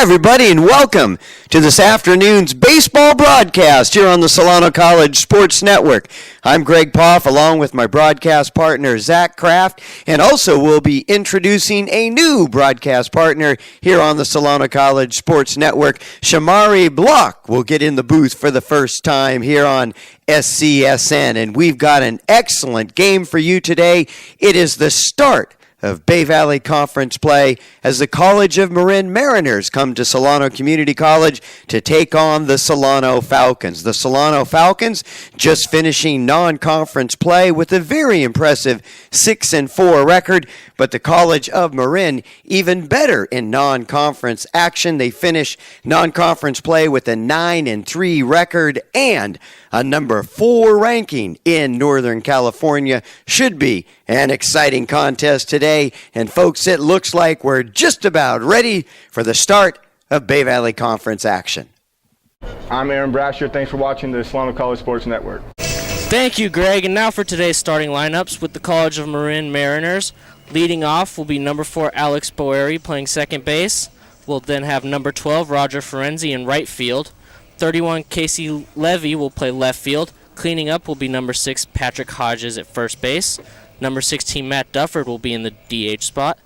everybody, and welcome to this afternoon's baseball broadcast here on the Solano College Sports Network. I'm Greg Poff, along with my broadcast partner, Zach Kraft, and also we'll be introducing a new broadcast partner here on the Solano College Sports Network. Shamari Block will get in the booth for the first time here on SCSN, and we've got an excellent game for you today. It is the start of Bay Valley Conference play as the College of Marin Mariners come to Solano Community College to take on the Solano Falcons. The Solano Falcons just finishing non-conference play with a very impressive 6-4 record, but the College of Marin even better in non-conference action. They finish non-conference play with a 9-3 record and a number 4 ranking in Northern California. Should be an exciting contest today. And folks, it looks like we're just about ready for the start of Bay Valley Conference action. I'm Aaron Brasher. Thanks for watching the Solano College Sports Network. Thank you, Greg. And now for today's starting lineups with the College of Marin Mariners. Leading off will be number 4, Alex Boeri, playing second base. We'll then have number 12, Roger Ferenzi, in right field. 31, Casey Levy will play left field. Cleaning up will be number 6, Patrick Hodges at first base. Number 16, Matt Dufford will be in the DH spot.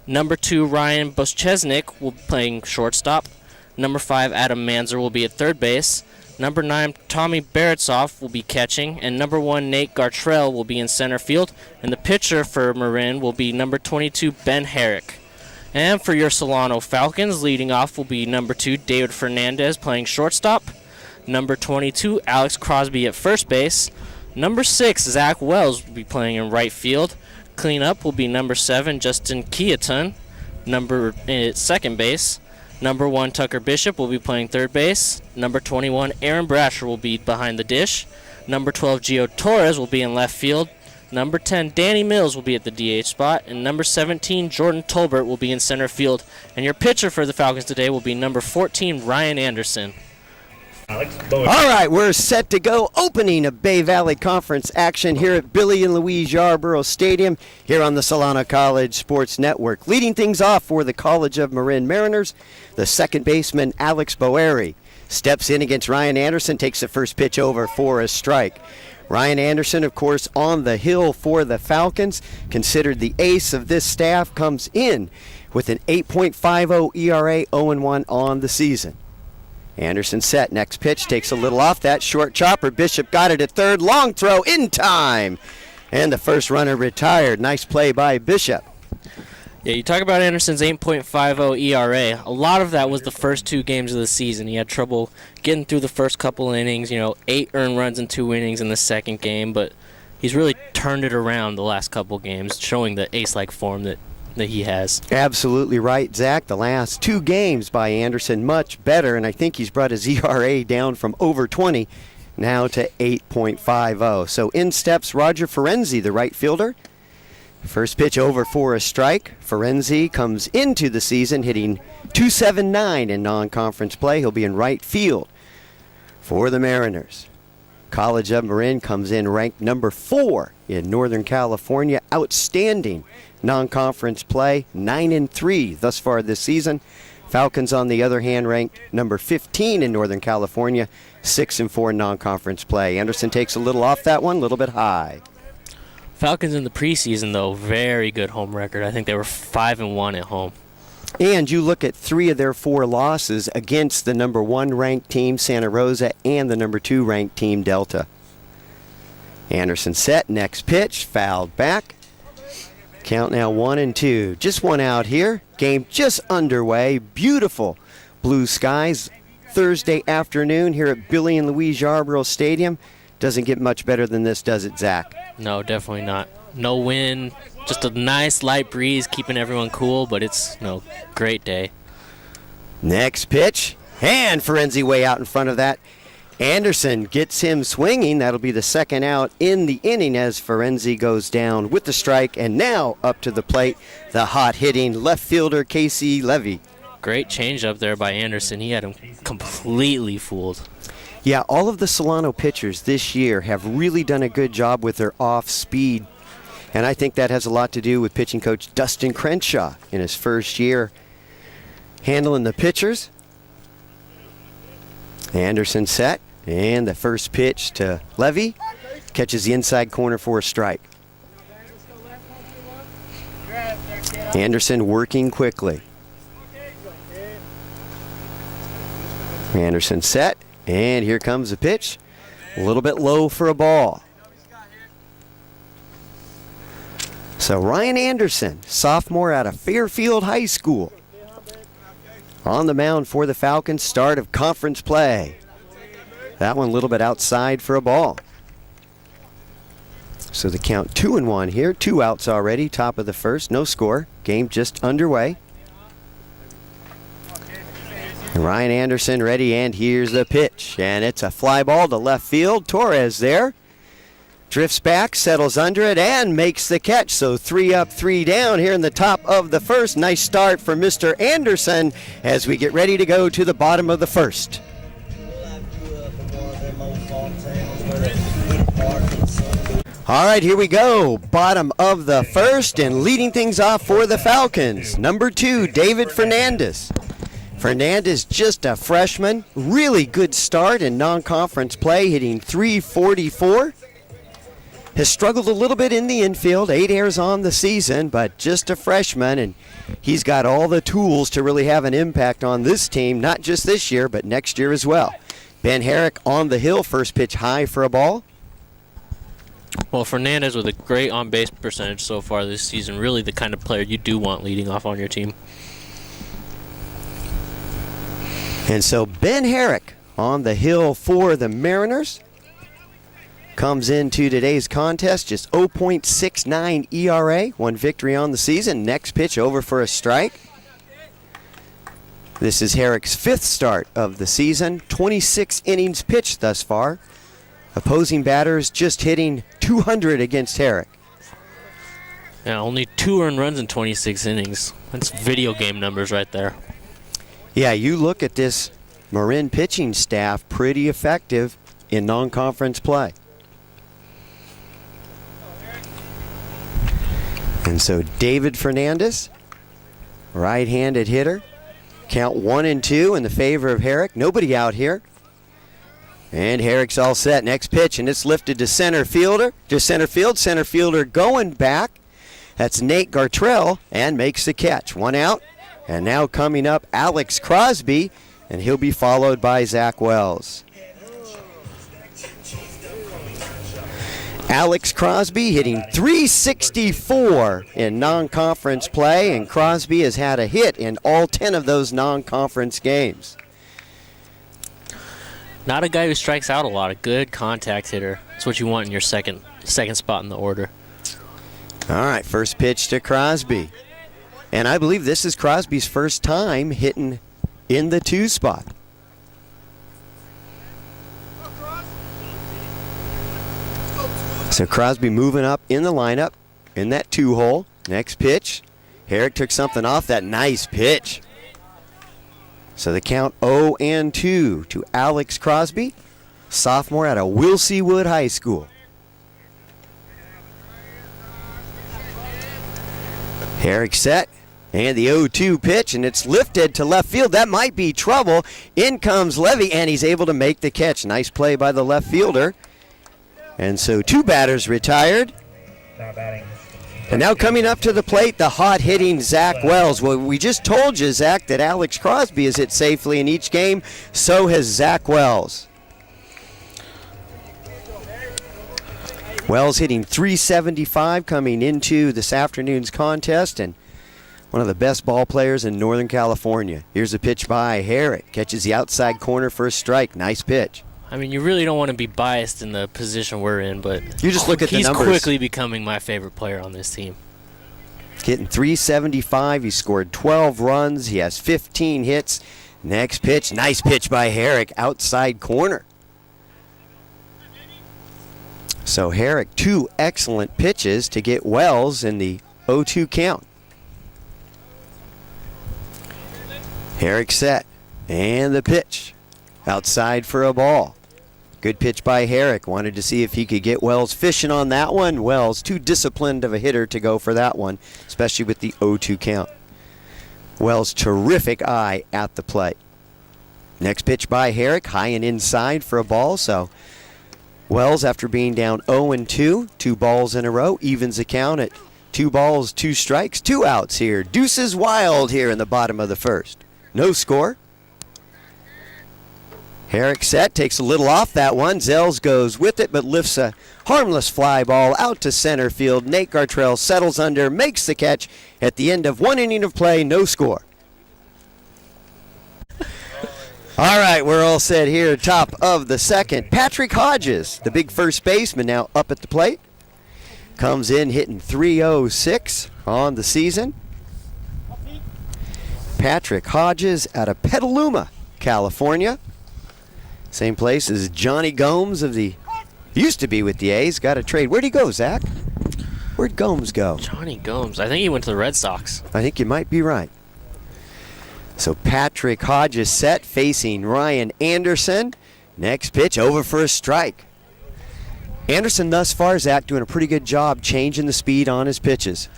Number 2, Ryan Boschesnik will be playing shortstop. Number 5, Adam Manzer will be at third base. Number 9, Tommy Baratsoff will be catching. And number 1, Nate Gartrell will be in center field. And the pitcher for Marin will be number 22, Ben Herrick. And for your Solano Falcons, leading off will be number 2, David Fernandez playing shortstop. Number 22, Alex Crosby at first base. Number 6, Zach Wells will be playing in right field. Cleanup will be number 7, Justin Keaton, at second base. Number 1, Tucker Bishop will be playing third base. Number 21, Aaron Brasher will be behind the dish. Number 12, Gio Torres will be in left field. Number 10, Danny Mills will be at the DH spot. And number 17, Jordan Tolbert will be in center field. And your pitcher for the Falcons today will be number 14, Ryan Anderson. All right, we're set to go. Opening of Bay Valley Conference action here at Billy and Louise Yarborough Stadium here on the Solano College Sports Network. Leading things off for the College of Marin Mariners, the second baseman Alex Boeri steps in against Ryan Anderson, takes the first pitch over for a strike. Ryan Anderson, of course, on the hill for the Falcons, considered the ace of this staff, comes in with an 8.50 ERA, 0-1 on the season. Anderson set. Next pitch takes a little off that short chopper. Bishop got it at third. Long throw in time. And the first runner retired. Nice play by Bishop. Yeah, you talk about Anderson's 8.50 ERA. A lot of that was the first 2 games of the season. He had trouble getting through the first couple innings, 8 earned runs in 2 innings in the second game, but he's really turned it around the last couple games, showing the ace-like form that he has. Absolutely right, Zach. The last 2 games by Anderson much better, and I think he's brought his ERA down from over 20 now to 8.50. So in steps Roger Ferenzi, the right fielder. First pitch over for a strike. Ferenzi comes into the season hitting .279 in non-conference play. He'll be in right field for the Mariners. College of Marin comes in ranked number 4 in Northern California. Outstanding non-conference play, 9-3 thus far this season. Falcons, on the other hand, ranked number 15 in Northern California, 6-4 non-conference play. Anderson takes a little off that one, a little bit high. Falcons in the preseason, though, very good home record. I think they were 5-1 at home. And you look at 3 of their 4 losses against the number 1 ranked team, Santa Rosa, and the number 2 ranked team, Delta. Anderson set, next pitch, fouled back. Count now 1-2. Just one out here. Game just underway. Beautiful blue skies Thursday afternoon here at Billy and Louise Yarborough Stadium. Doesn't get much better than this, does it, Zach? No, definitely not. No wind, just a nice light breeze keeping everyone cool, but it's great day. Next pitch, and Ferenzi way out in front of that. Anderson gets him swinging. That'll be the second out in the inning as Ferenzi goes down with the strike. And now up to the plate, the hot-hitting left fielder Casey Levy. Great changeup there by Anderson. He had him completely fooled. Yeah, all of the Solano pitchers this year have really done a good job with their off-speed. And I think that has a lot to do with pitching coach Dustin Crenshaw in his first year. handling the pitchers. Anderson set, and the first pitch to Levy. Catches the inside corner for a strike. Anderson working quickly. Anderson set, and here comes the pitch. A little bit low for a ball. So Ryan Anderson, sophomore out of Fairfield High School, on the mound for the Falcons, start of conference play. That one a little bit outside for a ball. So the count 2-1 here, 2 outs already, top of the first, no score. Game just underway. And Ryan Anderson ready, and here's the pitch. And it's a fly ball to left field. Torres there. Drifts back, settles under it, and makes the catch. So 3 up, 3 down here in the top of the first. Nice start for Mr. Anderson as we get ready to go to the bottom of the first. All right, here we go. Bottom of the first, and leading things off for the Falcons, number 2, David Fernandez. Fernandez, just a freshman. Really good start in non-conference play, hitting .344. Has struggled a little bit in the infield, 8 errors on the season, but just a freshman, and he's got all the tools to really have an impact on this team, not just this year, but next year as well. Ben Herrick on the hill, first pitch high for a ball. Well, Fernandez with a great on-base percentage so far this season, really the kind of player you do want leading off on your team. And so Ben Herrick on the hill for the Mariners. Comes into today's contest, just 0.69 ERA, 1 victory on the season. Next pitch over for a strike. This is Herrick's 5th start of the season, 26 innings pitched thus far. Opposing batters just hitting 200 against Herrick. Yeah, only 2 earned runs in 26 innings. That's video game numbers right there. Yeah, you look at this Marin pitching staff, pretty effective in non-conference play. And so David Fernandez, right-handed hitter. Count 1-2 in the favor of Herrick. Nobody out here. And Herrick's all set. Next pitch, and it's lifted to center fielder. To center field. Center fielder going back. That's Nate Gartrell, and makes the catch. 1 out. And now coming up, Alex Crosby, and he'll be followed by Zach Wells. Alex Crosby hitting .364 in non-conference play, and Crosby has had a hit in all 10 of those non-conference games. Not a guy who strikes out a lot, a good contact hitter. That's what you want in your second spot in the order. All right, first pitch to Crosby. And I believe this is Crosby's first time hitting in the 2 spot. So Crosby moving up in the lineup in that 2 hole. Next pitch. Herrick took something off that nice pitch. So the count 0-2 to Alex Crosby, sophomore out of Wilsey Wood High School. Herrick set, and the 0-2 pitch, and it's lifted to left field. That might be trouble. In comes Levy, and he's able to make the catch. Nice play by the left fielder. And so 2 batters retired. And now coming up to the plate, the hot-hitting Zach Wells. Well, we just told you, Zach, that Alex Crosby has hit safely in each game. So has Zach Wells. Wells hitting .375 coming into this afternoon's contest, and one of the best ball players in Northern California. Here's a pitch by Herrick. Catches the outside corner for a strike. Nice pitch. I mean, you really don't want to be biased in the position we're in, but you just look at the numbers. He's quickly becoming my favorite player on this team. Hitting .375. He scored 12 runs. He has 15 hits. Next pitch. Nice pitch by Herrick. Outside corner. So Herrick, 2 excellent pitches to get Wells in the 0-2 count. Herrick set. And the pitch. Outside for a ball. Good pitch by Herrick. Wanted to see if he could get Wells fishing on that one. Wells, too disciplined of a hitter to go for that one, especially with the 0-2 count. Wells' terrific eye at the plate. Next pitch by Herrick, high and inside for a ball. So Wells, after being down 0-2, 2 balls in a row, evens the count at 2 balls, 2 strikes, 2 outs here. Deuces wild here in the bottom of the first. No score. Herrick set, takes a little off that one. Zels goes with it, but lifts a harmless fly ball out to center field. Nate Gartrell settles under, makes the catch at the end of 1 inning of play, no score. All right, we're all set here, top of the second. Patrick Hodges, the big first baseman, now up at the plate. Comes in hitting .306 on the season. Patrick Hodges out of Petaluma, California. Same place as Johnny Gomes used to be with the A's, got a trade. Where'd he go, Zach? Where'd Gomes go? Johnny Gomes. I think he went to the Red Sox. I think you might be right. So Patrick Hodges set, facing Ryan Anderson. Next pitch, over for a strike. Anderson thus far, Zach, doing a pretty good job changing the speed on his pitches.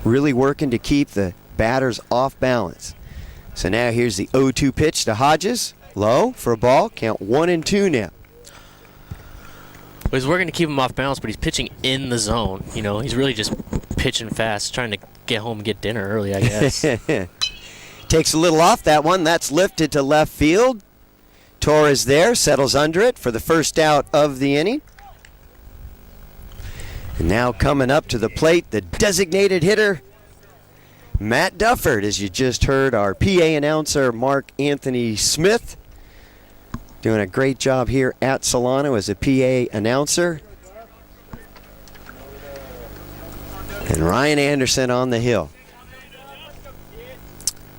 Really working to keep the batters off balance. So now here's the 0-2 pitch to Hodges. Low for a ball, count 1-2 now. Well, he's working to keep him off balance, but he's pitching in the zone. You know, he's really just pitching fast, trying to get home and get dinner early, I guess. Takes a little off that one. That's lifted to left field. Torres there, settles under it for the first out of the inning. And now coming up to the plate, the designated hitter, Matt Dufford, as you just heard our PA announcer, Mark Anthony Smith, doing a great job here at Solano as a PA announcer. And Ryan Anderson on the hill.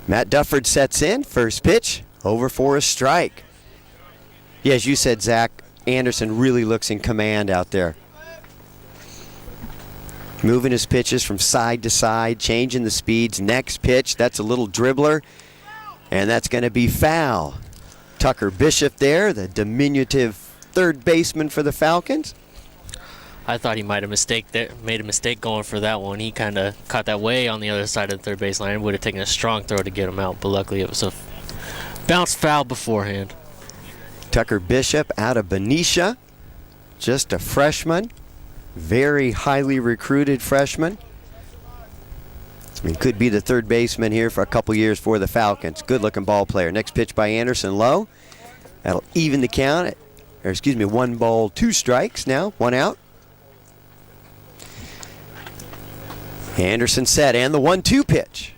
Matt Dufford sets in, first pitch, over for a strike. Yeah, as you said, Zach, Anderson really looks in command out there. Moving his pitches from side to side, changing the speeds. Next pitch, that's a little dribbler, and that's going to be foul. Tucker Bishop there, the diminutive third baseman for the Falcons. I thought he might have made a mistake going for that one. He kind of caught that way on the other side of the third baseline. It would have taken a strong throw to get him out, but luckily it was a bounce foul beforehand. Tucker Bishop out of Benicia, just a freshman, very highly recruited freshman. And could be the third baseman here for a couple years for the Falcons. Good-looking ball player. Next pitch by Anderson, low. That'll even the count. 1 ball, 2 strikes now, 1 out. Anderson set, and the 1-2 pitch.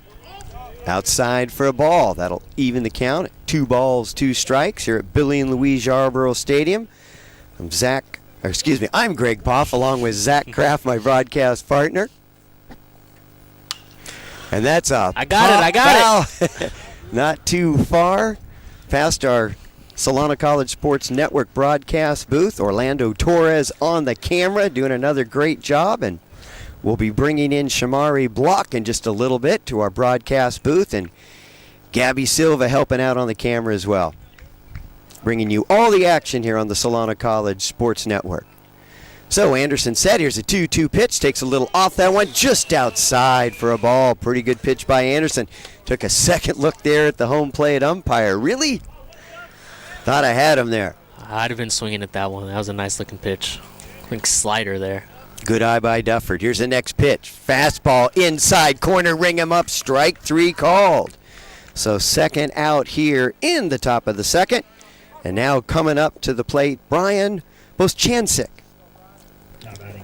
Outside for a ball. That'll even the count. 2 balls, 2 strikes here at Billy and Louise Yarborough Stadium. I'm Greg Poff, along with Zach Kraft, my broadcast partner. And that's a I got it. Not too far past our Solano College Sports Network broadcast booth. Orlando Torres on the camera, doing another great job, and we'll be bringing in Shamari Block in just a little bit to our broadcast booth, and Gabby Silva helping out on the camera as well. Bringing you all the action here on the Solano College Sports Network. So Anderson set, here's a 2-2 pitch, takes a little off that one, just outside for a ball. Pretty good pitch by Anderson. Took a second look there at the home plate umpire. Really? Thought I had him there. I'd have been swinging at that one. That was a nice looking pitch. I think slider there. Good eye by Dufford. Here's the next pitch. Fastball inside corner, ring him up, strike 3 called. So second out here in the top of the second. And now coming up to the plate, Brian Boschanczyk.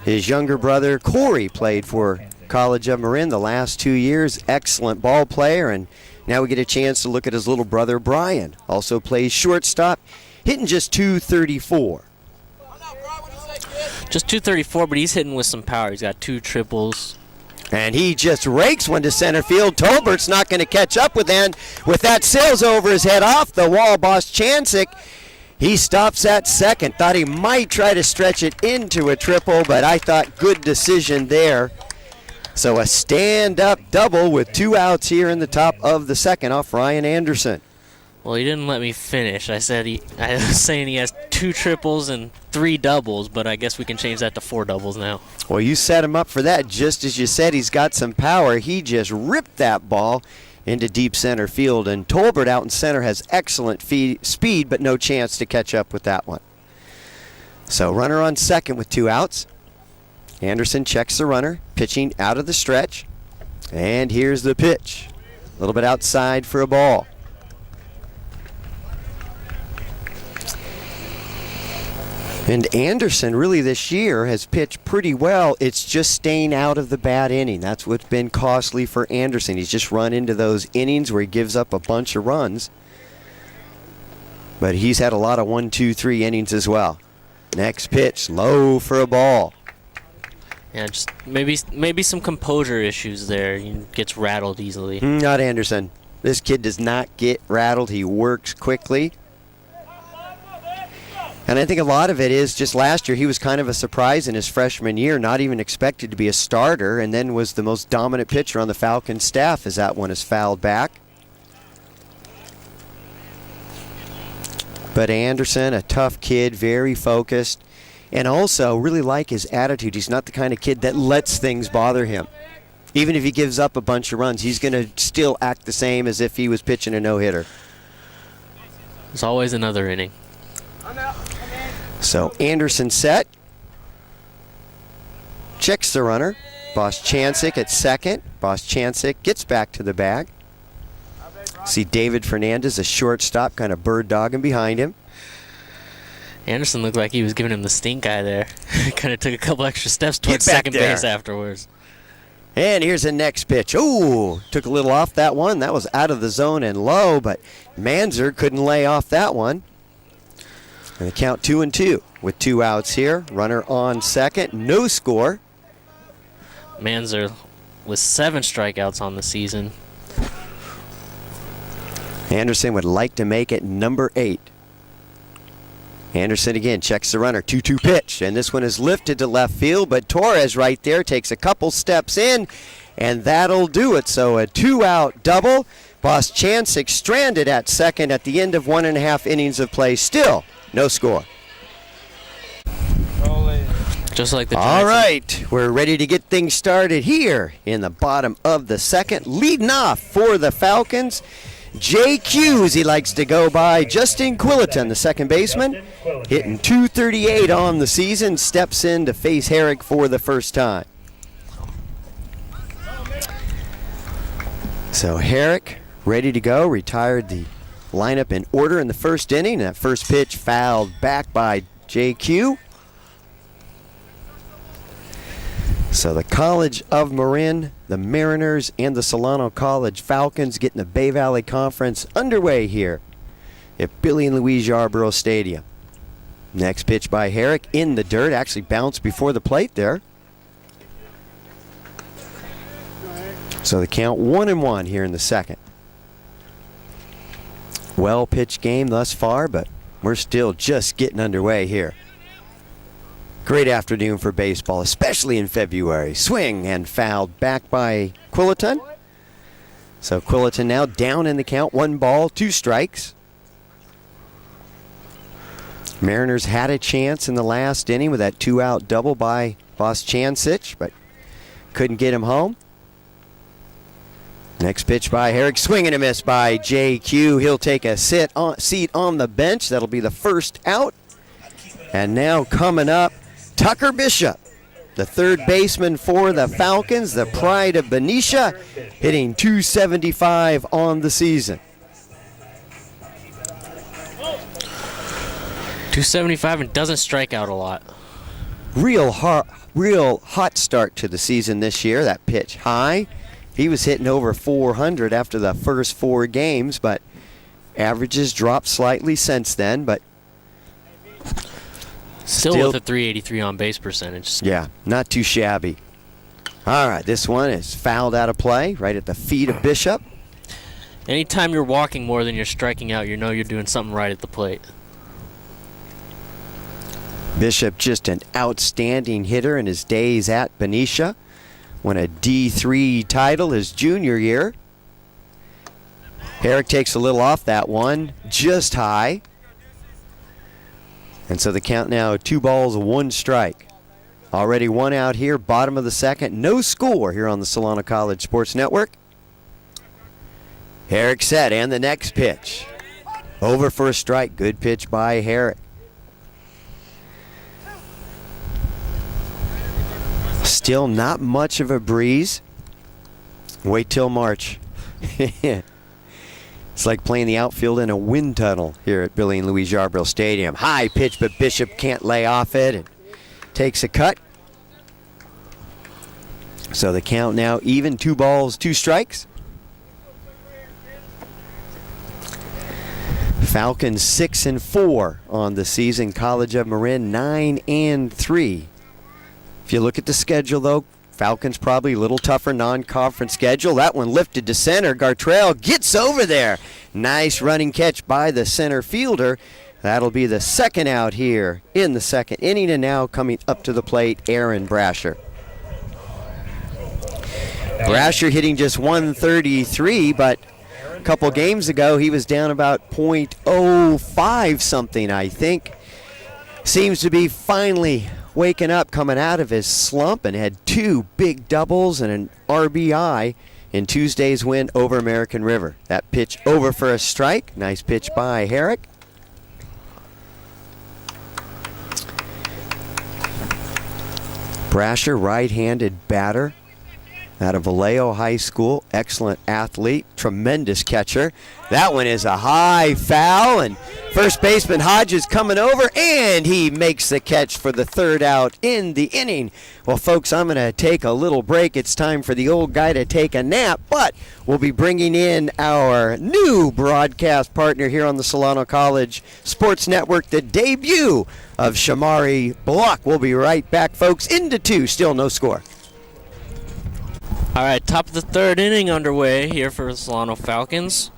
His younger brother, Corey, played for College of Marin the last 2 years. Excellent ball player, and now we get a chance to look at his little brother, Brian. Also plays shortstop, hitting just .234. Just .234, but he's hitting with some power. He's got 2 triples. And he just rakes one to center field. Tolbert's not going to catch up with that. Sails over his head off the wall. Boschanczyk, he stops at second. Thought he might try to stretch it into a triple, but I thought good decision there. So a stand-up double with 2 outs here in the top of the second off Ryan Anderson. Well, he didn't let me finish. I was saying he has 2 triples and 3 doubles, but I guess we can change that to 4 doubles now. Well, you set him up for that. Just as you said, he's got some power. He just ripped that ball into deep center field, and Tolbert out in center has excellent speed, but no chance to catch up with that one. So runner on second with 2 outs. Anderson checks the runner, pitching out of the stretch, and here's the pitch. A little bit outside for a ball. And Anderson really this year has pitched pretty well. It's just staying out of the bad inning. That's what's been costly for Anderson. He's just run into those innings where he gives up a bunch of runs. But he's had a lot of 1, 2, 3 innings as well. Next pitch, low for a ball. Yeah, just maybe some composure issues there. He gets rattled easily. Not Anderson. This kid does not get rattled. He works quickly. And I think a lot of it is just last year he was kind of a surprise in his freshman year, not even expected to be a starter, and then was the most dominant pitcher on the Falcons staff as that one is fouled back. But Anderson, a tough kid, very focused, and also really like his attitude. He's not the kind of kid that lets things bother him. Even if he gives up a bunch of runs, he's going to still act the same as if he was pitching a no-hitter. There's always another inning. So Anderson set. Checks the runner. Boss Chancik at second. Boss Chancik gets back to the bag. See David Fernandez, a shortstop, kind of bird dogging behind him. Anderson looked like he was giving him the stink eye there. Kind of took a couple extra steps towards Get back second there. base afterwards. And here's the next pitch. Ooh, took a little off that one. That was out of the zone and low, but Manzer couldn't lay off that one. And the count 2-2 with 2 outs here. Runner on second, no score. Manzer with 7 strikeouts on the season. Anderson would like to make it number 8. Anderson again checks the runner, 2-2 pitch, and this one is lifted to left field, but Torres right there takes a couple steps in, and that'll do it. So a 2-out double. Boss Chancik stranded at second at the end of 1.5 innings of play. Still no score. Just like the Giants. All right, we're ready to get things started here in the bottom of the second. Leading off for the Falcons, JQ, as he likes to go by, Justin Quilliton, the second baseman, hitting .238 on the season, steps in to face Herrick for the first time. So Herrick ready to go, retired the lineup in order in the first inning. That first pitch fouled back by JQ. So the College of Marin, the Mariners, and the Solano College Falcons getting the Bay Valley Conference underway here at Billy and Louise Yarborough Stadium. Next pitch by Herrick in the dirt, actually bounced before the plate there. So the count 1-1 here in the second. Well pitched game thus far, but we're still just getting underway here. Great afternoon for baseball, especially in February. Swing and fouled back by Quilliton. So Quilliton now down in the count, 1 ball, 2 strikes. Mariners had a chance in the last inning with that 2-out double by Boss Chancik, but couldn't get him home. Next pitch by Herrick, swing and a miss by JQ. He'll take a seat on the bench. That'll be the first out. And now coming up, Tucker Bishop, the third baseman for the Falcons, the pride of Benicia, hitting .275 on the season. .275 and doesn't strike out a lot. Real hot start to the season this year. That pitch high. He was hitting over 400 after the first 4 games, but averages dropped slightly since then, but Still with a .383 on base percentage. Yeah, not too shabby. All right, this one is fouled out of play right at the feet of Bishop. Anytime you're walking more than you're striking out, you know you're doing something right at the plate. Bishop just an outstanding hitter in his days at Benicia. Won a D3 title his junior year. Herrick takes a little off that one, just high. And so the count now, 2 balls, 1 strike. Already 1 out here, bottom of the second. No score here on the Solano College Sports Network. Herrick set, and the next pitch. Over for a strike. Good pitch by Herrick. Still not much of a breeze. Wait till March. It's like playing the outfield in a wind tunnel here at Billy and Louise Yarborough Stadium. High pitch, but Bishop can't lay off it and takes a cut. So the count now even, 2 balls, 2 strikes. Falcons 6-4 on the season. College of Marin 9-3. If you look at the schedule, though, Falcons probably a little tougher non-conference schedule. That one lifted to center. Gartrell gets over there. Nice running catch by the center fielder. That'll be the second out here in the second inning, and now coming up to the plate, Aaron Brasher. Brasher hitting just 133, but a couple games ago he was down about .05 something, I think. Seems to be finally waking up, coming out of his slump, and had 2 big doubles and an RBI in Tuesday's win over American River. That pitch over for a strike. Nice pitch by Herrick. Brasher, right-handed batter out of Vallejo High School. Excellent athlete, tremendous catcher. That one is a high foul, and first baseman Hodges coming over, and he makes the catch for the 3rd out in the inning. Well, folks, I'm going to take a little break. It's time for the old guy to take a nap, but we'll be bringing in our new broadcast partner here on the Solano College Sports Network, the debut of Shamari Block. We'll be right back, folks, into 2, still no score. All right, top of the 3rd inning underway here for the Solano Falcons.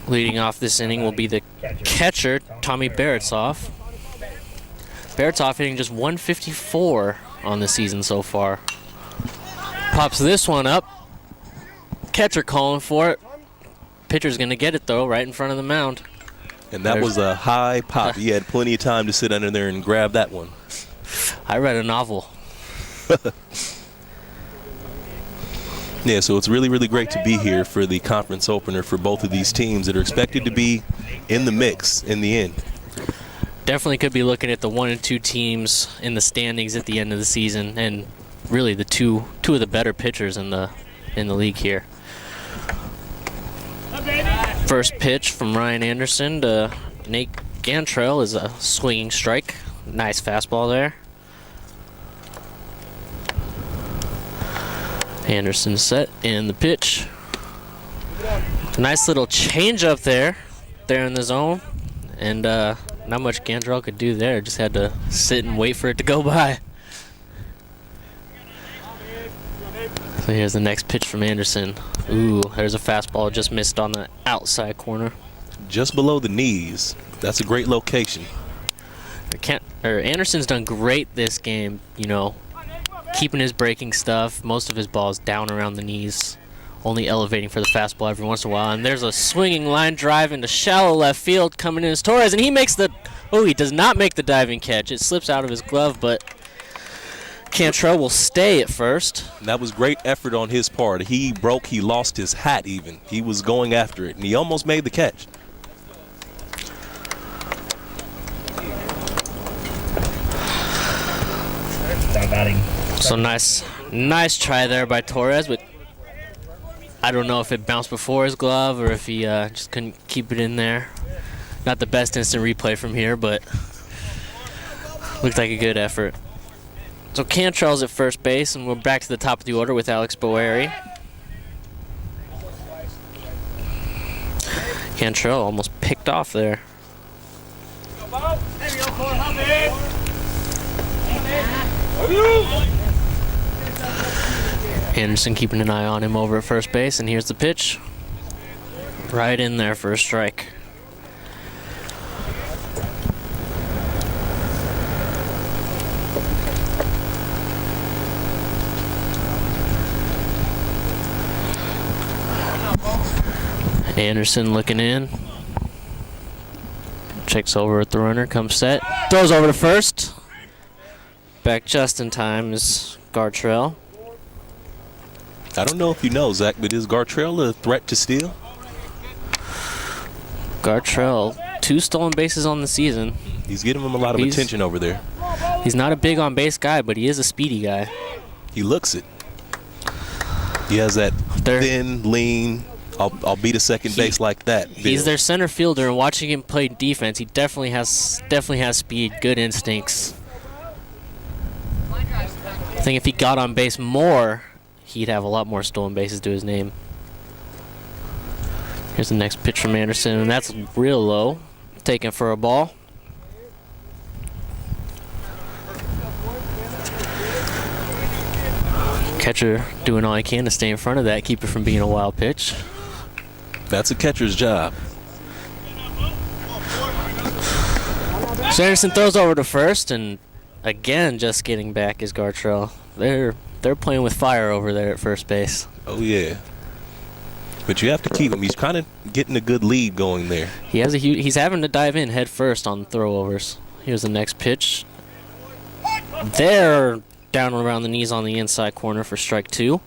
Leading off this inning will be the catcher, Tommy Baratsoff. Baratsoff hitting just 154 on the season so far. Pops this one up. Catcher calling for it. Pitcher's going to get it, though, right in front of the mound. And that was a high pop. He had plenty of time to sit under there and grab that one. I read a novel. Yeah, so it's really, really great to be here for the conference opener for both of these teams that are expected to be in the mix in the end. Definitely could be looking at the 1 and 2 teams in the standings at the end of the season, and really the two of the better pitchers in the league here. First pitch from Ryan Anderson to Nate Gantrell is a swinging strike. Nice fastball there. Anderson set and the pitch. Nice little change up there in the zone, and not much Gantrell could do there. Just had to sit and wait for it to go by. So here's the next pitch from Anderson. Ooh, there's a fastball just missed on the outside corner. Just below the knees. That's a great location. Anderson's done great this game, keeping his breaking stuff. Most of his balls down around the knees, only elevating for the fastball every once in a while. And there's a swinging line drive into shallow left field coming in as Torres, and he makes he does not make the diving catch. It slips out of his glove, but Cantrell will stay at first. And that was great effort on his part. He lost his hat even. He was going after it, and he almost made the catch. So nice try there by Torres, but I don't know if it bounced before his glove or if he just couldn't keep it in there. Not the best instant replay from here, but looked like a good effort. So Cantrell's at first base, and we're back to the top of the order with Alex Boeri. Cantrell almost picked off there. Anderson keeping an eye on him over at first base, and here's the pitch. Right in there for a strike. Anderson looking in. Checks over at the runner, comes set. Throws over to first. Back just in time is Gartrell. I don't know if you know, Zach, but is Gartrell a threat to steal? Gartrell, 2 stolen bases on the season. He's getting him a lot of attention over there. He's not a big on base guy, but he is a speedy guy. He looks it. He has that thin, lean, I'll beat a second base like that. He's their center fielder, and watching him play defense, he definitely has speed, good instincts. I think if he got on base more, he'd have a lot more stolen bases to his name. Here's the next pitch from Anderson, and that's real low. Taken for a ball. Catcher doing all he can to stay in front of that, keep it from being a wild pitch. That's a catcher's job. So Anderson throws over to first, and again, just getting back is Gartrell. They're playing with fire over there at first base. Oh yeah. But you have to keep him. He's kind of getting a good lead going there. He's having to dive in head first on throwovers. Here's the next pitch. They're down around the knees on the inside corner for strike 2.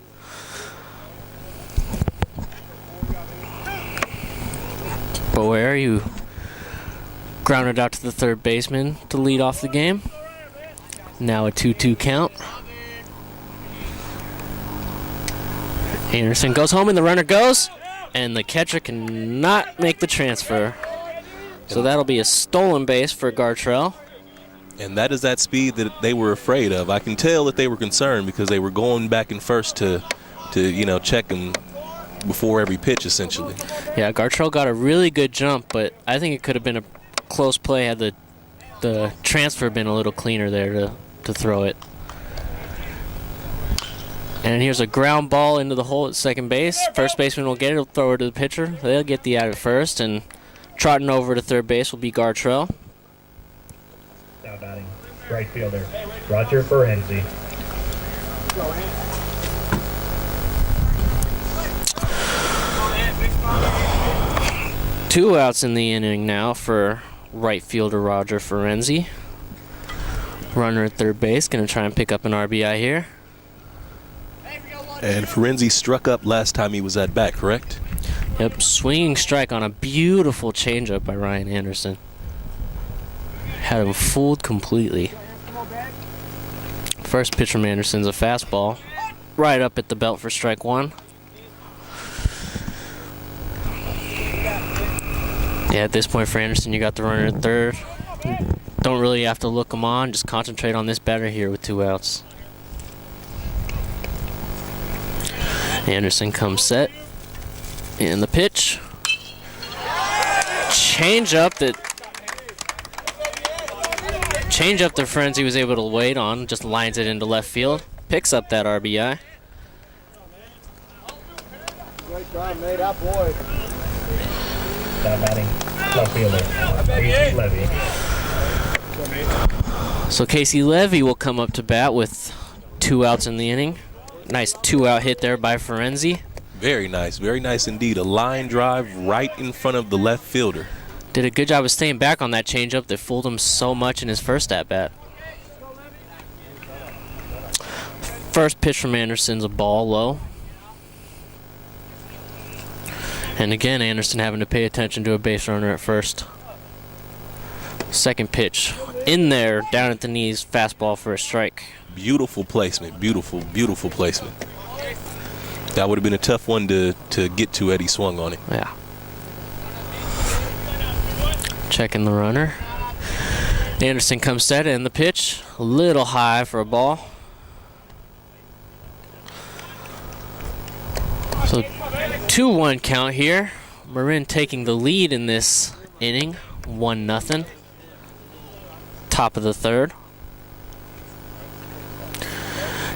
Boer, you grounded out to the third baseman to lead off the game. Now a 2-2 count. Anderson goes home and the runner goes, and the catcher cannot make the transfer. So that'll be a stolen base for Gartrell. And that is that speed that they were afraid of. I can tell that they were concerned because they were going back and first to check him before every pitch, essentially. Yeah, Gartrell got a really good jump, but I think it could have been a close play had the transfer been a little cleaner there to throw it. And here's a ground ball into the hole at second base. First baseman will get it, he'll throw it to the pitcher. They'll get the out at first, and trotting over to third base will be Gartrell. Now batting, right fielder, Roger Ferenzi. 2 outs in the inning now for right fielder Roger Ferenzi. Runner at third base, going to try and pick up an RBI here. And Ferenzi struck up last time he was at bat, correct? Yep, swinging strike on a beautiful changeup by Ryan Anderson. Had him fooled completely. First pitch from Anderson's a fastball. Right up at the belt for strike 1. Yeah, at this point for Anderson, you got the runner at third. Don't really have to look him on, just concentrate on this batter here with 2 outs. Anderson comes set. And the pitch. Change-up that Ferenzi was able to wait on. Just lines it into left field. Picks up that RBI. Great job, mate. Up, boy. Now batting, left fielder, Casey Levy. So Casey Levy will come up to bat with 2 outs in the inning. Nice 2-out hit there by Ferenzi. Very nice indeed. A line drive right in front of the left fielder. Did a good job of staying back on that changeup that fooled him so much in his first at-bat. First pitch from Anderson's a ball low. And again, Anderson having to pay attention to a base runner at first. Second pitch. In there, down at the knees, fastball for a strike. Beautiful placement. Beautiful placement. That would have been a tough one to get to had he swung on it. Yeah. Checking the runner. Anderson comes set, and the pitch a little high for a ball. So 2-1 count here. Marin taking the lead in this inning, 1-0. Top of the third.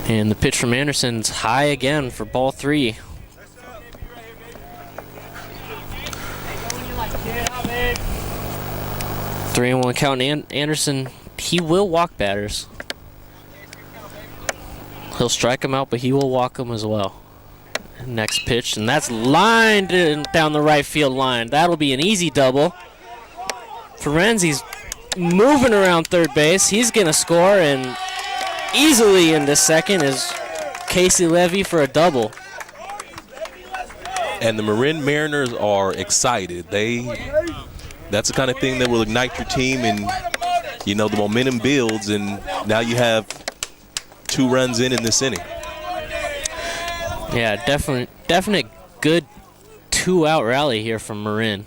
And the pitch from Anderson's high again for ball 3. Three and 1 count. Anderson, he will walk batters. He'll strike them out, but he will walk them as well. Next pitch, and that's lined down the right field line. That'll be an easy double. Ferenzi's moving around third base. He's going to score, and easily into second is Casey Levy for a double. And the Marin Mariners are excited. That's the kind of thing that will ignite your team, and the momentum builds, and now you have 2 runs in this inning. Yeah, definite good 2-out rally here from Marin.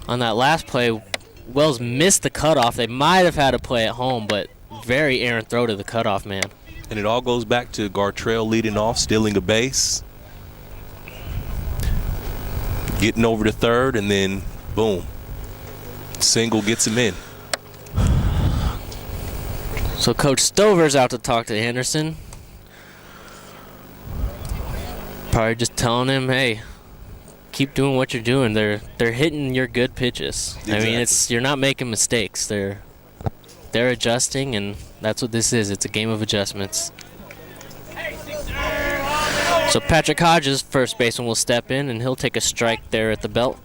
On that last play, Wells missed the cutoff. They might have had to play at home, but very errant throw to the cutoff man. And it all goes back to Gartrell leading off, stealing a base, getting over to third, and then boom, single gets him in. So Coach Stover's out to talk to Anderson. Probably just telling him, hey, keep doing what you're doing. They're hitting your good pitches. Exactly. I mean, you're not making mistakes. They're adjusting, and that's what this is. It's a game of adjustments. So Patrick Hodges, first baseman, will step in, and he'll take a strike there at the belt.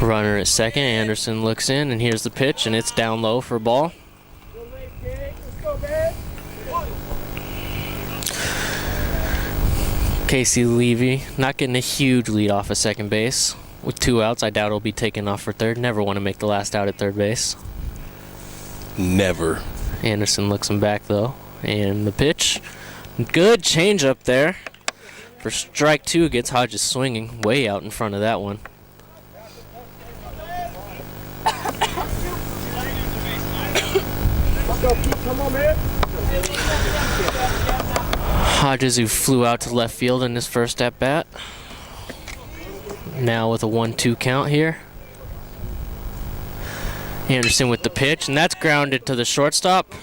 Runner at second. Anderson looks in, and here's the pitch, and it's down low for a ball. Casey Levy not getting a huge lead off of second base. With 2 outs, I doubt he'll be taken off for third. Never want to make the last out at third base. Never. Anderson looks him back, though. And the pitch. Good changeup there. For strike 2, gets Hodges swinging way out in front of that one. Come on, man. Hodges, who flew out to left field in his first at-bat. Now with a 1-2 count here. Anderson with the pitch, and that's grounded to the shortstop.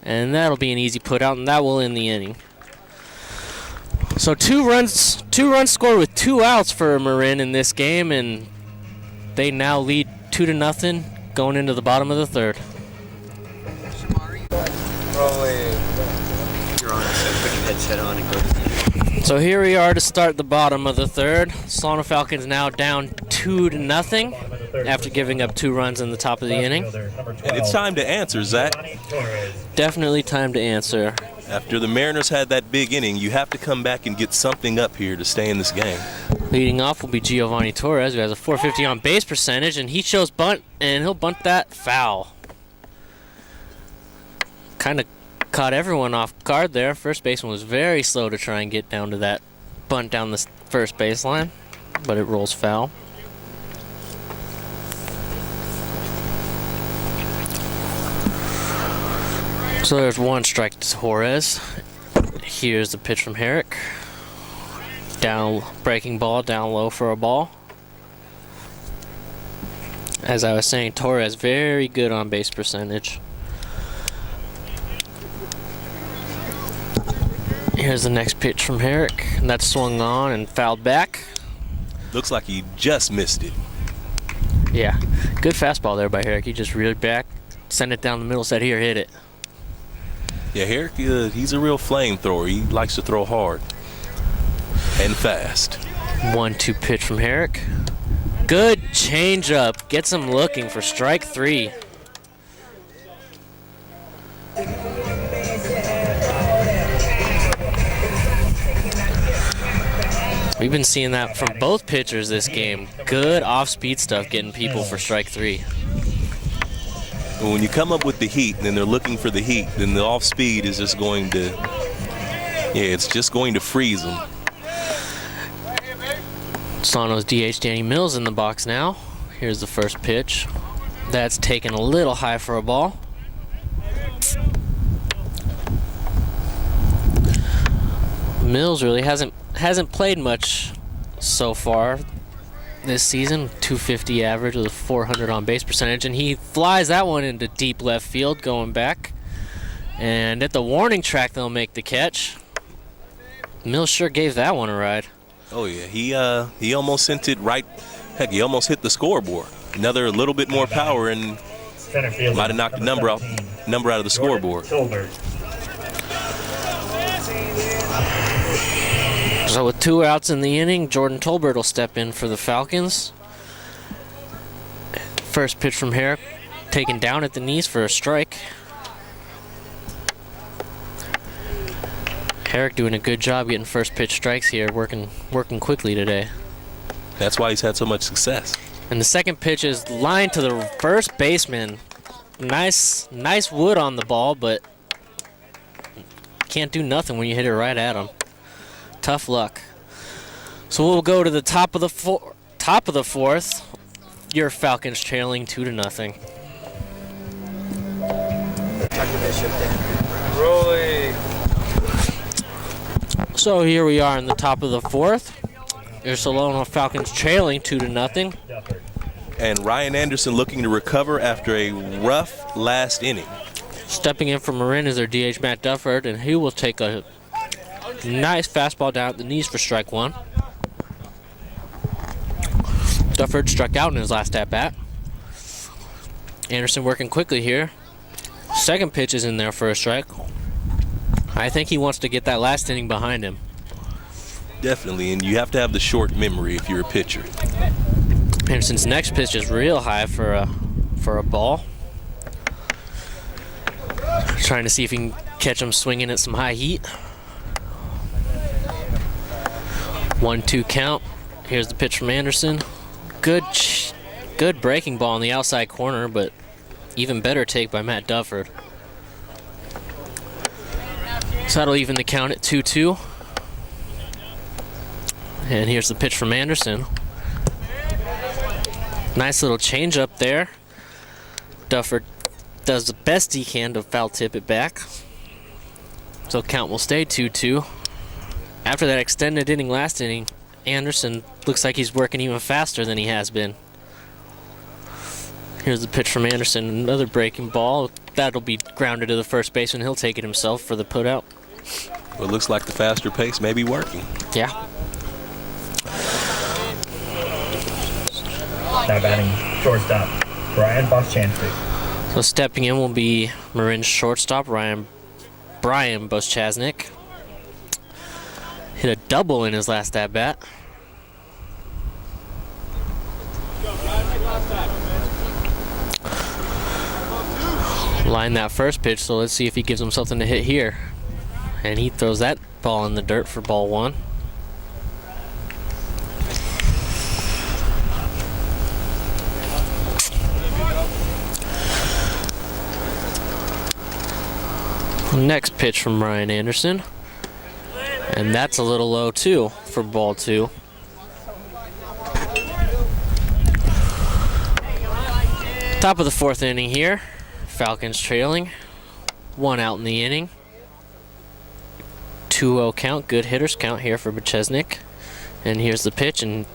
And that'll be an easy put out, and that will end the inning. So two runs scored with 2 outs for Marin in this game, and they now lead 2-0 going into the bottom of the third. So here we are to start the bottom of the third. Solano Falcons now down 2-0 after giving up 2 runs in the top of the inning. And it's time to answer, Zach. Definitely time to answer. After the Mariners had that big inning, you have to come back and get something up here to stay in this game. Leading off will be Giovanni Torres, who has a .450 on base percentage, and he shows bunt, and he'll bunt that foul. Kind of caught everyone off guard there. First baseman was very slow to try and get down to that bunt down the first baseline, but it rolls foul. So there's 1 strike to Torres. Here's the pitch from Herrick. Down, breaking ball, down low for a ball. As I was saying, Torres very good on base percentage. Here's the next pitch from Herrick, and that's swung on and fouled back. Looks like he just missed it. Yeah, good fastball there by Herrick. He just reeled back, sent it down the middle, said, here, hit it. Yeah, Herrick, he's a real flamethrower. He likes to throw hard and fast. 1-2 pitch from Herrick. Good changeup, gets him looking for strike 3. We've been seeing that from both pitchers this game. Good off-speed stuff getting people for strike 3. When you come up with the heat and then they're looking for the heat, then the off-speed is just going to, it's just going to freeze them. Solano's DH Danny Mills in the box now. Here's the first pitch. That's taken a little high for a ball. Mills really hasn't played much so far this season. .250 average with a .400 on base percentage, and he flies that one into deep left field going back. And at the warning track, they'll make the catch. Mills sure gave that one a ride. Oh yeah, he almost sent it right. Heck, he almost hit the scoreboard. Another little bit more power and Center fielder, might have knocked the number out of the scoreboard. Tolbert. So with 2 outs in the inning, Jordan Tolbert will step in for the Falcons. First pitch from Herrick, taken down at the knees for a strike. Herrick doing a good job getting first pitch strikes here, working quickly today. That's why he's had so much success. And the second pitch is lined to the first baseman. Nice wood on the ball, but can't do nothing when you hit it right at him. Tough luck. So we'll go to the top of the fourth. Your Falcons trailing 2-0. Rolling. So here we are in the top of the fourth. Your Solano Falcons trailing 2-0. And Ryan Anderson looking to recover after a rough last inning. Stepping in for Marin is their DH Matt Dufford, and he will take a nice fastball down at the knees for strike 1. Dufford struck out in his last at-bat. Anderson working quickly here. Second pitch is in there for a strike. I think he wants to get that last inning behind him. Definitely, and you have to have the short memory if you're a pitcher. Anderson's next pitch is real high for a ball. Trying to see if he can catch him swinging at some high heat. 1-2 count. Here's the pitch from Anderson. Good breaking ball on the outside corner, but even better take by Matt Dufford. So that'll even the count at 2-2. And here's the pitch from Anderson. Nice little change up there. Dufford does the best he can to foul tip it back. So count will stay 2-2. After that extended inning last inning, Anderson looks like he's working even faster than he has been. Here's the pitch from Anderson, another breaking ball. That'll be grounded to the first baseman. He'll take it himself for the putout. Well, it looks like the faster pace may be working. Yeah. Now batting shortstop, Brian Boschanski. So stepping in will be Marin's shortstop, Brian Boschaznik. Hit a double in his last at-bat. Line that first pitch, so let's see if he gives him something to hit here. And he throws that ball in the dirt for ball 1. Next pitch from Ryan Anderson. And that's a little low too for ball 2. Top of the fourth inning here. Falcons trailing. 1 out in the inning. 2-0 count. Good hitters count here for Boschaznik. And here's the pitch, and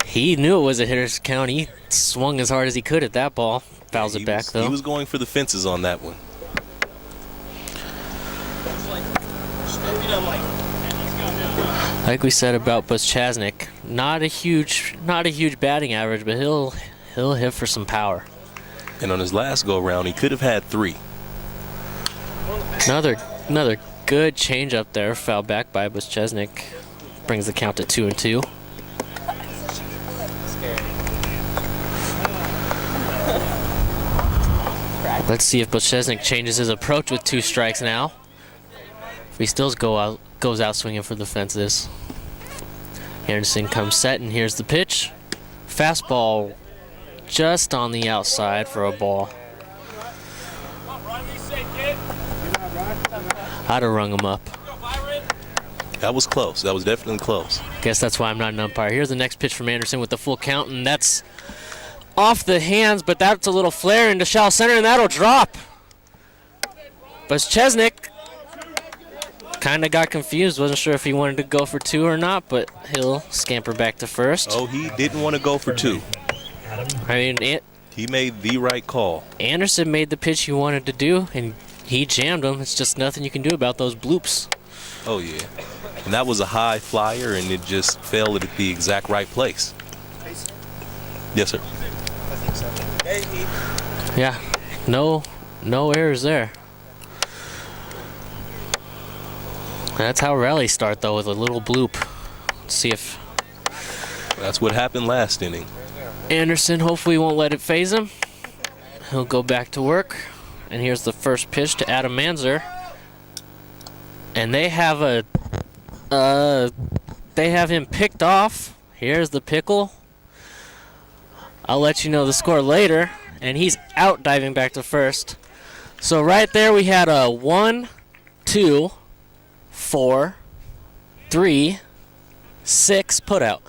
he knew it was a hitter's count. He swung as hard as he could at that ball. Fouls it back though. He was going for the fences on that one. Like we said about Boschaznik, not a huge batting average, but he'll hit for some power. And on his last go around, he could have had 3. Another good change up there, foul back by Boschaznik, brings the count to 2-2. Let's see if Boschaznik changes his approach with 2 strikes now. If he still goes out swinging for the fences. Anderson comes set, and here's the pitch. Fastball just on the outside for a ball. I'd have rung him up. That was close. That was definitely close. Guess that's why I'm not an umpire. Here's the next pitch from Anderson with the full count, and that's off the hands, but that's a little flare into shallow center, and that'll drop. Boschaznik kind of got confused. Wasn't sure if he wanted to go for 2 or not, but he'll scamper back to first. Oh, he didn't want to go for 2. I mean, He made the right call. Anderson made the pitch he wanted to do, and he jammed him. It's just nothing you can do about those bloops. Oh, yeah. And that was a high flyer, and it just fell at the exact right place. Yes, sir. Yeah, no errors there. That's how rallies start, though, with a little bloop. Let's see if That's what happened last inning. Anderson hopefully won't let it phase him. He'll go back to work. And here's the first pitch to Adam Manzer. And they have him picked off. Here's the pickle. I'll let you know the score later. And he's out diving back to first. So right there we had a 1, 2, 4, 3, 6 put out.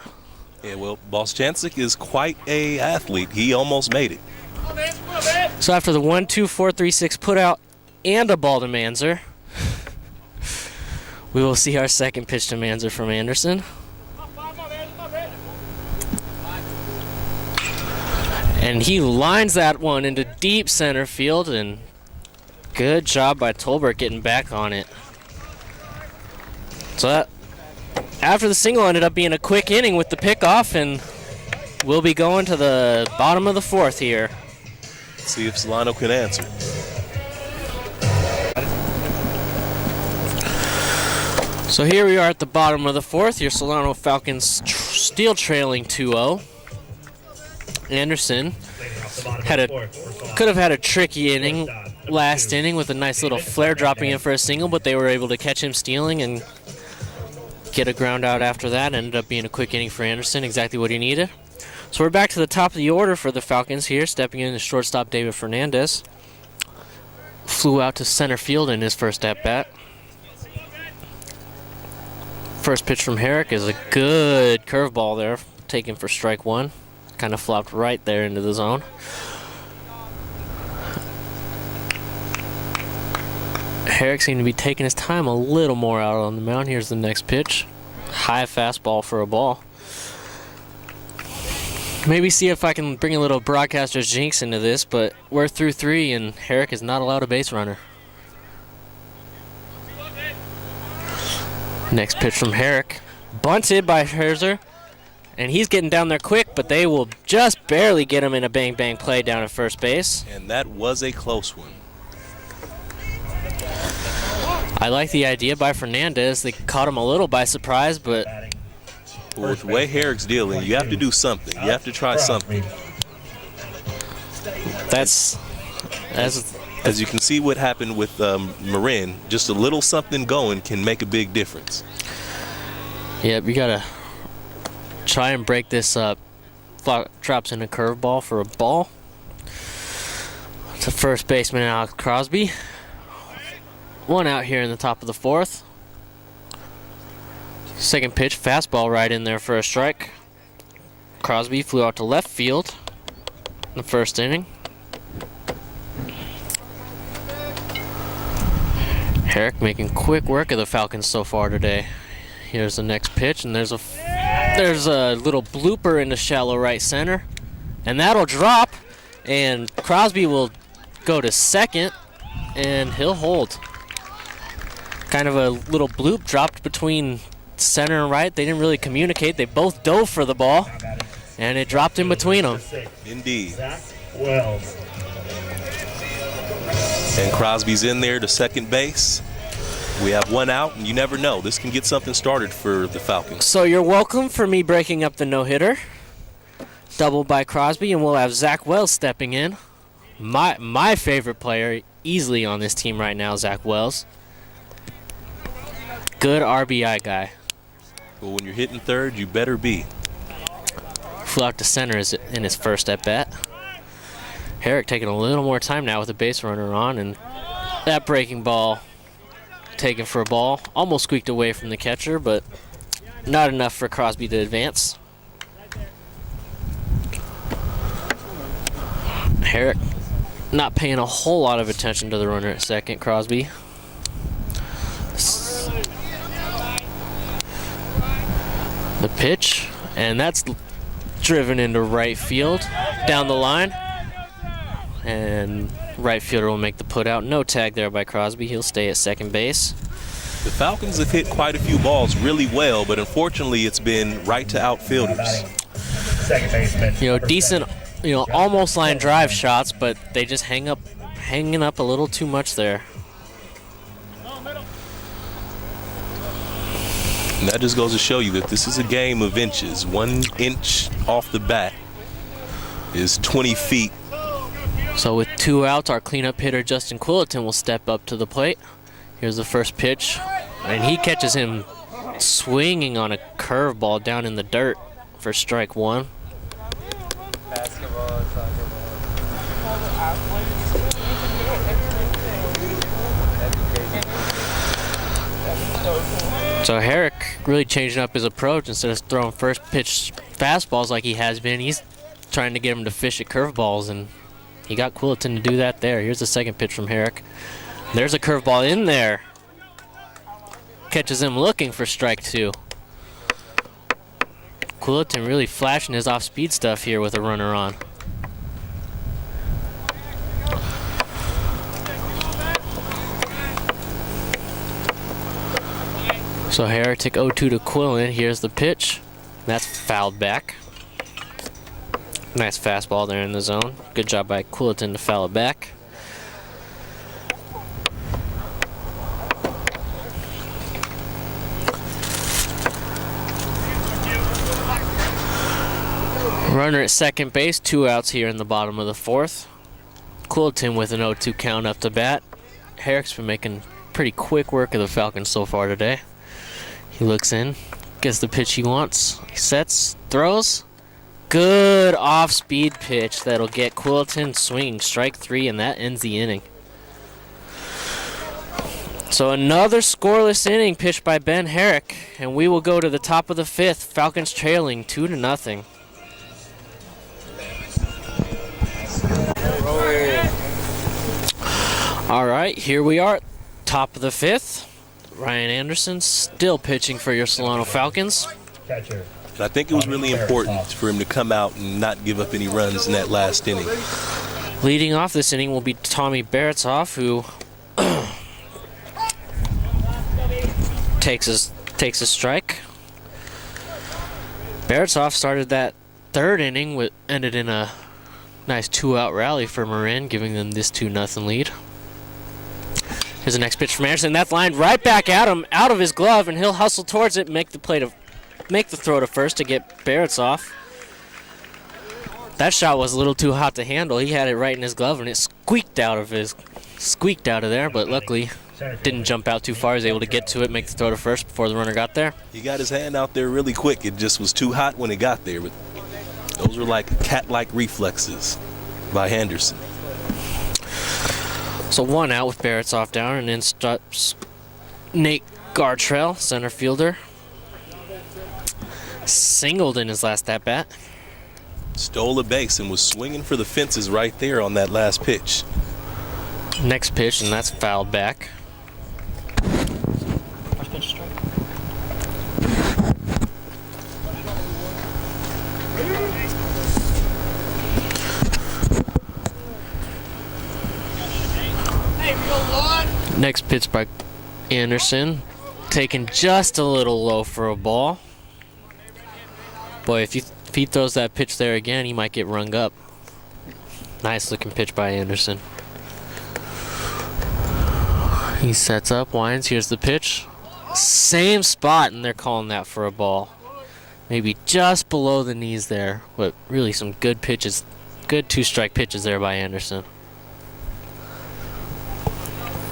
Yeah, well, Boschanczyk is quite a athlete. He almost made it. So after the 1, 2, 4, 3, 6 put out and a ball to Manzer, we will see our second pitch to Manzer from Anderson. And he lines that one into deep center field, and good job by Tolbert getting back on it. So that, after the single, ended up being a quick inning with the pickoff, and we'll be going to the bottom of the fourth here. See if Solano can answer. So here we are at the bottom of the fourth. Your Solano Falcons still trailing 2-0. Anderson could have had a tricky inning last inning with a nice little flare dropping in for a single, but they were able to catch him stealing and get a ground out after that. Ended up being a quick inning for Anderson, exactly what he needed. So we're back to the top of the order for the Falcons here. Stepping in is shortstop David Fernandez. Flew out to center field in his first at-bat. First pitch from Herrick is a good curveball there, taken for strike one. Kind of flopped right there into the zone. Herrick seemed to be taking his time a little more out on the mound. Here's the next pitch. High fastball for a ball. Maybe see if I can bring a little broadcaster's jinx into this, but we're through 3 and Herrick is not allowed a base runner. Next pitch from Herrick. Bunted by Herzer. And he's getting down there quick, but they will just barely get him in a bang-bang play down at first base. And that was a close one. I like the idea by Fernandez. They caught him a little by surprise, but With the way Herrick's dealing, you have to do something. You have to try something. that's As you can see what happened with Marin, just a little something going can make a big difference. yep, you got to try and break this up. Drops in a curveball for a ball. To first baseman Alex Crosby. One out here in the top of the fourth. Second pitch, fastball right in there for a strike. Crosby flew out to left field in the first inning. Herrick making quick work of the Falcons so far today. Here's the next pitch, and there's a little blooper into shallow right center, and that'll drop, and Crosby will go to second, and he'll hold. Kind of a little bloop dropped between center and right. They didn't really communicate. They both dove for the ball, and it dropped in between them. Indeed. Zach Wells. And Crosby's in there to second base. We have one out, and you never know. This can get something started for the Falcons. So you're welcome for me breaking up the no-hitter. Double by Crosby, and we'll have Zach Wells stepping in. My favorite player easily on this team right now, Zach Wells. Good RBI guy. But when you're hitting third, you better be. Flew out to center in his first at-bat. Herrick taking a little more time now with the base runner on, and that breaking ball taken for a ball. Almost squeaked away from the catcher, but not enough for Crosby to advance. Herrick not paying a whole lot of attention to the runner at second, Crosby. The pitch, and that's driven into right field down the line. And right fielder will make the put out. No tag there by Crosby. He'll stay at second base. The Falcons have hit quite a few balls really well, but unfortunately it's been right to outfielders. Second baseman. You know, decent almost line drive shots, but they just hanging up a little too much there. And that just goes to show you that this is a game of inches. 1 inch off the bat is 20 feet. So with 2 outs, our cleanup hitter Justin Quilliton will step up to the plate. Here's the first pitch, and he catches him swinging on a curveball down in the dirt for strike 1. So Herrick really changing up his approach. Instead of throwing first pitch fastballs like he has been, he's trying to get him to fish at curveballs, and he got Quilliton to do that there. Here's the second pitch from Herrick. There's a curveball in there. Catches him looking for strike 2. Quilliton really flashing his off-speed stuff here with a runner on. So Herrick took 0-2 to Quillen. Here's the pitch. That's fouled back. Nice fastball there in the zone. Good job by Quilliton to foul it back. Runner at second base, 2 outs here in the bottom of the 4th. Quilliton with an 0-2 count up to bat. Herrick's been making pretty quick work of the Falcons so far today. He looks in, gets the pitch he wants, he sets, throws. Good off-speed pitch that'll get Quilliton swinging strike 3, and that ends the inning. So another scoreless inning pitched by Ben Herrick, and we will go to the top of the 5th. Falcons trailing 2-0. All right, here we are, top of the 5th. Ryan Anderson still pitching for your Solano Falcons. Catcher. And I think it was really important for him to come out and not give up any runs in that last inning. Leading off this inning will be Tommy Baratsoff, who takes a strike. Baratsoff started that 3rd inning, ended in a nice 2-out rally for Marin, giving them this 2-0 lead. Here's the next pitch from Anderson. That's lined right back at him, out of his glove, and he'll hustle towards it, make the throw to first to get Barrett's off. That shot was a little too hot to handle. He had it right in his glove, and it squeaked out of there, but luckily didn't jump out too far. He was able to get to it, make the throw to first before the runner got there. He got his hand out there really quick. It just was too hot when it got there, but those were like cat-like reflexes by Henderson. So 1 out with Barrett's off down, and then stops Nate Gartrell, center fielder. Singled in his last at-bat. Stole a base and was swinging for the fences right there on that last pitch. Next pitch, and that's fouled back. First pitch strike. Next pitch by Anderson. Taken just a little low for a ball. Boy, if he throws that pitch there again, he might get rung up. Nice looking pitch by Anderson. He sets up, winds, here's the pitch. Same spot, and they're calling that for a ball. Maybe just below the knees there, but really some good pitches, good 2-strike pitches there by Anderson.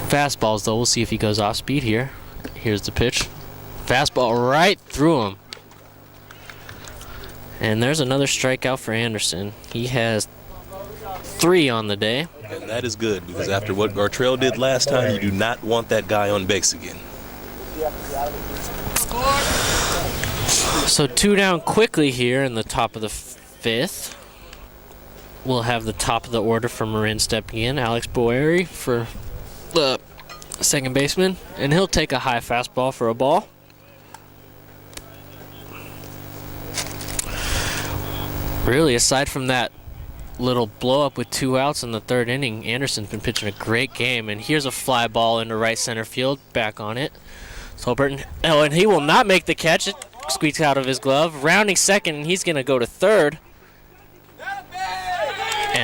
Fastballs, though, we'll see if he goes off speed here. Here's the pitch. Fastball right through him. And there's another strikeout for Anderson. He has 3 on the day. And that is good, because after what Gartrell did last time, you do not want that guy on base again. So 2 down quickly here in the top of the 5th. We'll have the top of the order for Marin stepping in. Alex Boeri for the second baseman. And he'll take a high fastball for a ball. Really, aside from that little blow up with 2 outs in the 3rd inning, Anderson's been pitching a great game. And here's a fly ball into right center field, back on it. So Burton, and he will not make the catch. It squeaks out of his glove. Rounding second, and he's going to go to 3rd.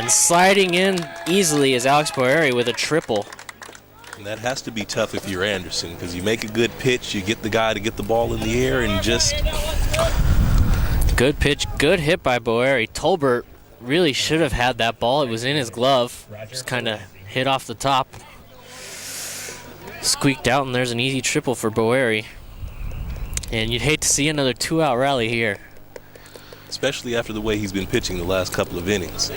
And sliding in easily is Alex Boeri with a triple. And that has to be tough if you're Anderson, because you make a good pitch, you get the guy to get the ball in the air, and just... Good pitch, good hit by Boeri. Tolbert really should have had that ball. It was in his glove. Just kind of hit off the top. Squeaked out, and there's an easy triple for Boeri. And you'd hate to see another 2-out rally here. Especially after the way he's been pitching the last couple of innings.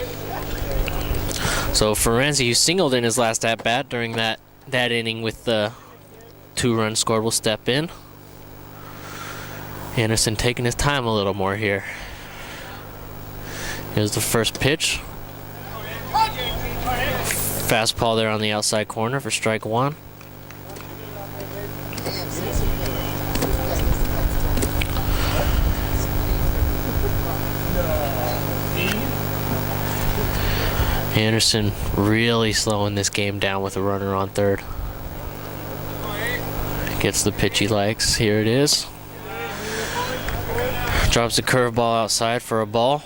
So Ferenzi, who singled in his last at-bat during that inning with the 2 runs scored, will step in. Anderson taking his time a little more here. Here's the first pitch. Fastball there on the outside corner for strike 1. Anderson really slowing this game down with a runner on third. Gets the pitch he likes. Here it is. Drops the curveball outside for a ball.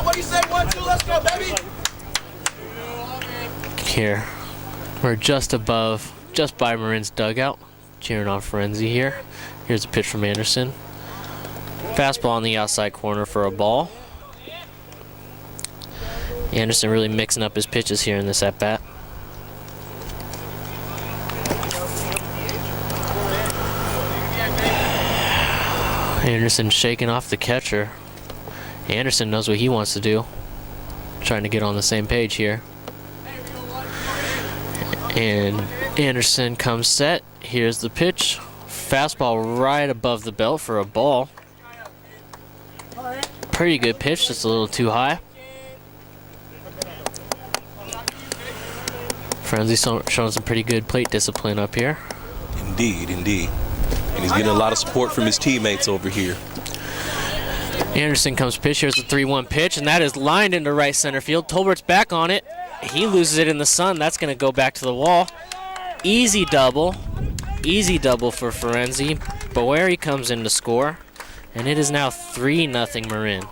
What do you say? 1, 2, let's go, baby. Here, we're just by Marin's dugout. Cheering on Ferenzi here. Here's a pitch from Anderson. Fastball on the outside corner for a ball. Anderson really mixing up his pitches here in this at-bat. Anderson shaking off the catcher. Anderson knows what he wants to do. Trying to get on the same page here. And Anderson comes set. Here's the pitch. Fastball right above the belt for a ball. Pretty good pitch, just a little too high. Ferenzi showing some pretty good plate discipline up here. Indeed, indeed. And he's getting a lot of support from his teammates over here. Anderson comes pitch. Here's the 3-1 pitch, and that is lined into right center field. Tolbert's back on it. He loses it in the sun. That's going to go back to the wall. Easy double. Easy double for Ferenzi. Boeri comes in to score, and it is now 3-0 Marin.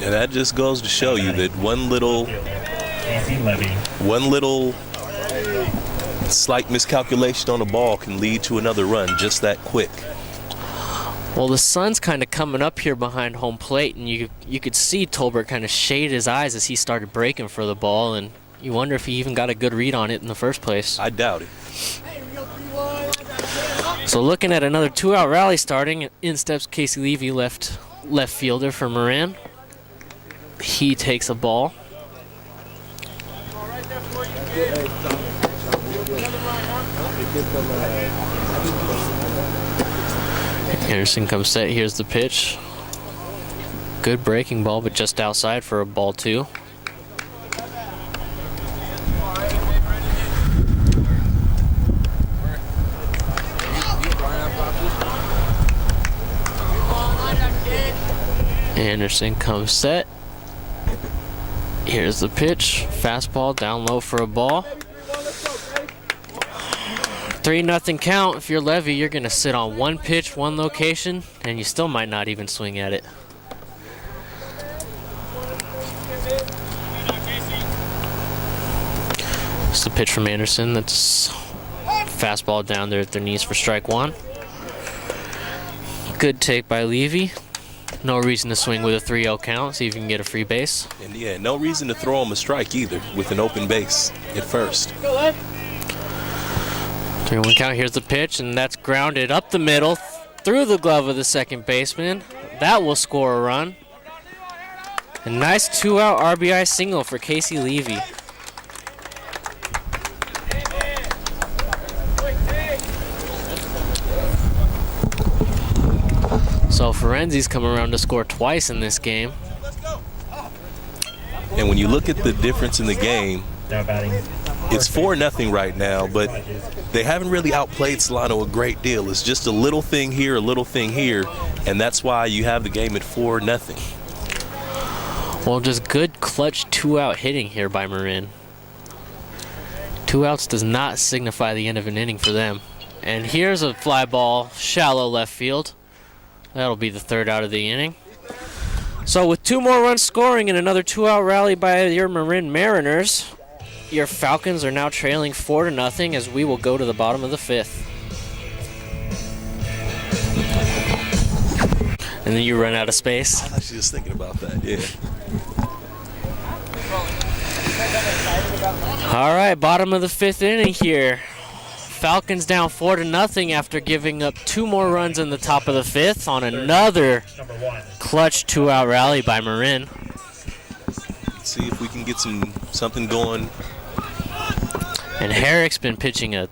And that just goes to show you that one little slight miscalculation on a ball can lead to another run just that quick. Well, the sun's kind of coming up here behind home plate, and you could see Tolbert kind of shade his eyes as he started breaking for the ball, and you wonder if he even got a good read on it in the first place. I doubt it. So looking at another 2-out rally starting, in steps Casey Levy, left fielder for Marin. He takes a ball. Anderson comes set. Here's the pitch. Good breaking ball, but just outside for a ball 2. Anderson comes set. Here's the pitch. Fastball down low for a ball. 3-0 count. If you're Levy, you're going to sit on one pitch, one location, and you still might not even swing at it. It's the pitch from Anderson. That's fastball down there at their knees for strike 1. Good take by Levy. No reason to swing with a 3-0 count, see if you can get a free base. And yeah, no reason to throw him a strike either with an open base at first. 3-1 count. Here's the pitch, and that's grounded up the middle through the glove of the second baseman. That will score a run. A nice 2-out RBI single for Casey Levy. So Ferenzi's come around to score twice in this game. And when you look at the difference in the game, Now batting. it's 4-0 right now, but they haven't really outplayed Solano a great deal. It's just a little thing here, a little thing here, and that's why you have the game at 4-0. Well, just good clutch 2-out hitting here by Marin. 2 outs does not signify the end of an inning for them. And here's a fly ball, shallow left field. That'll be the third out of the inning. So with 2 more runs scoring and another 2-out rally by your Marin Mariners, your Falcons are now trailing 4-0 as we will go to the bottom of the 5th. And then you run out of space. I was just thinking about that, yeah. All right, bottom of the 5th inning here. Falcons down 4-0 after giving up 2 more runs in the top of the 5th on another Number 1. clutch 2-out rally by Marin. Let's see if we can get something going. And Herrick's been pitching a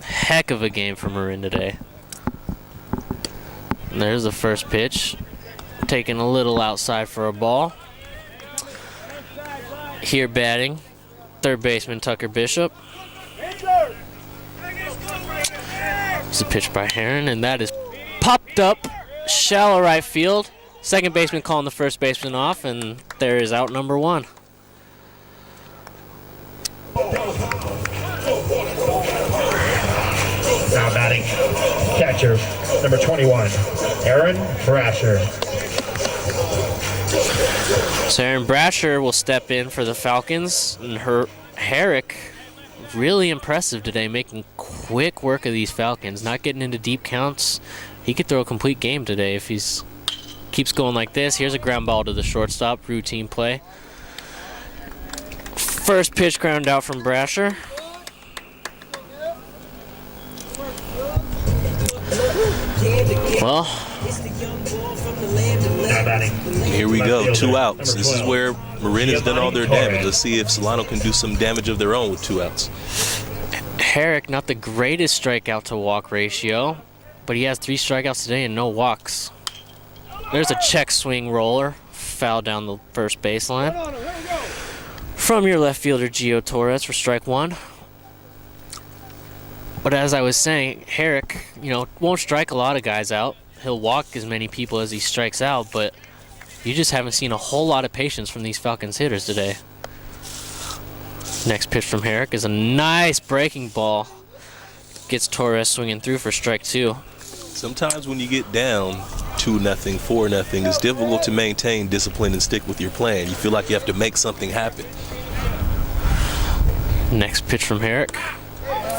heck of a game for Marin today. And there's the first pitch, taking a little outside for a ball. Here batting, third baseman Tucker Bishop. It's a pitch by Heron, and that is popped up, shallow right field. Second baseman calling the first baseman off, and there is out number 1. Now batting, catcher, number 21, Aaron Brasher. So Aaron Brasher will step in for the Falcons, and Herrick, really impressive today, making quick work of these Falcons, not getting into deep counts. He could throw a complete game today if he's keeps going like this. Here's a ground ball to the shortstop, routine play. First pitch ground out from Brasher. Well, Now batting, Here we left go, fielder, 2 outs. number This is 12, where Marin has done all their Giovanni damage. Torres. Let's see if Solano can do some damage of their own with 2 outs. Herrick, not the greatest strikeout to walk ratio, but he has 3 strikeouts today and no walks. There's a check swing roller, foul down the first baseline. From your left fielder, Gio Torres, for strike 1. But as I was saying, Herrick, won't strike a lot of guys out. He'll walk as many people as he strikes out, but you just haven't seen a whole lot of patience from these Falcons hitters today. Next pitch from Herrick is a nice breaking ball. Gets Torres swinging through for strike 2. Sometimes when you get down 2-0, 4-0, it's difficult to maintain discipline and stick with your plan. You feel like you have to make something happen. Next pitch from Herrick.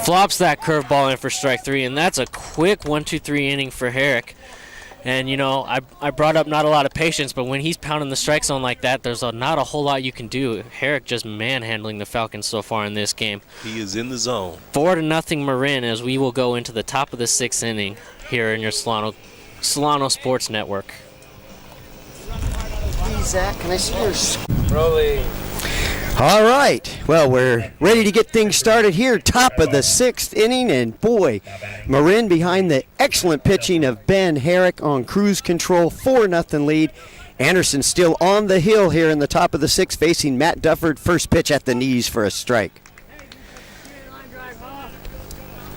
Flops that curveball in for strike 3, and that's a quick 1-2-3 inning for Herrick. And, I brought up not a lot of patience, but when he's pounding the strike zone like that, there's not a whole lot you can do. Herrick just manhandling the Falcons so far in this game. He is in the zone. 4-0 Marin as we will go into the top of the 6th inning here in your Solano Sports Network. Please, Zach, can I see your... Rolling. All right. Well, we're ready to get things started here. Top of the 6th inning, and boy, Marin behind the excellent pitching of Ben Herrick on cruise control, 4-0 lead. Anderson still on the hill here in the top of the 6th, facing Matt Dufford. First pitch at the knees for a strike.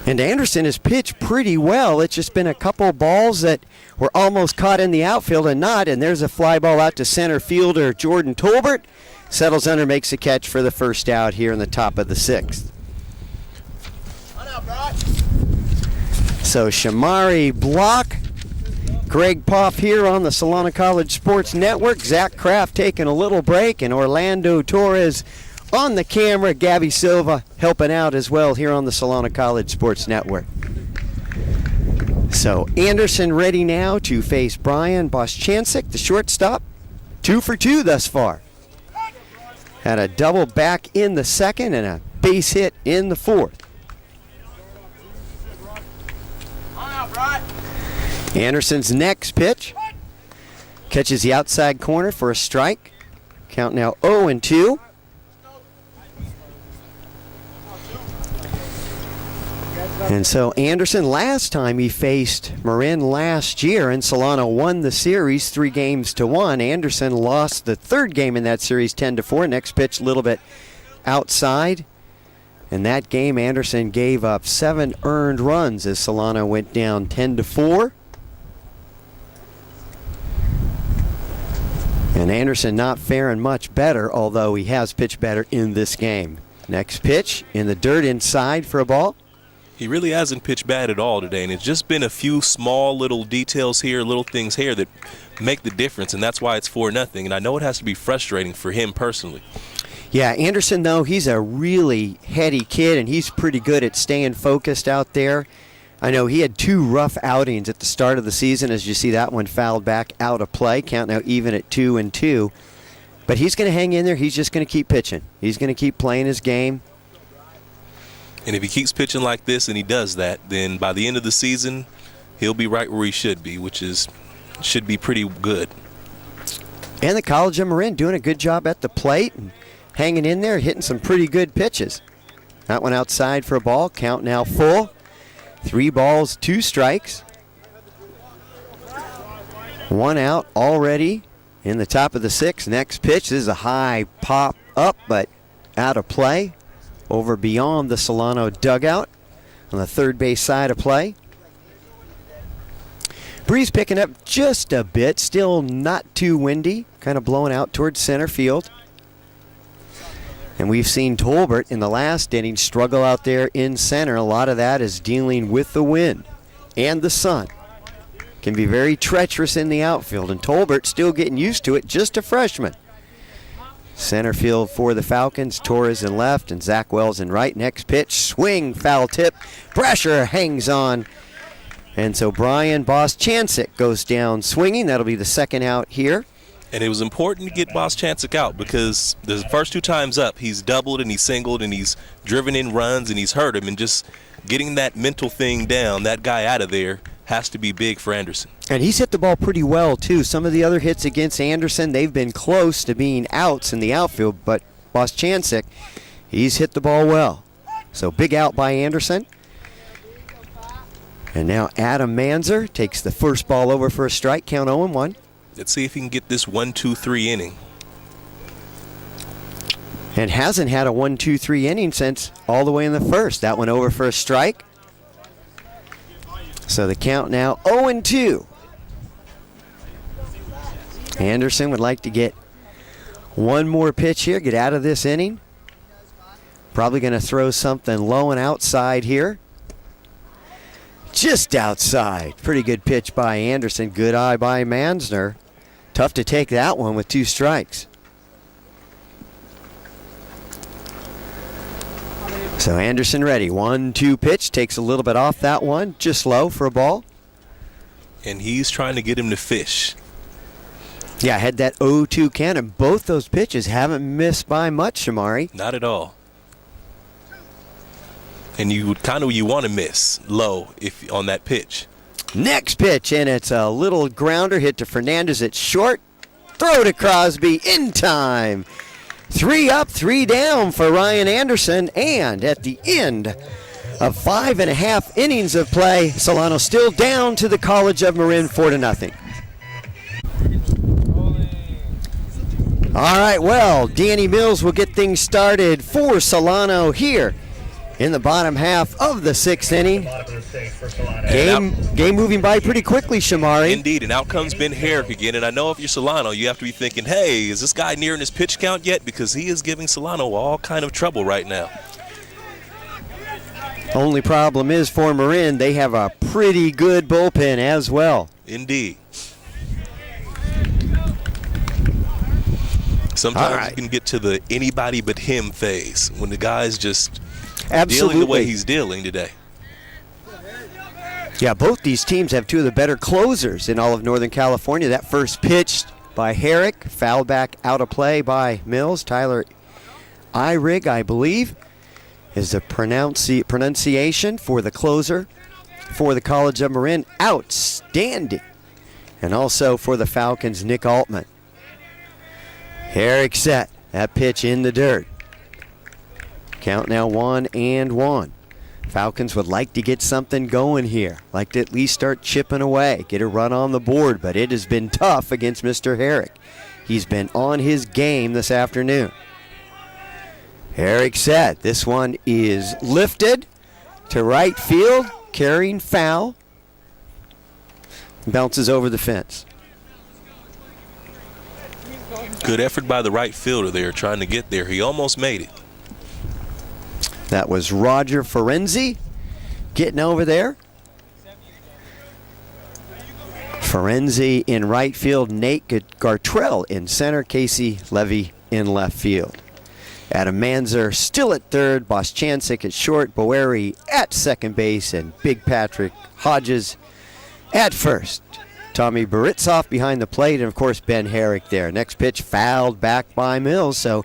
And Anderson has pitched pretty well. It's just been a couple balls that were almost caught in the outfield and not. And there's a fly ball out to center fielder Jordan Tolbert. Settles under, makes a catch for the first out here in the top of the 6th. So Shamari Block, Greg Poff here on the Solano College Sports Network. Zach Kraft taking a little break, and Orlando Torres on the camera. Gabby Silva helping out as well here on the Solano College Sports Network. So Anderson ready now to face Brian Boschanczyk, the shortstop. 2 for 2 thus far. Had a double back in the 2nd and a base hit in the 4th. Anderson's next pitch catches the outside corner for a strike. Count now 0-2. And so Anderson, last time he faced Marin last year, and Solano won the series 3-1. Anderson lost the 3rd game in that series 10-4. Next pitch a little bit outside. In that game, Anderson gave up 7 earned runs as Solano went down 10-4. And Anderson not faring much better, although he has pitched better in this game. Next pitch in the dirt inside for a ball. He really hasn't pitched bad at all today, and it's just been a few small little details here, little things here that make the difference, and that's why it's 4-0. And I know it has to be frustrating for him personally. Yeah, Anderson, though, he's a really heady kid, and he's pretty good at staying focused out there. I know he had 2 rough outings at the start of the season, as you see that one fouled back out of play, count now even at 2-2. But he's going to hang in there. He's just going to keep pitching. He's going to keep playing his game. And if he keeps pitching like this and he does that, then by the end of the season, he'll be right where he should be, which should be pretty good. And the College of Marin doing a good job at the plate and hanging in there, hitting some pretty good pitches. That one outside for a ball. Count now full. 3 balls, 2 strikes. 1 out already in the top of the 6th. Next pitch. This is a high pop up, but out of play. Over beyond the Solano dugout on the third base side of play. Breeze picking up just a bit, still not too windy, kind of blowing out towards center field. And we've seen Tolbert in the last inning struggle out there in center. A lot of that is dealing with the wind and the sun. Can be very treacherous in the outfield, and Tolbert still getting used to it, just a freshman. Center field for the Falcons, Torres in left and Zach Wells in right. Next pitch, swing, foul tip. Brasher hangs on. And so Brian Boschanczyk goes down swinging. That'll be the 2nd out here. And it was important to get Boschanczyk out because the first 2 times up, he's doubled and he's singled and he's driven in runs and he's hurt him. And just getting that mental thing down, that guy out of there, has to be big for Anderson. And he's hit the ball pretty well, too. Some of the other hits against Anderson, they've been close to being outs in the outfield, but Boschanczyk, he's hit the ball well. So big out by Anderson. And now Adam Manzer takes the first ball over for a strike, count 0-1. Let's see if he can get this 1-2-3 inning. And hasn't had a 1-2-3 inning since all the way in the first. That one over for a strike. So the count now 0-2. Anderson would like to get one more pitch here, get out of this inning. Probably going to throw something low and outside here. Just outside. Pretty good pitch by Anderson. Good eye by Mansner. Tough to take that one with 2 strikes. So Anderson ready. 1-2 pitch. Takes a little bit off that one. Just low for a ball. And he's trying to get him to fish. Yeah, had that 0-2 count, and both those pitches haven't missed by much, Shamari. Not at all. And you want to miss low if on that pitch. Next pitch, and it's a little grounder hit to Fernandez at short. Throw to Crosby in time. 3 up, 3 down for Ryan Anderson, and at the end of 5.5 innings of play, Solano still down to the College of Marin 4-0. All right, well, Danny Mills will get things started for Solano here in the bottom half of the 6th inning. Game moving by pretty quickly, Shamari. Indeed, and out comes Ben Herrick again. And I know if you're Solano, you have to be thinking, hey, is this guy nearing his pitch count yet? Because he is giving Solano all kind of trouble right now. Only problem is for Marin, they have a pretty good bullpen as well. Indeed. Sometimes you can get to the anybody but him phase when the guy's just dealing the way he's dealing today. Yeah, both these teams have 2 of the better closers in all of Northern California. That first pitch by Herrick, fouled back out of play by Mills. Tyler Eyrig, I believe, is the pronunciation for the closer for the College of Marin. Outstanding. And also for the Falcons, Nick Altman. Herrick set. That pitch in the dirt. Count now 1-1. Falcons would like to get something going here. Like to at least start chipping away. Get a run on the board, but it has been tough against Mr. Herrick. He's been on his game this afternoon. Herrick set. This one is lifted to right field. Carrying foul. Bounces over the fence. Good effort by the right fielder there trying to get there. He almost made it. That was Roger Ferenzi getting over there. Ferenzi in right field, Nate Gartrell in center, Casey Levy in left field. Adam Manzer still at third, Boschanczyk at short, Boeri at second base, and Big Patrick Hodges at first. Tommy Baritzoff behind the plate, and of course Ben Herrick there. Next pitch fouled back by Mills, so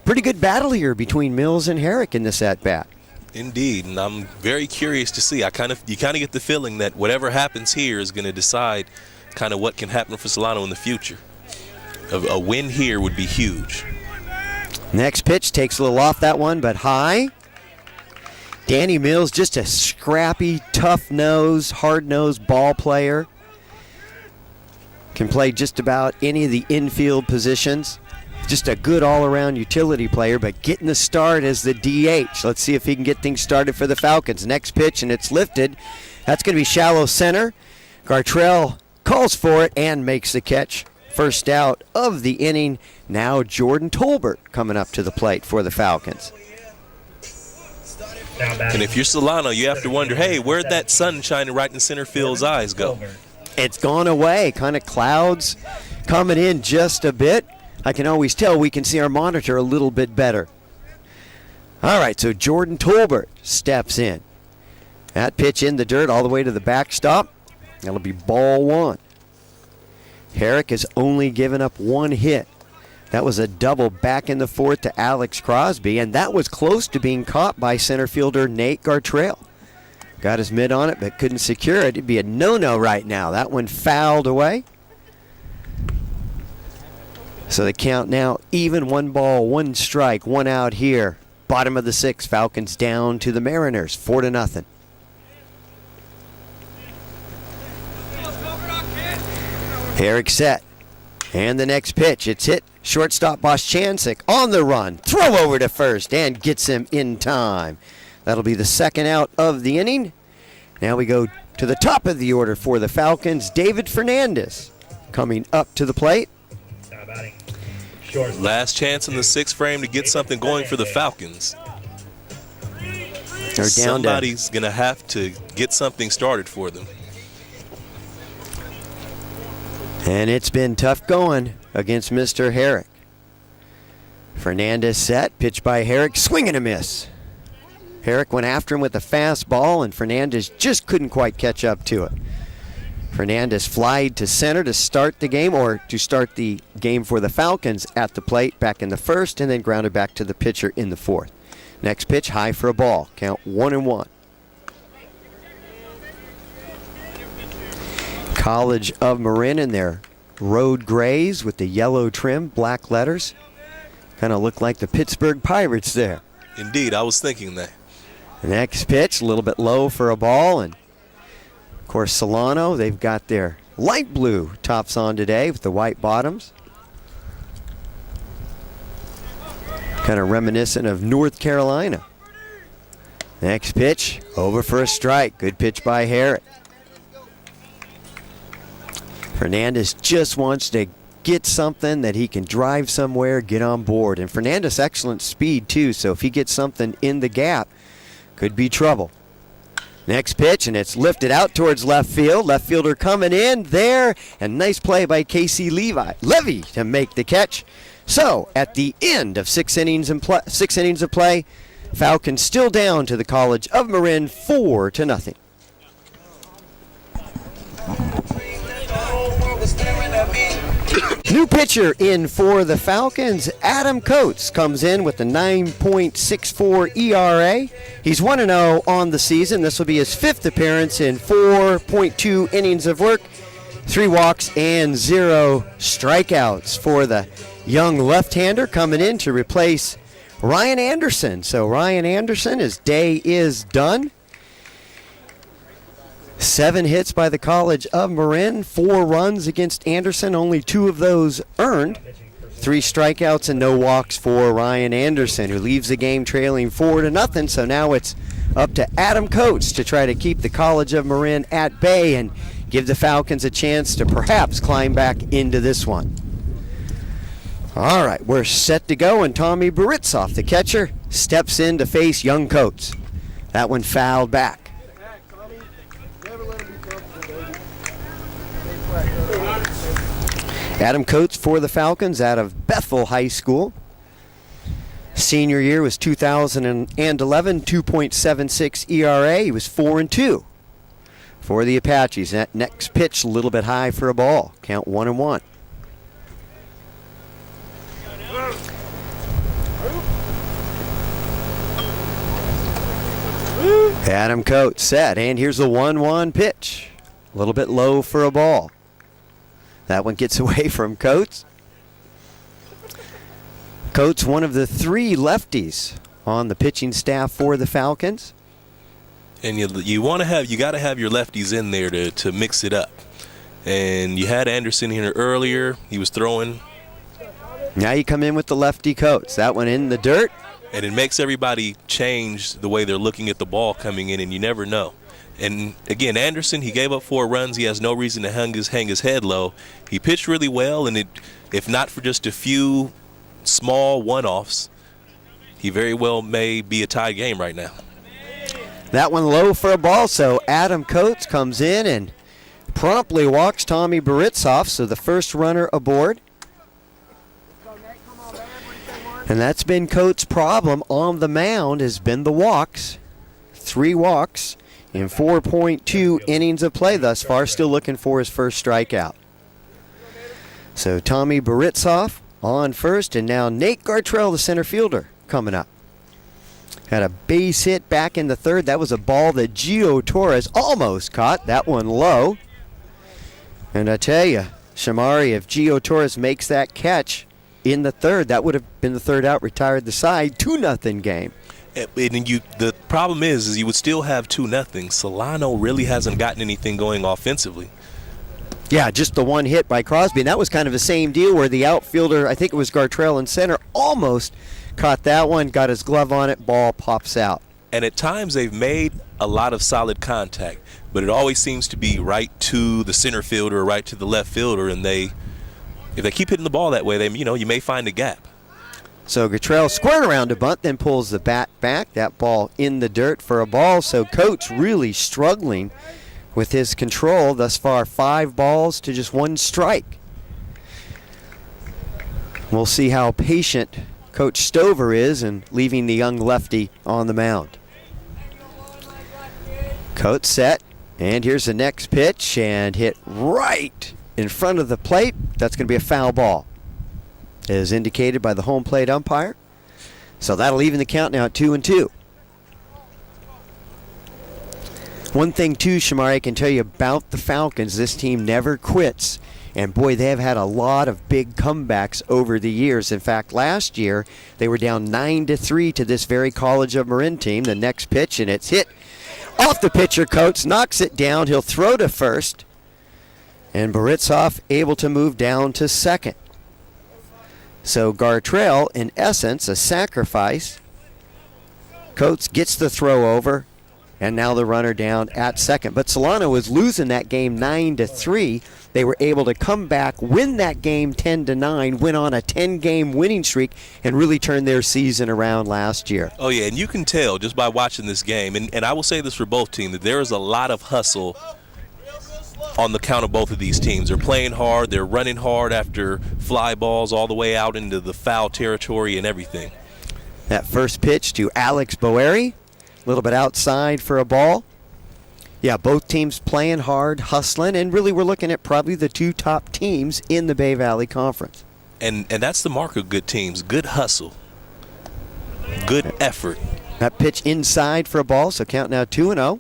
pretty good battle here between Mills and Herrick in this at-bat. Indeed, and I'm very curious to see. You kind of get the feeling that whatever happens here is going to decide kind of what can happen for Solano in the future. A win here would be huge. Next pitch takes a little off that one, but high. Danny Mills, just a scrappy, tough-nosed, hard-nosed ball player. Can play just about any of the infield positions. Just a good all-around utility player, but getting the start as the DH. Let's see if he can get things started for the Falcons. Next pitch, and it's lifted. That's going to be shallow center. Gartrell calls for it and makes the catch. First out of the inning. Now Jordan Tolbert coming up to the plate for the Falcons. And if you're Solano, you have to wonder, hey, where'd that sun shining right in center field's eyes go? It's gone away. Kind of clouds coming in just a bit. I can always tell we can see our monitor a little bit better. All right, so Jordan Tolbert steps in. That pitch in the dirt all the way to the backstop. That'll be ball one. Herrick has only given up one hit. That was a double back in the fourth to Alex Crosby, and that was close to being caught by center fielder Nate Gartrell. Got his mitt on it, but couldn't secure it. It'd be a no-no right now. That one fouled away. So the count now even, 1 ball, 1 strike, 1 out here. Bottom of the 6th, Falcons down to the Mariners, 4-0. Herrick set. And the next pitch, it's hit. Shortstop Boschanczyk on the run. Throw over to first and gets him in time. That'll be the second out of the inning. Now we go to the top of the order for the Falcons. David Fernandez coming up to the plate. Last chance in the 6th frame to get something going for the Falcons. Somebody's going to have to get something started for them. And it's been tough going against Mr. Herrick. Fernandez set, pitch by Herrick, swing and a miss. Herrick went after him with a fastball, and Fernandez just couldn't quite catch up to it. Fernandez flied to center to start the game, or to start the game for the Falcons at the plate back in the first, and then grounded back to the pitcher in the fourth. Next pitch, high for a ball. Count 1-1. College of Marin in their road grays with the yellow trim, black letters. Kind of look like the Pittsburgh Pirates there. Indeed, I was thinking that. Next pitch, a little bit low for a ball, and of course Solano, they've got their light blue tops on today with the white bottoms. Kind of reminiscent of North Carolina. Next pitch, over for a strike. Good pitch by Herrick. Fernandez just wants to get something that he can drive somewhere, get on board. And Fernandez, excellent speed too, so if he gets something in the gap, could be trouble. Next pitch, and it's lifted out towards left field. Left fielder coming in there, and nice play by Casey Levy to make the catch. So at the end of 6 innings of play, Falcons still down to the College of Marin, 4-0. New pitcher in for the Falcons. Adam Coates comes in with a 9.64 ERA. He's 1-0 on the season. This will be his 5th appearance in 4.2 innings of work, 3 walks and 0 strikeouts for the young left-hander coming in to replace Ryan Anderson. So Ryan Anderson, his day is done. 7 hits by the College of Marin, 4 runs against Anderson, only 2 of those earned. 3 strikeouts and no walks for Ryan Anderson, who leaves the game trailing 4-0. So now it's up to Adam Coates to try to keep the College of Marin at bay and give the Falcons a chance to perhaps climb back into this one. All right, we're set to go, and Tommy Baritzoff, the catcher, steps in to face young Coates. That one fouled back. Adam Coates for the Falcons out of Bethel High School. Senior year was 2011, 2.76 ERA. He was 4-2 for the Apaches. That next pitch a little bit high for a ball. Count 1-1. Adam Coates set, and here's the 1-1 pitch. A little bit low for a ball. That one gets away from Coates. Coates, one of the 3 lefties on the pitching staff for the Falcons. And you got to have your lefties in there to mix it up. And you had Anderson here earlier. He was throwing. Now you come in with the lefty Coates. That one in the dirt. And it makes everybody change the way they're looking at the ball coming in, and you never know. And again, Anderson, he gave up 4 runs. He has no reason to hang his head low. He pitched really well, and if not for just a few small one-offs, he very well may be a tie game right now. That one low for a ball, so Adam Coates comes in and promptly walks Tommy Baritzoff, so the first runner aboard. And that's been Coates' problem on the mound, has been the walks. 3 walks in 4.2 innings of play thus far, still looking for his first strikeout. So Tommy Baritzoff on first, and now Nate Gartrell, the center fielder, coming up. Had a base hit back in the third. That was a ball that Gio Torres almost caught. That one low. And I tell you, Shamari, if Gio Torres makes that catch in the third, that would have been the third out, retired the side, 2-0 game. And the problem is you would still have 2-0. Solano really hasn't gotten anything going offensively. Yeah, just the one hit by Crosby. And that was kind of the same deal where the outfielder, I think it was Gartrell in center, almost caught that one, got his glove on it, ball pops out. And at times they've made a lot of solid contact, but it always seems to be right to the center fielder or right to the left fielder, and if they keep hitting the ball that way, you may find a gap. So Gartrell squared around a bunt, then pulls the bat back. That ball in the dirt for a ball. So Coates really struggling with his control. Thus far, 5 balls to just 1 strike. We'll see how patient Coach Stover is in leaving the young lefty on the mound. Coates set, and here's the next pitch, and hit right in front of the plate. That's going to be a foul ball, as indicated by the home plate umpire. So that'll even the count now at 2-2. One thing, too, Shamari, I can tell you about the Falcons, this team never quits. And, boy, they have had a lot of big comebacks over the years. In fact, last year they were down 9-3 to this very College of Marin team. The next pitch, and it's hit off the pitcher. Coates knocks it down. He'll throw to first. And Baritzoff able to move down to second. So Gartrell, in essence, a sacrifice. Coates gets the throw over, and now the runner down at second. But Solano was losing that game 9-3. They were able to come back, win that game 10-9, went on a 10-game winning streak, and really turned their season around last year. Oh, yeah, and you can tell just by watching this game, and I will say this for both teams, that there is a lot of hustle on the count of both of these teams. They're playing hard, they're running hard after fly balls all the way out into the foul territory and everything. That first pitch to Alex Boeri, a little bit outside for a ball. Yeah, both teams playing hard, hustling, and really we're looking at probably the 2 top teams in the Bay Valley Conference. And that's the mark of good teams, good hustle, good effort. That pitch inside for a ball, so count now 2-0.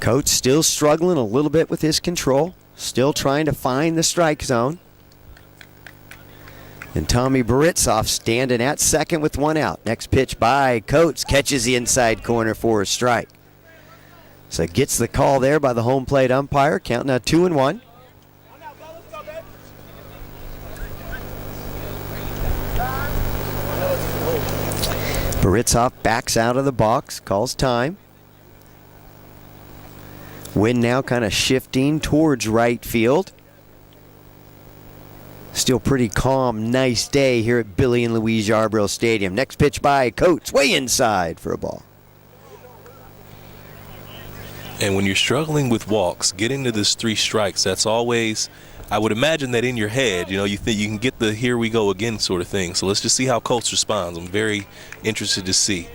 Coach still struggling a little bit with his control, still trying to find the strike zone. And Tommy Baritzoff standing at second with 1 out. Next pitch by Coates, catches the inside corner for a strike. So gets the call there by the home plate umpire. Count now 2-1. Baritzoff backs out of the box, calls time. Wind now kind of shifting towards right field. Still pretty calm, nice day here at Billy and Louise Yarbrough Stadium. Next pitch by Coates, way inside for a ball. And when you're struggling with walks, getting to this 3 strikes, that's always I would imagine that in your head, you think you can get the here we go again sort of thing. So let's just see how Coates responds. I'm very interested to see.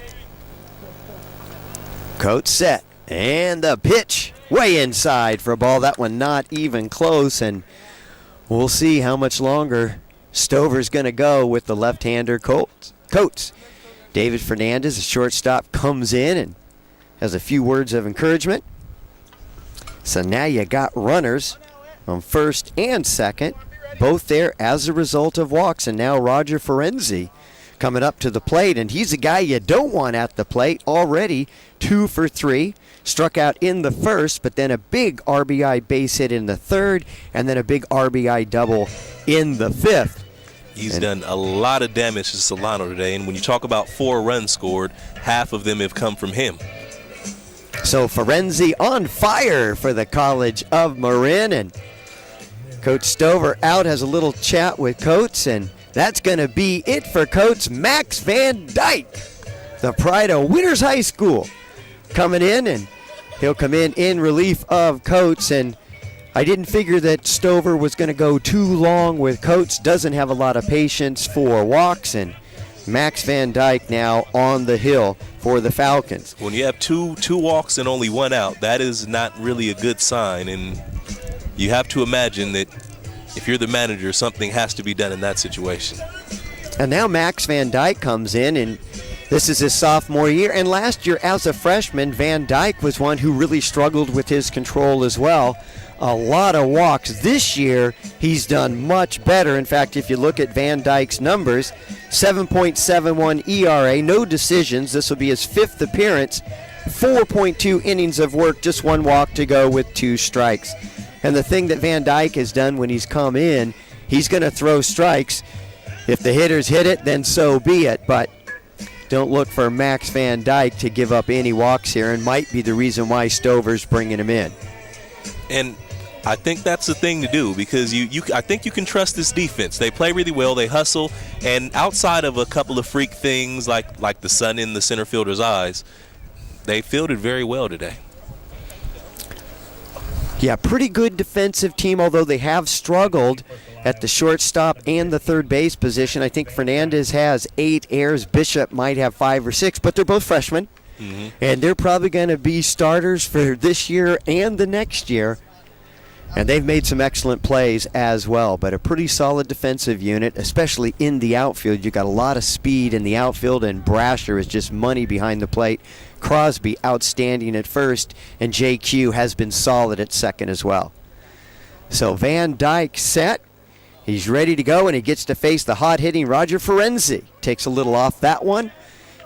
Coates set. And the pitch way inside for a ball. That one not even close. And we'll see how much longer Stover's going to go with the left-hander Coates. David Fernandez, the shortstop, comes in and has a few words of encouragement. So now you got runners on first and second, both there as a result of walks. And now Roger Ferenzi coming up to the plate, and he's a guy you don't want at the plate. Already 2 for 3, struck out in the first, but then a big RBI base hit in the third, and then a big RBI double in the fifth. He's done a lot of damage to Solano today, and when you talk about 4 runs scored, half of them have come from him. So Ferenzi on fire for the College of Marin, and Coach Stover out, has a little chat with Coates, and that's going to be it for Coates. Max Van Dyke, the pride of Winners High School, coming in, and he'll come in relief of Coates. And I didn't figure that Stover was going to go too long with Coates. Doesn't have a lot of patience for walks, and Max Van Dyke now on the hill for the Falcons. When you have two walks and only 1 out, that is not really a good sign, and you have to imagine that if you're the manager, something has to be done in that situation. And now Max Van Dyke comes in, and this is his sophomore year. And last year as a freshman, Van Dyke was one who really struggled with his control as well. A lot of walks. This year, he's done much better. In fact, if you look at Van Dyke's numbers, 7.71 ERA, no decisions. This will be his 5th appearance. 4.2 innings of work, just 1 walk to go with 2 strikes. And the thing that Van Dyke has done when he's come in, he's going to throw strikes. If the hitters hit it, then so be it. But don't look for Max Van Dyke to give up any walks here, and might be the reason why Stover's bringing him in. And I think that's the thing to do, because I think you can trust this defense. They play really well, they hustle, and outside of a couple of freak things like the sun in the center fielder's eyes, they fielded very well today. Yeah, pretty good defensive team, although they have struggled at the shortstop and the third base position. I think Fernandez has 8 errors. Bishop might have 5 or 6, but they're both freshmen. Mm-hmm. And they're probably going to be starters for this year and the next year. And they've made some excellent plays as well. But a pretty solid defensive unit, especially in the outfield. You got a lot of speed in the outfield, and Brasher is just money behind the plate. Crosby outstanding at first, and JQ has been solid at second as well. So Van Dyke set. He's ready to go, and he gets to face the hot-hitting Roger Ferenzi. Takes a little off that one,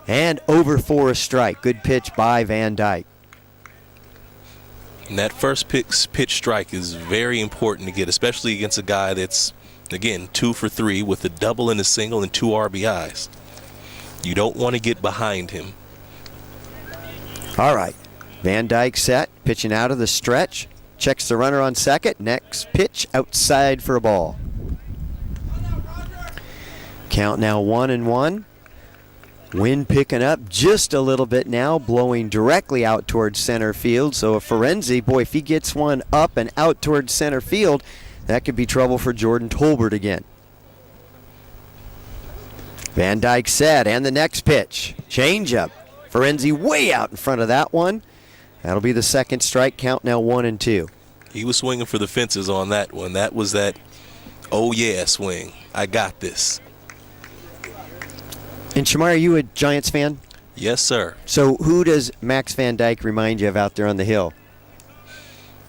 and over for a strike. Good pitch by Van Dyke. And that first pitch strike is very important to get, especially against a guy that's, again, 2 for 3 with a double and a single and 2 RBIs. You don't want to get behind him. All right, Van Dyke set, pitching out of the stretch. Checks the runner on second. Next pitch outside for a ball. Count now 1-1. Wind picking up just a little bit now, blowing directly out towards center field. So a Ferenzi, boy, if he gets one up and out towards center field, that could be trouble for Jordan Tolbert again. Van Dyke set, and the next pitch. Changeup. Ferenzi way out in front of that one. That'll be the second strike. Count now 1-2. He was swinging for the fences on that one. That was that, oh yeah, swing. I got this. And Shamar, are you a Giants fan? Yes, sir. So who does Max Van Dyke remind you of out there on the hill?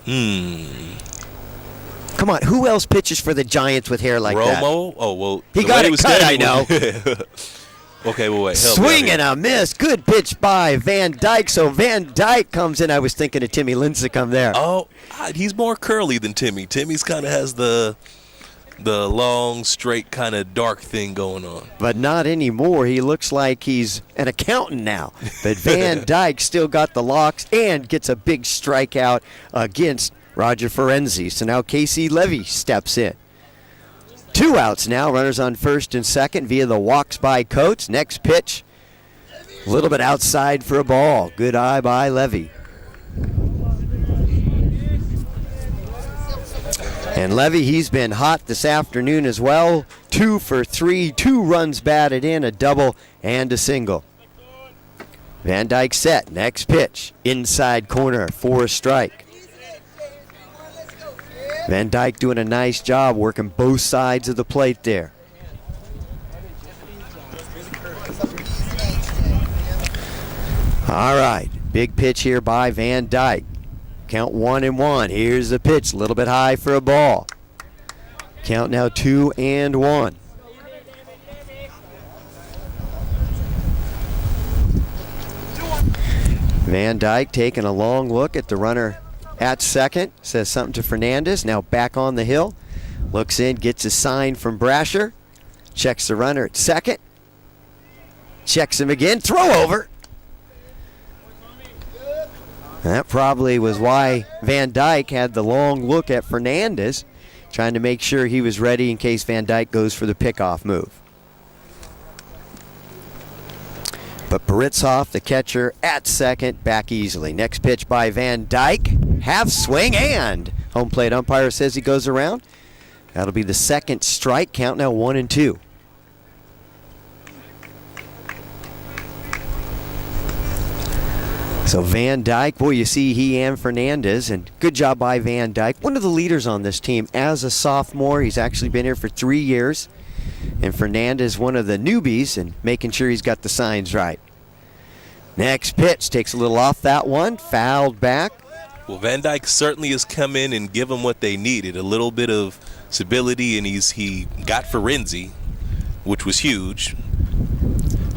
Come on, who else pitches for the Giants with hair like that? Romo? Oh, well. He got it cut, I know. Okay, well, wait. Swing and a miss. Good pitch by Van Dyke. So Van Dyke comes in. I was thinking of Timmy Lincecum there. Oh, he's more curly than Timmy. Timmy's kind of has the long, straight, kind of dark thing going on. But not anymore. He looks like he's an accountant now. But Van Dyke still got the locks and gets a big strikeout against Roger Ferenzi. So now Casey Levy steps in. 2 outs now. Runners on first and second via the walks by Coates. Next pitch, a little bit outside for a ball. Good eye by And Levy, he's been hot this afternoon as well. 2 for 3, 2 runs batted in, a double and a single. Van Dyke set, next pitch, inside corner for a strike. Van Dyke doing a nice job working both sides of the plate there. All right, big pitch here by Van Dyke. Count 1-1. Here's the pitch, a little bit high for a ball. Count now 2-1. Van Dyke taking a long look at the runner at second. Says something to Fernandez. Now back on the hill. Looks in, gets a sign from Brasher. Checks the runner at second. Checks him again. Throw over. That probably was why Van Dyke had the long look at Fernandez, trying to make sure he was ready in case Van Dyke goes for the pickoff move. But Baritzoff, the catcher, at second, back easily. Next pitch by Van Dyke. Half swing and home plate umpire says he goes around. That'll be the second strike. Count now 1-2. So Van Dyke, boy, you see he and Fernandez, and good job by Van Dyke. One of the leaders on this team as a sophomore. He's actually been here for 3 years. And Fernandez, one of the newbies, and making sure he's got the signs right. Next pitch, takes a little off that one, fouled back. Well, Van Dyke certainly has come in and given what they needed, a little bit of stability, and he got Ferenzi, which was huge.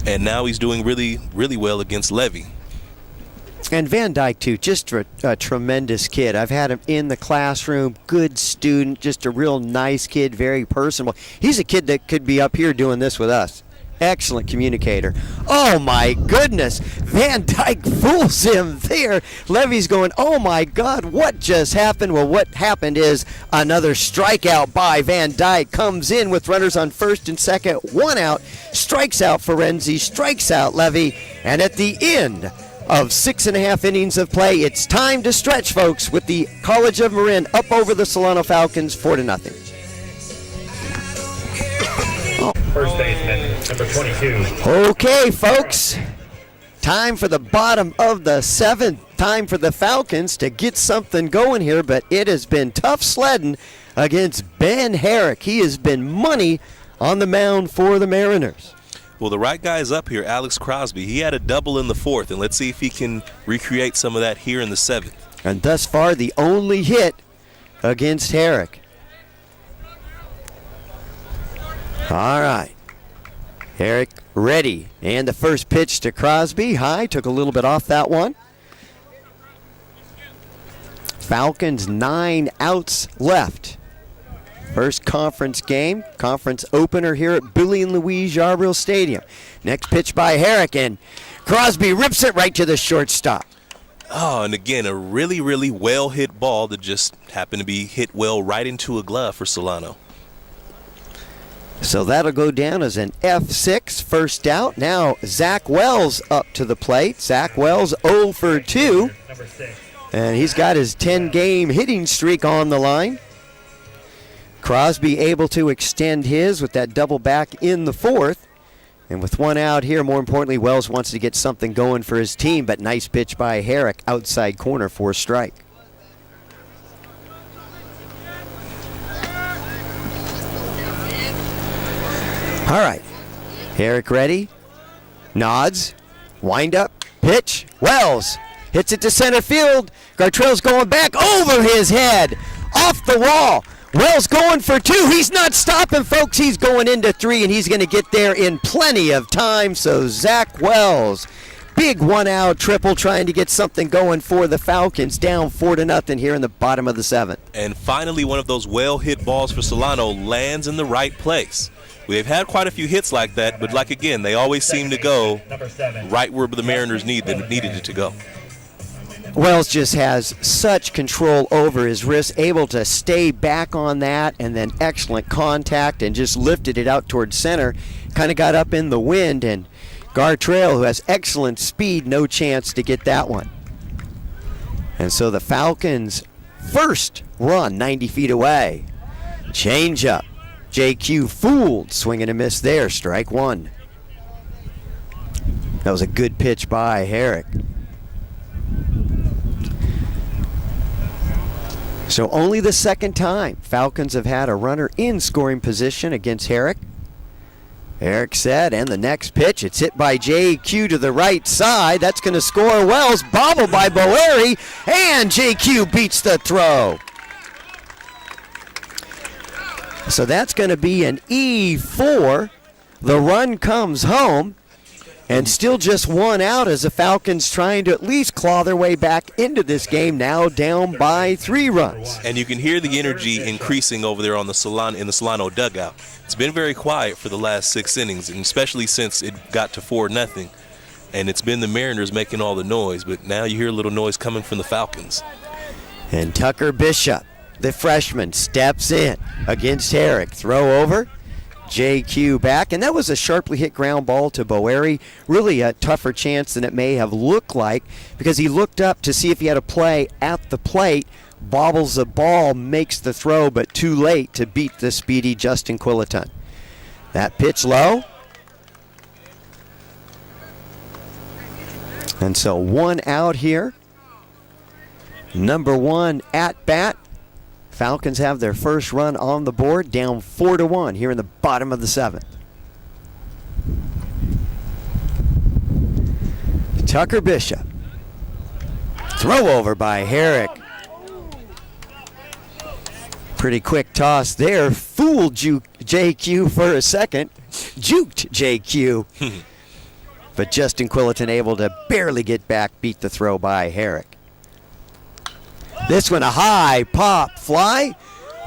And now he's doing really, really well against Levy. And Van Dyke, too, just a tremendous kid. I've had him in the classroom, good student, just a real nice kid, very personable. He's a kid that could be up here doing this with us. Excellent communicator. Oh, my goodness. Van Dyke fools him there. Levy's going, oh, my God, what just happened? Well, what happened is another strikeout by Van Dyke. Comes in with runners on first and second, 1 out, strikes out Ferenzi, strikes out Levy, and at the end of 6.5 innings of play, it's time to stretch, folks, with the College of Marin up over the Solano Falcons 4-0. First baseman, number 22. Okay, folks, time for the bottom of the 7th. Time for the Falcons to get something going here, but it has been tough sledding against Ben Herrick. He has been money on the mound for the Mariners. Well, the right guy is up here, Alex Crosby. He had a double in the 4th, and let's see if he can recreate some of that here in the 7th. And thus far, the only hit against Herrick. All right. Herrick ready. And the first pitch to Crosby. High. Took a little bit off that one. Falcons 9 outs left. First conference game, conference opener here at Billy and Louise Yarborough Stadium. Next pitch by Herrick, and Crosby rips it right to the shortstop. Oh, and again, a really, really well-hit ball that just happened to be hit well right into a glove for Solano. So that'll go down as an F6, first out. Now Zach Wells up to the plate. Zach Wells 0 for 2, and he's got his 10-game hitting streak on the line. Crosby able to extend his with that double back in the 4th. And with 1 out here, more importantly, Wells wants to get something going for his team, but nice pitch by Herrick, outside corner for a strike. All right, Herrick ready, nods, wind up, pitch, Wells hits it to center field. Gartrell's going back over his head, off the wall. Wells going for 2. He's not stopping, folks. He's going into 3, and he's going to get there in plenty of time. So Zach Wells, big 1-out triple, trying to get something going for the Falcons, down 4-0 here in the bottom of the 7th. And finally, one of those well-hit balls for Solano lands in the right place. We've had quite a few hits like that, but like again, they always seem to go right where the Mariners needed it to go. Wells just has such control over his wrist, able to stay back on that, and then excellent contact, and just lifted it out towards center. Kind of got up in the wind, and Gartrell, who has excellent speed, no chance to get that one. And so the Falcons' first run 90 feet away Change up. JQ fooled. Swing and a miss there. Strike one. That was a good pitch by Herrick. So only the second time Falcons have had a runner in scoring position against Herrick. Herrick set, and the next pitch, it's hit by JQ to the right side. That's going to score Wells. Bobble by Boeri, and JQ beats the throw. So that's going to be an E4. The run comes home, and still just one out as the Falcons trying to at least claw their way back into this game, now down by 3 runs. And you can hear the energy increasing over there on the Solano dugout. It's been very quiet for the last 6 innings, and especially since it got to 4-0. And it's been the Mariners making all the noise, but now you hear a little noise coming from the Falcons. And Tucker Bishop, the freshman, steps in against Herrick. Throw over. JQ back, and that was a sharply hit ground ball to Boeri. Really a tougher chance than it may have looked like, because he looked up to see if he had a play at the plate, bobbles the ball, makes the throw, but too late to beat the speedy Justin Quilliton. That pitch low. And so 1 out here. Number 1 at bat. Falcons have their first run on the board, down 4-1 here in the bottom of the 7th. Tucker Bishop. Throw over by Herrick. Pretty quick toss there. Fooled JQ for a second. Juked JQ. But Justin Quilliton able to barely get back, beat the throw by Herrick. This one a high pop fly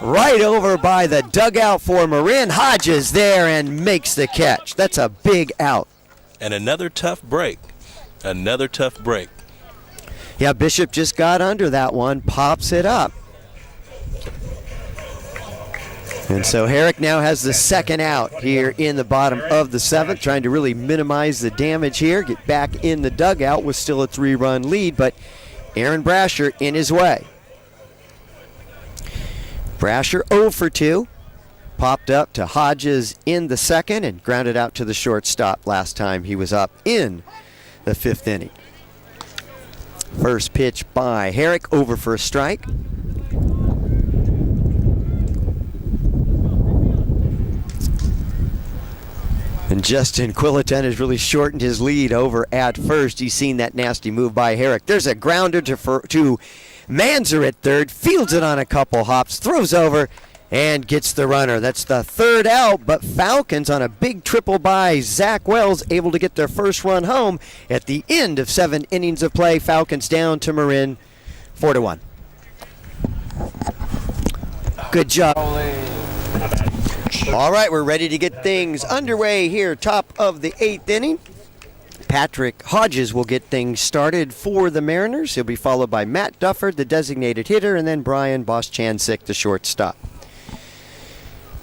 right over by the dugout for Marin. Hodges there and makes the catch. That's a big out. And another tough break. Another tough break. Yeah, Bishop just got under that one, pops it up. And so Herrick now has the second out here in the bottom of the 7th, trying to really minimize the damage here, get back in the dugout with still a 3-run lead, but Aaron Brasher in his way. Brasher 0 for 2. Popped up to Hodges in the 2nd and grounded out to the shortstop last time he was up in the 5th inning. First pitch by Herrick, over for a strike. And Justin Quilliton has really shortened his lead over at first. He's seen that nasty move by Herrick. There's a grounder to Manzer at third, fields it on a couple hops, throws over, and gets the runner. That's the 3rd out, but Falcons on a big triple by Zach Wells, able to get their first run home at the end of 7 innings of play. Falcons down to Marin, 4-1. Good job. All right, we're ready to get things underway here, top of the 8th inning. Patrick Hodges will get things started for the Mariners. He'll be followed by Matt Dufford, the designated hitter, and then Brian Boschanczyk, the shortstop.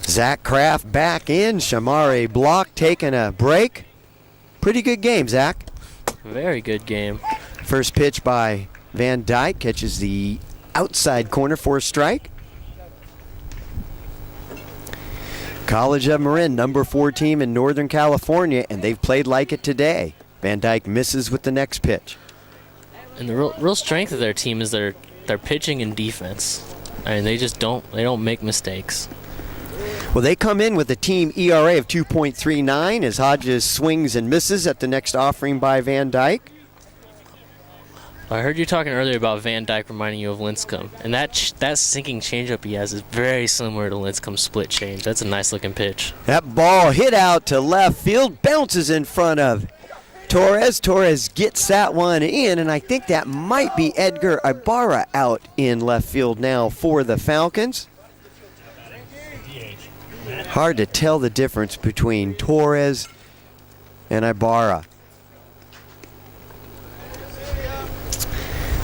Zach Kraft back in. Shamari Block taking a break. Pretty good game, Zach. Very good game. First pitch by Van Dyke catches the outside corner for a strike. College of Marin, number 4 team in Northern California, and they've played like it today. Van Dyke misses with the next pitch. And the real strength of their team is their pitching and defense. I mean, they don't make mistakes. Well, they come in with a team ERA of 2.39 as Hodges swings and misses at the next offering by Van Dyke. I heard you talking earlier about Van Dyke reminding you of Lincecum, and that sinking changeup he has is very similar to Lincecum's split change. That's a nice looking pitch. That ball hit out to left field, bounces in front of Torres. Torres gets that one in, and I think that might be Edgar Ibarra out in left field now for the Falcons. Hard to tell the difference between Torres and Ibarra.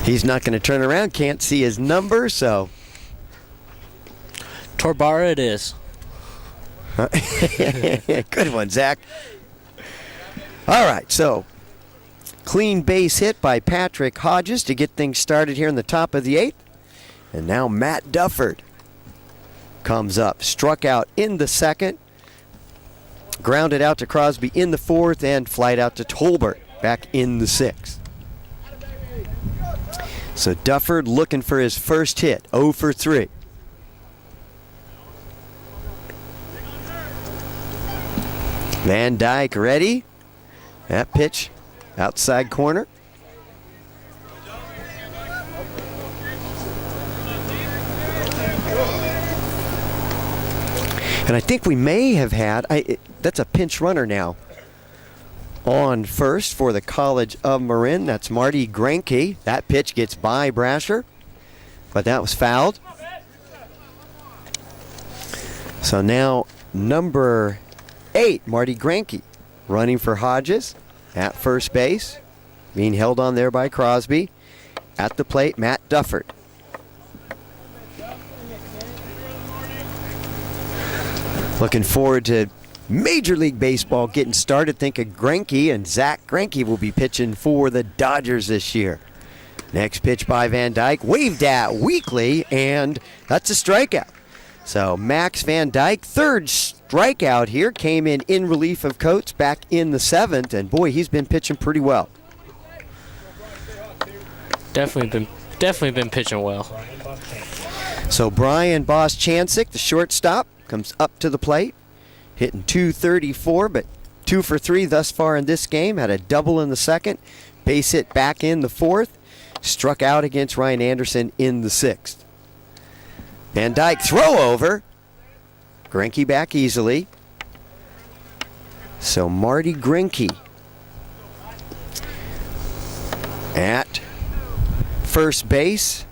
He's not going to turn around, can't see his number, so. Torbara it is. Good one, Zach. All right, so clean base hit by Patrick Hodges to get things started here in the top of the 8th. And now Matt Dufford comes up. Struck out in the second. Grounded out to Crosby in the fourth, and flied out to Tolbert back in the sixth. So Dufford looking for his first hit, 0 for 3. Van Dyke ready. That pitch, outside corner. And I think we may have had, that's a pinch runner now. On first for the College of Marin, that's Marty Granke. That pitch gets by Brasher, but that was fouled. So now number 8, Marty Granke, running for Hodges at first base, being held on there by Crosby. At the plate, Matt Dufford. Looking forward to Major League Baseball getting started. Think of Greinke, and Zach Greinke will be pitching for the Dodgers this year. Next pitch by Van Dyke, waved at weakly, and that's a strikeout. So Max Van Dyke, third strikeout here, came in relief of Coates back in the seventh, and boy, he's been pitching pretty well. Definitely been pitching well. So Brian Bosch-Chancik, the shortstop, comes up to the plate, hitting .234, but 2 for 3 thus far in this game. Had a double in the second, base hit back in the fourth, struck out against Ryan Anderson in the sixth. Van Dyke throw over, Greinke back easily. So Marty Greinke at first base.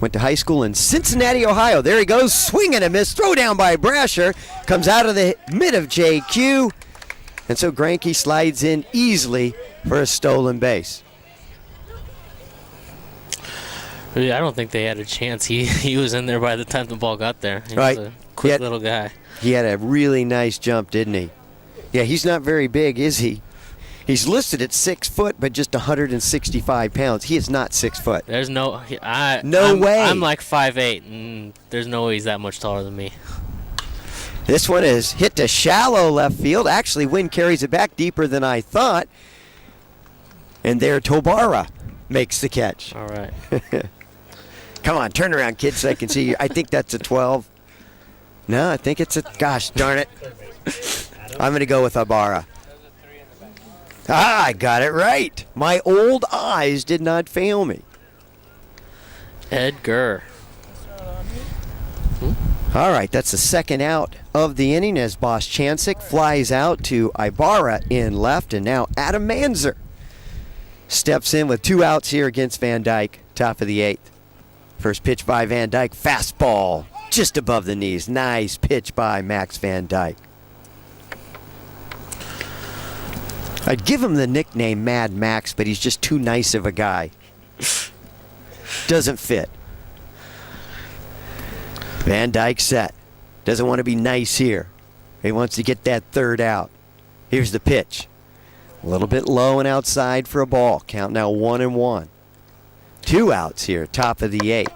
Went to high school in Cincinnati, Ohio. There he goes, swing and a miss. Throw down by Brasher. Comes out of the mid of JQ. And so Greinke slides in easily for a stolen base. I don't think they had a chance. He was in there by the time the ball got there. He Right. was a quick little guy. He had a really nice jump, didn't he? Yeah, he's not very big, is he? He's listed at 6 foot, but just 165 pounds. He is not 6 foot. There's no way. I'm like 5'8", and there's no way he's that much taller than me. This one is hit to shallow left field. Actually, wind carries it back deeper than I thought. And there, Tobara makes the catch. All right. Come on, turn around, kid, so I can see you. I think that's a 12. No, I think it's a, gosh darn it. I'm going to go with Ibarra. I got it right. My old eyes did not fail me. Edgar. All right, that's the second out of the inning as Bosch-Chancik flies out to Ibarra in left, and now Adam Manzer steps in with 2 outs here against Van Dyke, top of the 8th. First pitch by Van Dyke, fastball just above the knees. Nice pitch by Max Van Dyke. I'd give him the nickname Mad Max, but he's just too nice of a guy. Doesn't fit. Van Dyke set. Doesn't want to be nice here. He wants to get that third out. Here's the pitch. A little bit low and outside for a ball. Count now 1-1. 2 outs here, top of the 8th.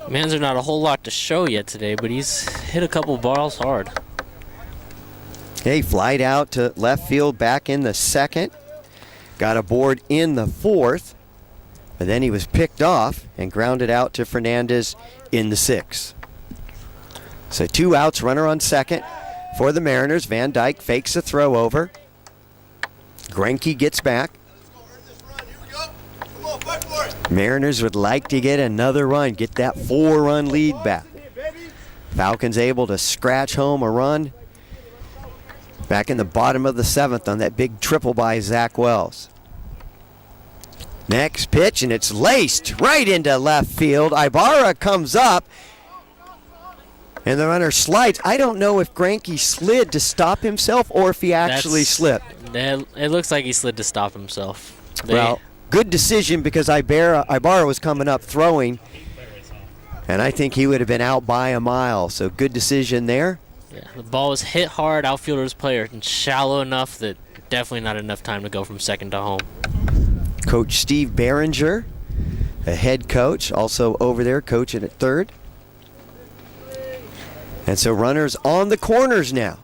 Manzer not a whole lot to show yet today, but he's hit a couple balls hard. He flied out to left field back in the second. Got aboard in the fourth. But then he was picked off and grounded out to Fernandez in the sixth. So 2 outs, runner on second for the Mariners. Van Dyke fakes a throw over. Greinke gets back. Mariners would like to get another run, get that 4-run lead back. Falcons able to scratch home a run back in the bottom of the 7th on that big triple by Zach Wells. Next pitch, and it's laced right into left field. Ibarra comes up, and the runner slides. I don't know if Greinke slid to stop himself or if he actually slipped. It looks like he slid to stop himself. Well, good decision because Ibarra was coming up throwing, and I think he would have been out by a mile. So good decision there. Yeah, the ball was hit hard, outfielder's player, and shallow enough that definitely not enough time to go from second to home. Coach Steve Behringer, a head coach, also over there coaching at third. And so runners on the corners now.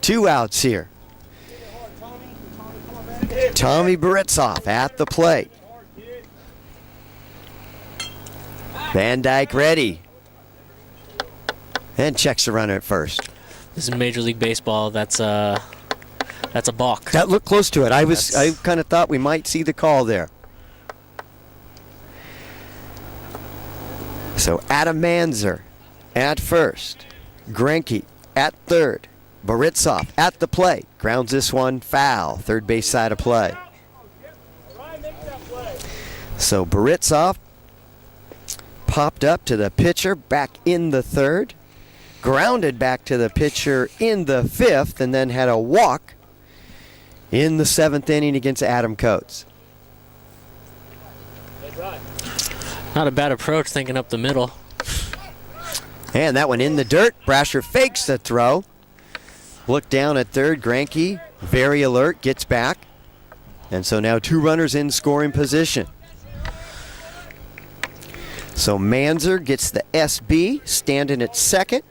2 outs here. Tommy Baritzoff at the plate. Van Dyke ready. And checks the runner at first. This is Major League Baseball. That's a balk. That looked close to it. I kind of thought we might see the call there. So Adam Manzer at first. Greinke at third. Baritzoff at the plate. Grounds this one foul. Third base side of play. So Baritzoff popped up to the pitcher back in the third. Grounded back to the pitcher in the fifth, and then had a walk in the 7th inning against Adam Coates. Not a bad approach, thinking up the middle. And that one in the dirt. Brasher fakes the throw. Look down at third. Greinke, very alert, gets back. And so now 2 runners in scoring position. So Manzer gets the SB, standing at second.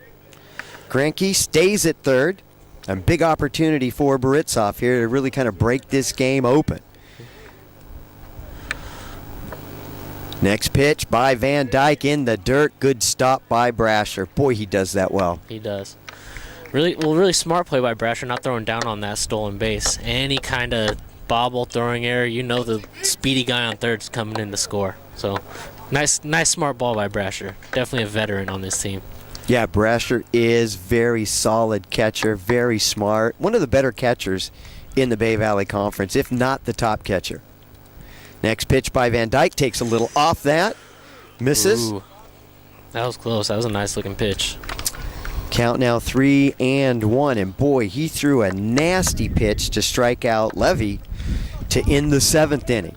Greinke stays at third. A big opportunity for Baritzoff here to really kind of break this game open. Next pitch by Van Dyke in the dirt. Good stop by Brasher. Boy, he does that well. He does. Really smart play by Brasher, not throwing down on that stolen base. Any kind of bobble, throwing error, you know the speedy guy on third's coming in to score. So, nice smart ball by Brasher. Definitely a veteran on this team. Yeah, Brasher is very solid catcher, very smart. One of the better catchers in the Bay Valley Conference, if not the top catcher. Next pitch by Van Dyke takes a little off that. Misses. Ooh, that was close. That was a nice looking pitch. Count now 3-1. And boy, he threw a nasty pitch to strike out Levy to end the 7th inning.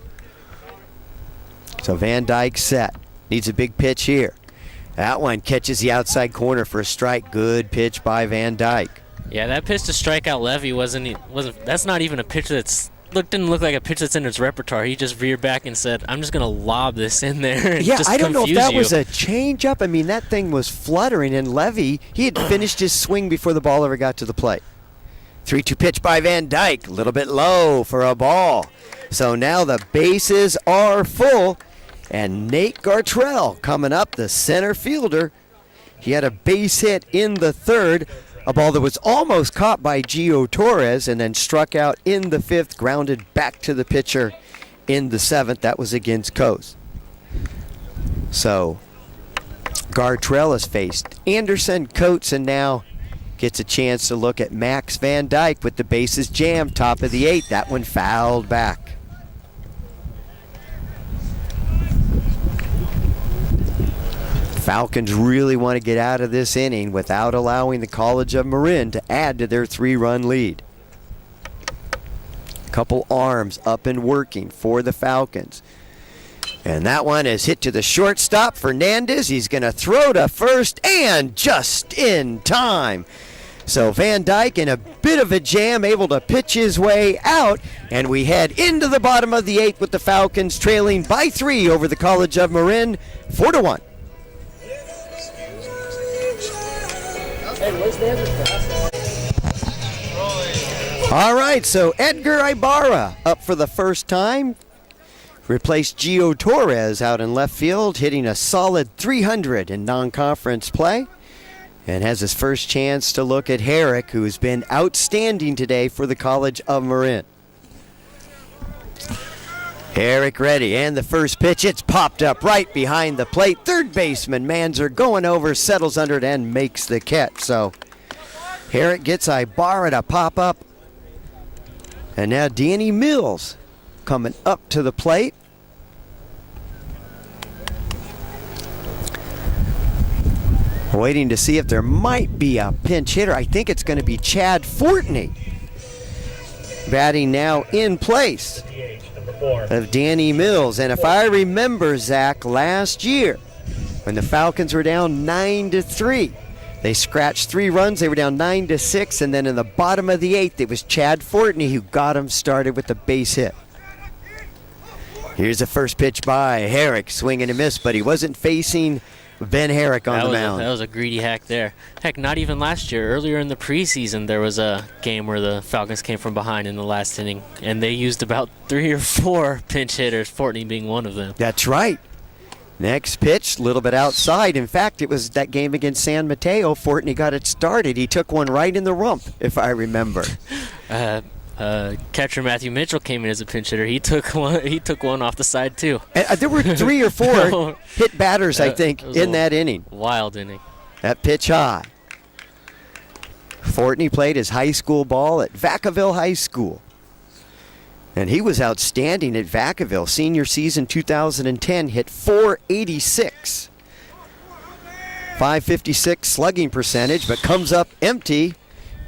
So Van Dyke set. Needs a big pitch here. That one catches the outside corner for a strike. Good pitch by Van Dyke. Yeah, that pitch to strike out Levy wasn't. That's not even a pitch didn't look like a pitch that's in his repertoire. He just veered back and said, "I'm just gonna lob this in there." And yeah, just I don't know if that you. was a change-up. I mean, that thing was fluttering, and Levy, he had finished his swing before the ball ever got to the plate. 3-2 pitch by Van Dyke, a little bit low for a ball. So now the bases are full. And Nate Gartrell coming up, the center fielder. He had a base hit in the third, a ball that was almost caught by Gio Torres and then struck out in the 5th, grounded back to the pitcher in the 7th. That was against Coase. So Gartrell has faced Anderson, Coates, and now gets a chance to look at Max Van Dyke with the bases jammed, top of the 8th. That one fouled back. Falcons really want to get out of this inning without allowing the College of Marin to add to their 3-run lead. Couple arms up and working for the Falcons. And that one is hit to the shortstop. Fernandez, he's going to throw to first and just in time. So Van Dyke in a bit of a jam, able to pitch his way out. And we head into the bottom of the 8th with the Falcons trailing by 3 over the College of Marin, 4-1. All right, so Edgar Ibarra up for the first time. Replaced Gio Torres out in left field, hitting a solid 300 in non-conference play. And has his first chance to look at Herrick, who's been outstanding today for the College of Marin. Herrick ready, and the first pitch, it's popped up right behind the plate. Third baseman Manzer going over, settles under it, and makes the catch. So Herrick gets Ibarra to pop up. And now Danny Mills coming up to the plate. Waiting to see if there might be a pinch hitter. I think it's going to be Chad Fortney batting now in place of Danny Mills. And if I remember, Zach, last year when the Falcons were down 9-3, they scratched 3 runs. They were down 9-6, and then in the bottom of the 8th, it was Chad Fortney who got them started with the base hit. Here's the first pitch by Herrick, swing and a miss, but he wasn't facing Ben Herrick on the mound. That was a greedy hack there. Heck, not even last year. Earlier in the preseason, there was a game where the Falcons came from behind in the last inning, and they used about 3 or 4 pinch hitters, Fortney being one of them. That's right. Next pitch, a little bit outside. In fact, it was that game against San Mateo. Fortney got it started. He took one right in the rump, if I remember. Catcher Matthew Mitchell came in as a pinch hitter. He took one off the side too. And, there were 3 or 4 hit batters, I think, in that inning. Wild inning. That pitch high. Fortney played his high school ball at Vacaville High School. And he was outstanding at Vacaville. Senior season 2010, hit .486. .556 slugging percentage, but comes up empty.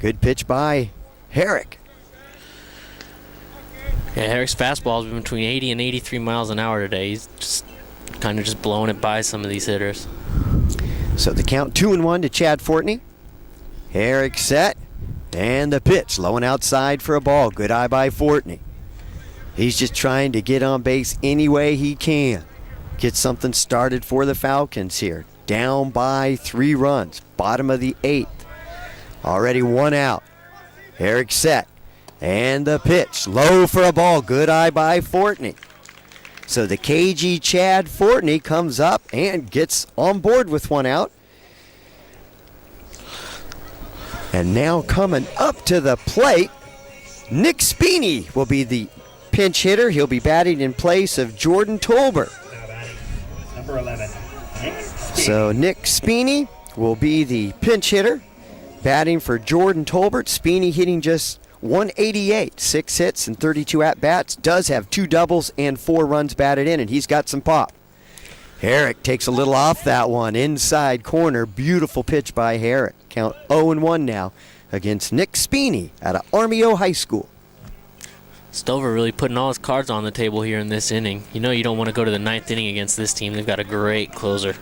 Good pitch by Herrick. Yeah, Herrick's fastball has been between 80 and 83 miles an hour today. He's just kind of just blowing it by some of these hitters. So the count 2-1 to Chad Fortney. Herrick set, and the pitch low and outside for a ball. Good eye by Fortney. He's just trying to get on base any way he can. Get something started for the Falcons here. Down by 3 runs. Bottom of the 8th. Already 1 out. Herrick set. And the pitch, low for a ball. Good eye by Fortney. So the KG Chad Fortney comes up and gets on board with 1 out. And now coming up to the plate, Nick Speeney will be the pinch hitter. He'll be batting in place of Jordan Tolbert. Now batting, number 11, Nick Speeney. So Nick Speeney will be the pinch hitter, batting for Jordan Tolbert. Speeney hitting just .188, 6 hits and 32 at-bats. Does have 2 doubles and 4 runs batted in, and he's got some pop. Herrick takes a little off that one. Inside corner, beautiful pitch by Herrick. Count 0-1 now against Nick Speeney out of Armio High School. Stover really putting all his cards on the table here in this inning. You know you don't want to go to the 9th inning against this team. They've got a great closer.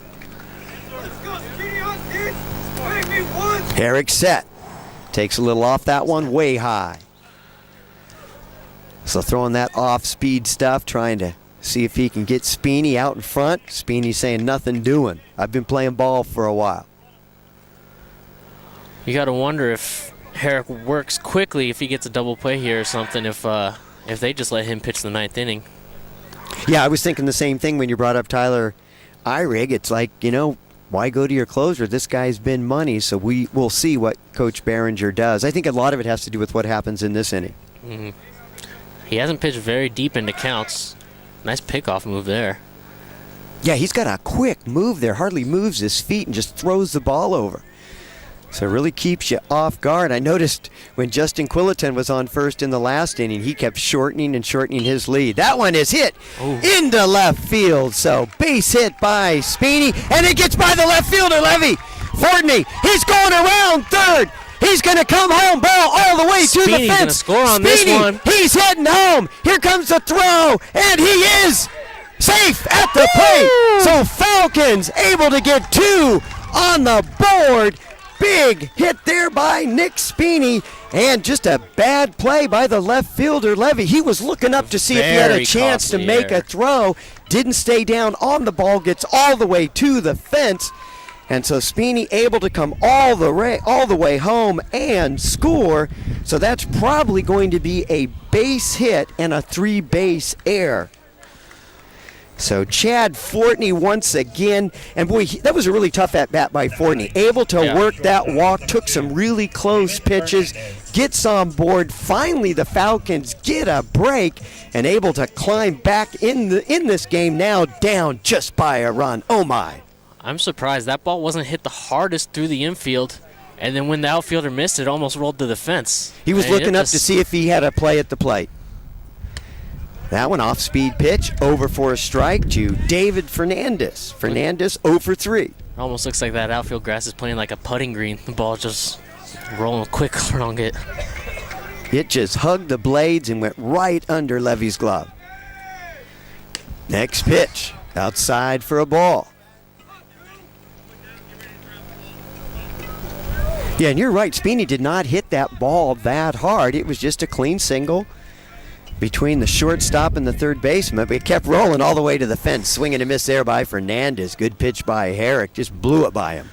Herrick set. Takes a little off that one, way high. So throwing that off-speed stuff, trying to see if he can get Speeney out in front. Speeney saying nothing doing. I've been playing ball for a while. You got to wonder if Herrick works quickly if he gets a double play here or something, if they just let him pitch the 9th inning. Yeah, I was thinking the same thing when you brought up Tyler Eyrig. It's like, why go to your closer? This guy's been money, so we will see what Coach Behringer does. I think a lot of it has to do with what happens in this inning. Mm-hmm. He hasn't pitched very deep into counts. Nice pickoff move there. Yeah, he's got a quick move there. Hardly moves his feet and just throws the ball over. So it really keeps you off guard. I noticed when Justin Quilliton was on first in the last inning, he kept shortening and shortening his lead. That one is hit into left field. So base hit by Speeney, and it gets by the left fielder, Levy. Fortney, he's going around third. He's going to come home, ball all the way to the fence. Speeney's going to score on this one. He's heading home. Here comes the throw, and he is safe at the plate. So Falcons able to get 2 on the board. Big hit there by Nick Speeney, and just a bad play by the left fielder, Levy. He was looking up to see if he had a chance to make a throw. Didn't stay down on the ball, gets all the way to the fence. And so Speeney able to come all the way home and score. So that's probably going to be a base hit and a 3-base error. So Chad Fortney once again, and boy, that was a really tough at-bat by Fortney. Able to work that walk, took some really close pitches, gets on board. Finally, the Falcons get a break and able to climb back in this game now, down just by a run. Oh my. I'm surprised that ball wasn't hit the hardest through the infield, and then when the outfielder missed it, almost rolled to the fence. He was looking up to see if he had a play at the plate. That one off-speed pitch, over for a strike to David Fernandez. Fernandez 0 for 3. It almost looks like that outfield grass is playing like a putting green. The ball just rolling quick along it. It just hugged the blades and went right under Levy's glove. Next pitch, outside for a ball. Yeah, and you're right. Speeney did not hit that ball that hard. It was just a clean single. between the shortstop and the third baseman, but it kept rolling all the way to the fence. Swing and a miss there by Fernandez. Good pitch by Herrick. Just blew it by him.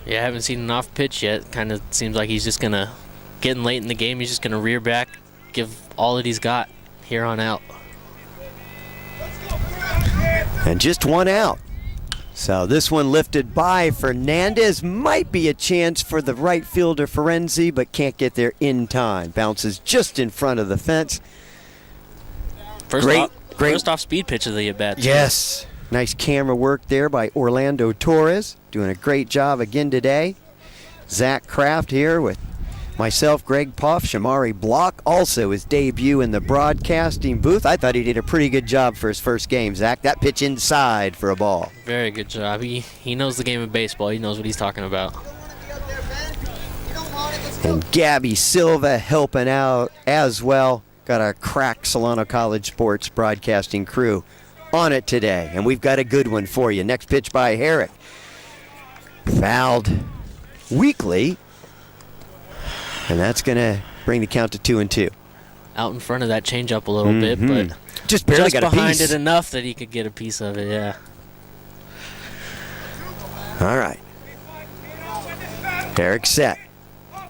Yeah, I haven't seen an off pitch yet. Kind of seems like he's just going to, getting late in the game, he's just going to rear back, give all that he's got here on out. And just one out. So this one lifted by Fernandez. Might be a chance for the right fielder Ferenzi, but can't get there in time. Bounces just in front of the fence. First off speed pitch of the at-bat. Yes. Nice camera work there by Orlando Torres. Doing a great job again today. Zach Kraft here with myself, Greg Poff, Shamari Block, also his debut in the broadcasting booth. I thought he did a pretty good job for his first game, Zach. That pitch inside for a ball. Very good job. He knows the game of baseball. He knows what he's talking about. And Gabby Silva helping out as well. Got our crack Solano College Sports broadcasting crew on it today. And we've got a good one for you. Next pitch by Herrick. Fouled weakly. And that's going to bring the count to 2-2. Out in front of that changeup a little bit, but just barely got a piece. Behind it enough that he could get a piece of it, yeah. All right. Herrick set.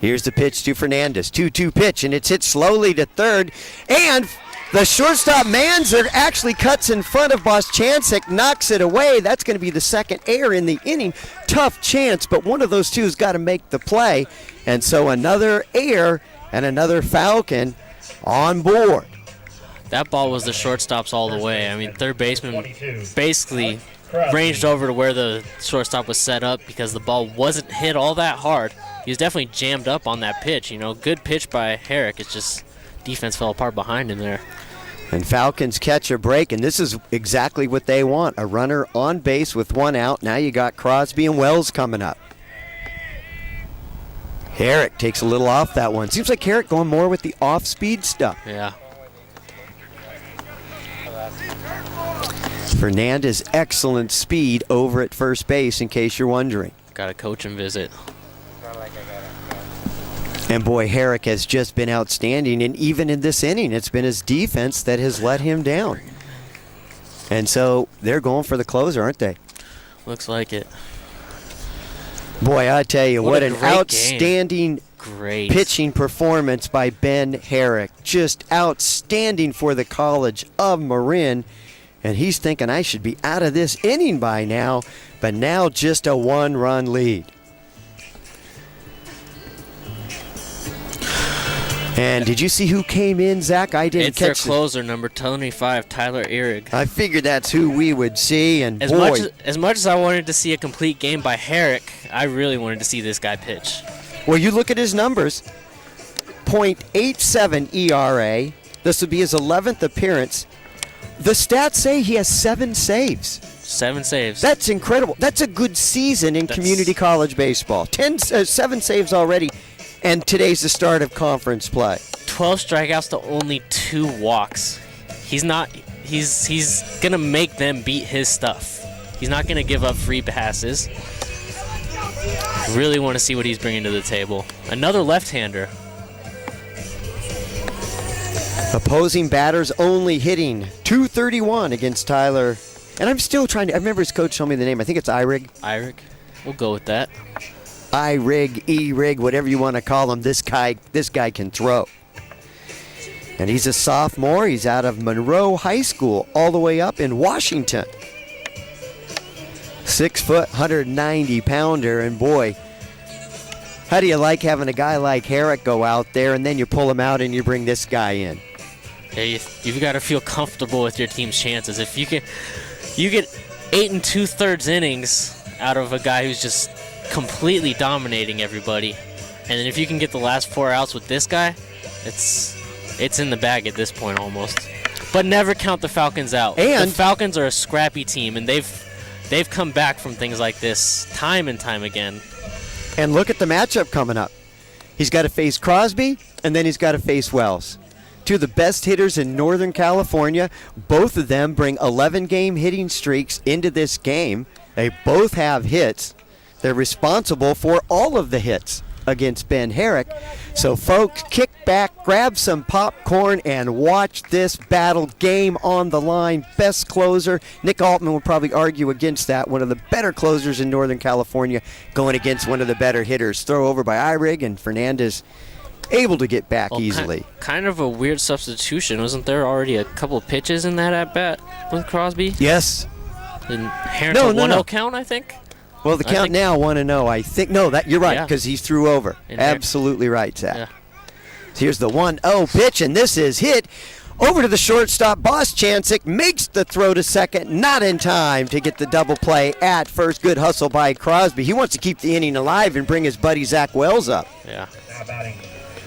Here's the pitch to Fernandez. 2-2 pitch, and it's hit slowly to third. And the shortstop Manzer actually cuts in front of Boschanczyk, knocks it away. That's going to be the second error in the inning. Tough chance, but one of those two has got to make the play. And so another error and another Falcon on board. That ball was the shortstop's all the way. I mean, third baseman basically ranged over to where the shortstop was set up because the ball wasn't hit all that hard. He was definitely jammed up on that pitch. You know, good pitch by Herrick. It's just defense fell apart behind him there. And Falcons catch a break, and this is exactly what they want. A runner on base with one out. Now you got Crosby and Wells coming up. Herrick takes a little off that one. Seems like Herrick going more with the off-speed stuff. Yeah. Fernandez, excellent speed over at first base, in case you're wondering. Got a coaching visit. And boy, Herrick has just been outstanding, and even in this inning, it's been his defense that has let him down. And so they're going for the closer, aren't they? Looks like it. Boy, I tell you, what an outstanding Great pitching performance by Ben Herrick. Just outstanding for the College of Marin. And he's thinking, I should be out of this inning by now, but now just a one-run lead. And did you see who came in, Zach? I didn't catch it. It's their closer, number 25, Tyler Ehrig. I figured that's who we would see, and as much as I wanted to see a complete game by Herrick, I really wanted to see this guy pitch. Well, you look at his numbers. .87 ERA. This would be his 11th appearance. The stats say he has 7 saves. 7 saves. That's incredible. That's a good season in community college baseball. 7 saves already. And today's the start of conference play. 12 strikeouts to only 2 walks. He's going to make them beat his stuff. He's not going to give up free passes. Really want to see what he's bringing to the table. Another left-hander. Opposing batters only hitting .231 against Tyler. And I'm still trying to, I remember his coach told me the name. I think it's Ehrig. Ehrig. We'll go with that. Ehrig, E-Rig, whatever you want to call him, this guy can throw. And he's a sophomore. He's out of Monroe High School, all the way up in Washington. 6 foot, 190-pounder, and boy, how do you like having a guy like Herrick go out there, and then you pull him out and you bring this guy in? Yeah, you've got to feel comfortable with your team's chances. If you get 8 2/3 innings out of a guy who's just completely dominating everybody, and then if you can get the last 4 outs with this guy, it's in the bag at this point almost. But never count the Falcons out. And the Falcons are a scrappy team, and they've come back from things like this time and time again. And look at the matchup coming up. He's got to face Crosby, and then he's got to face Wells. 2 of the best hitters in Northern California. Both of them bring 11-game hitting streaks into this game. They both have hits. They're responsible for all of the hits against Ben Herrick. So, folks, kick back, grab some popcorn, and watch this battle. Game on the line. Best closer. Nick Altman would probably argue against that. One of the better closers in Northern California going against one of the better hitters. Throw over by Eyrig, and Fernandez able to get back easily. Kind of a weird substitution. Wasn't there already a couple of pitches in that at-bat with Crosby? Yes. And Harrington 1-0 count, I think? Well, the count now 1-0. I think you're right, because he threw over. And Absolutely right, Zach. Yeah. So here's the 1-0 pitch, and this is hit over to the shortstop. Boss Chancic makes the throw to second, not in time to get the double play at first. Good hustle by Crosby. He wants to keep the inning alive and bring his buddy Zach Wells up. Yeah. Now batting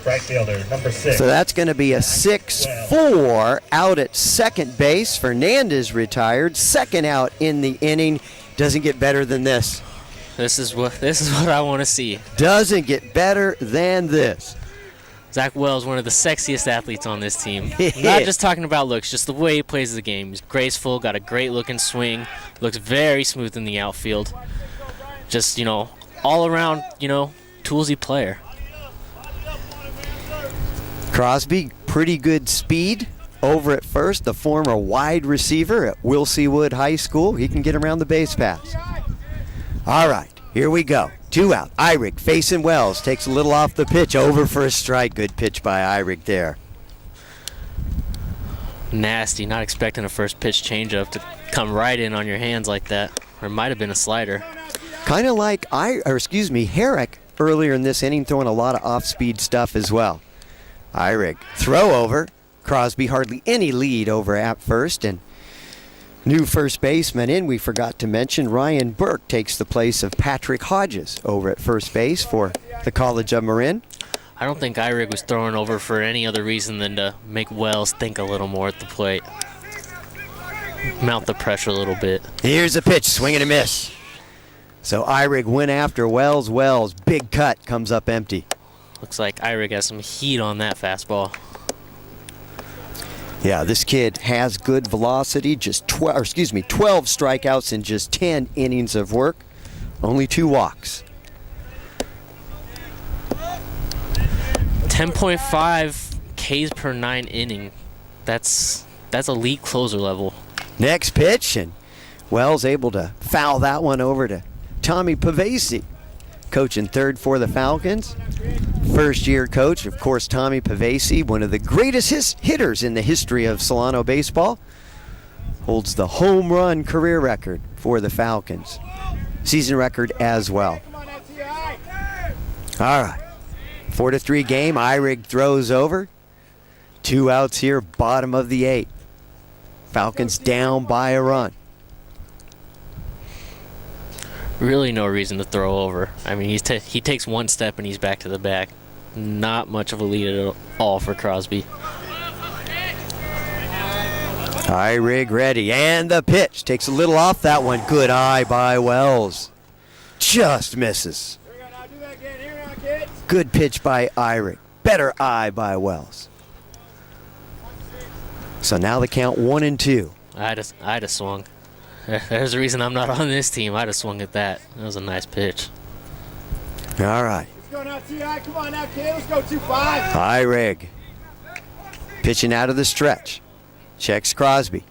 right fielder, number 6. So that's going to be a 6-4 out at second base. Fernandez retired. Second out in the inning. Doesn't get better than this. This is what I want to see. Doesn't get better than this. Zach Wells, one of the sexiest athletes on this team. Not just talking about looks, just the way he plays the game. He's graceful, got a great looking swing, looks very smooth in the outfield. Just, all around, toolsy player. Crosby, pretty good speed over at first. The former wide receiver at Wilsey Wood High School. He can get around the base paths. All right, here we go. 2 out. Eyrig facing Wells. Takes a little off the pitch. Over for a strike. Good pitch by Eyrig there. Nasty. Not expecting a first pitch changeup to come right in on your hands like that. Or it might have been a slider. Kind of like Herrick earlier in this inning, throwing a lot of off-speed stuff as well. Eyrig, throw over. Crosby hardly any lead over at first, and new first baseman in, we forgot to mention, Ryan Burke takes the place of Patrick Hodges over at first base for the College of Marin. I don't think Eyrig was throwing over for any other reason than to make Wells think a little more at the plate. Mount the pressure a little bit. Here's a pitch, swing and a miss. So Eyrig went after Wells. Wells, big cut, comes up empty. Looks like Eyrig has some heat on that fastball. Yeah, this kid has good velocity. 12 strikeouts in just 10 innings of work. Only 2 walks. 10.5 Ks per 9 inning. That's elite closer level. Next pitch, and Wells able to foul that one over to Tommy Pavesi, coaching third for the Falcons. First-year coach, of course, Tommy Pavesi, one of the greatest hitters in the history of Solano baseball. Holds the home run career record for the Falcons. Season record as well. All right. 4-3 game. Eyrig throws over. 2 outs here, bottom of the 8. Falcons down by a run. Really no reason to throw over. I mean, he takes one step and he's back to the back. Not much of a lead at all for Crosby. Eyrig ready, and the pitch. Takes a little off that one. Good eye by Wells. Just misses. Good pitch by Eyrig. Better eye by Wells. So now the count 1-2. I'd have swung. There's a reason I'm not on this team. I'd have swung at that. That was a nice pitch. All right. Let's go now, T.I. Come on now, kid. Let's go 2-5. Eyrig pitching out of the stretch. Checks Crosby.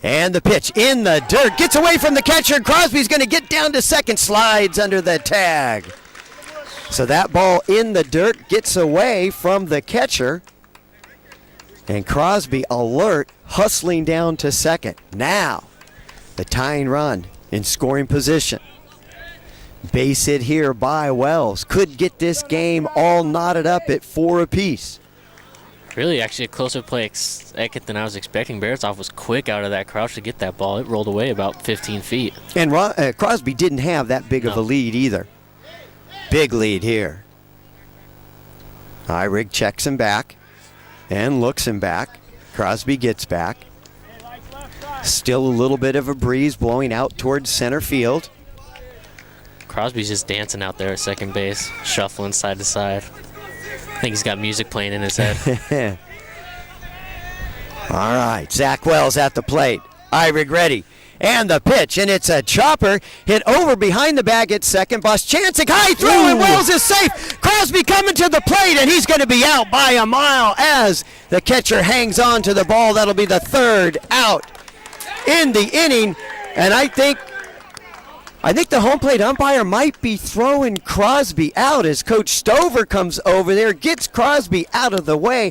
And the pitch in the dirt. Gets away from the catcher. Crosby's going to get down to second. Slides under the tag. So that ball in the dirt gets away from the catcher. And Crosby alert, hustling down to second. Now, the tying run in scoring position. Base hit here by Wells. Could get this game all knotted up at 4 apiece. Really, actually, a closer play than I was expecting. Beresov was quick out of that crouch to get that ball. It rolled away about 15 feet. And Crosby didn't have that big of a lead either. Big lead here. Eyrig checks him back and looks him back. Crosby gets back. Still a little bit of a breeze blowing out towards center field. Crosby's just dancing out there at second base, shuffling side to side. I think he's got music playing in his head. All right, Zach Wells at the plate. Eyrig ready. And the pitch, and it's a chopper hit over behind the bag at second. Boschancic, high throw, and Wells is safe. Crosby coming to the plate, and he's going to be out by a mile as the catcher hangs on to the ball. That'll be the third out in the inning, and I think the home plate umpire might be throwing Crosby out as Coach Stover comes over there, gets Crosby out of the way.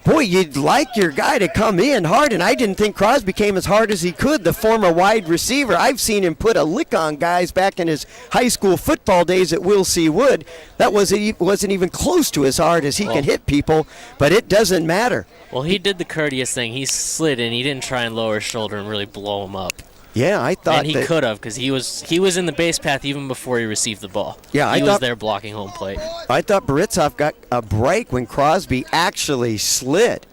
Boy, you'd like your guy to come in hard, and I didn't think Crosby came as hard as he could, the former wide receiver. I've seen him put a lick on guys back in his high school football days at Will C. Wood. That wasn't even close to as hard as he can hit people, but it doesn't matter. Well, he did the courteous thing. He slid in. He didn't try and lower his shoulder and really blow him up. Yeah, I thought and he could have, because he was in the base path even before he received the ball. Yeah, he was there blocking home plate. I thought Baritzov got a break when Crosby actually slid.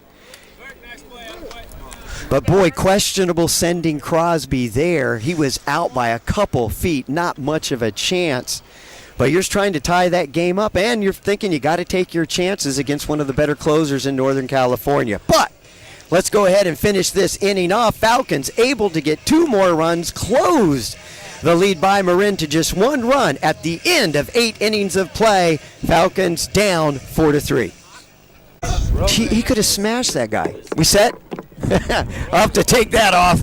But boy, questionable sending Crosby there. He was out by a couple feet, not much of a chance. But you're trying to tie that game up, and you're thinking you got to take your chances against one of the better closers in Northern California. But let's go ahead and finish this inning off. Falcons able to get 2 more runs, closed the lead by Marin to just 1 run at the end of 8 innings of play. Falcons down 4-3. He could have smashed that guy. We set? I'll have to take that off.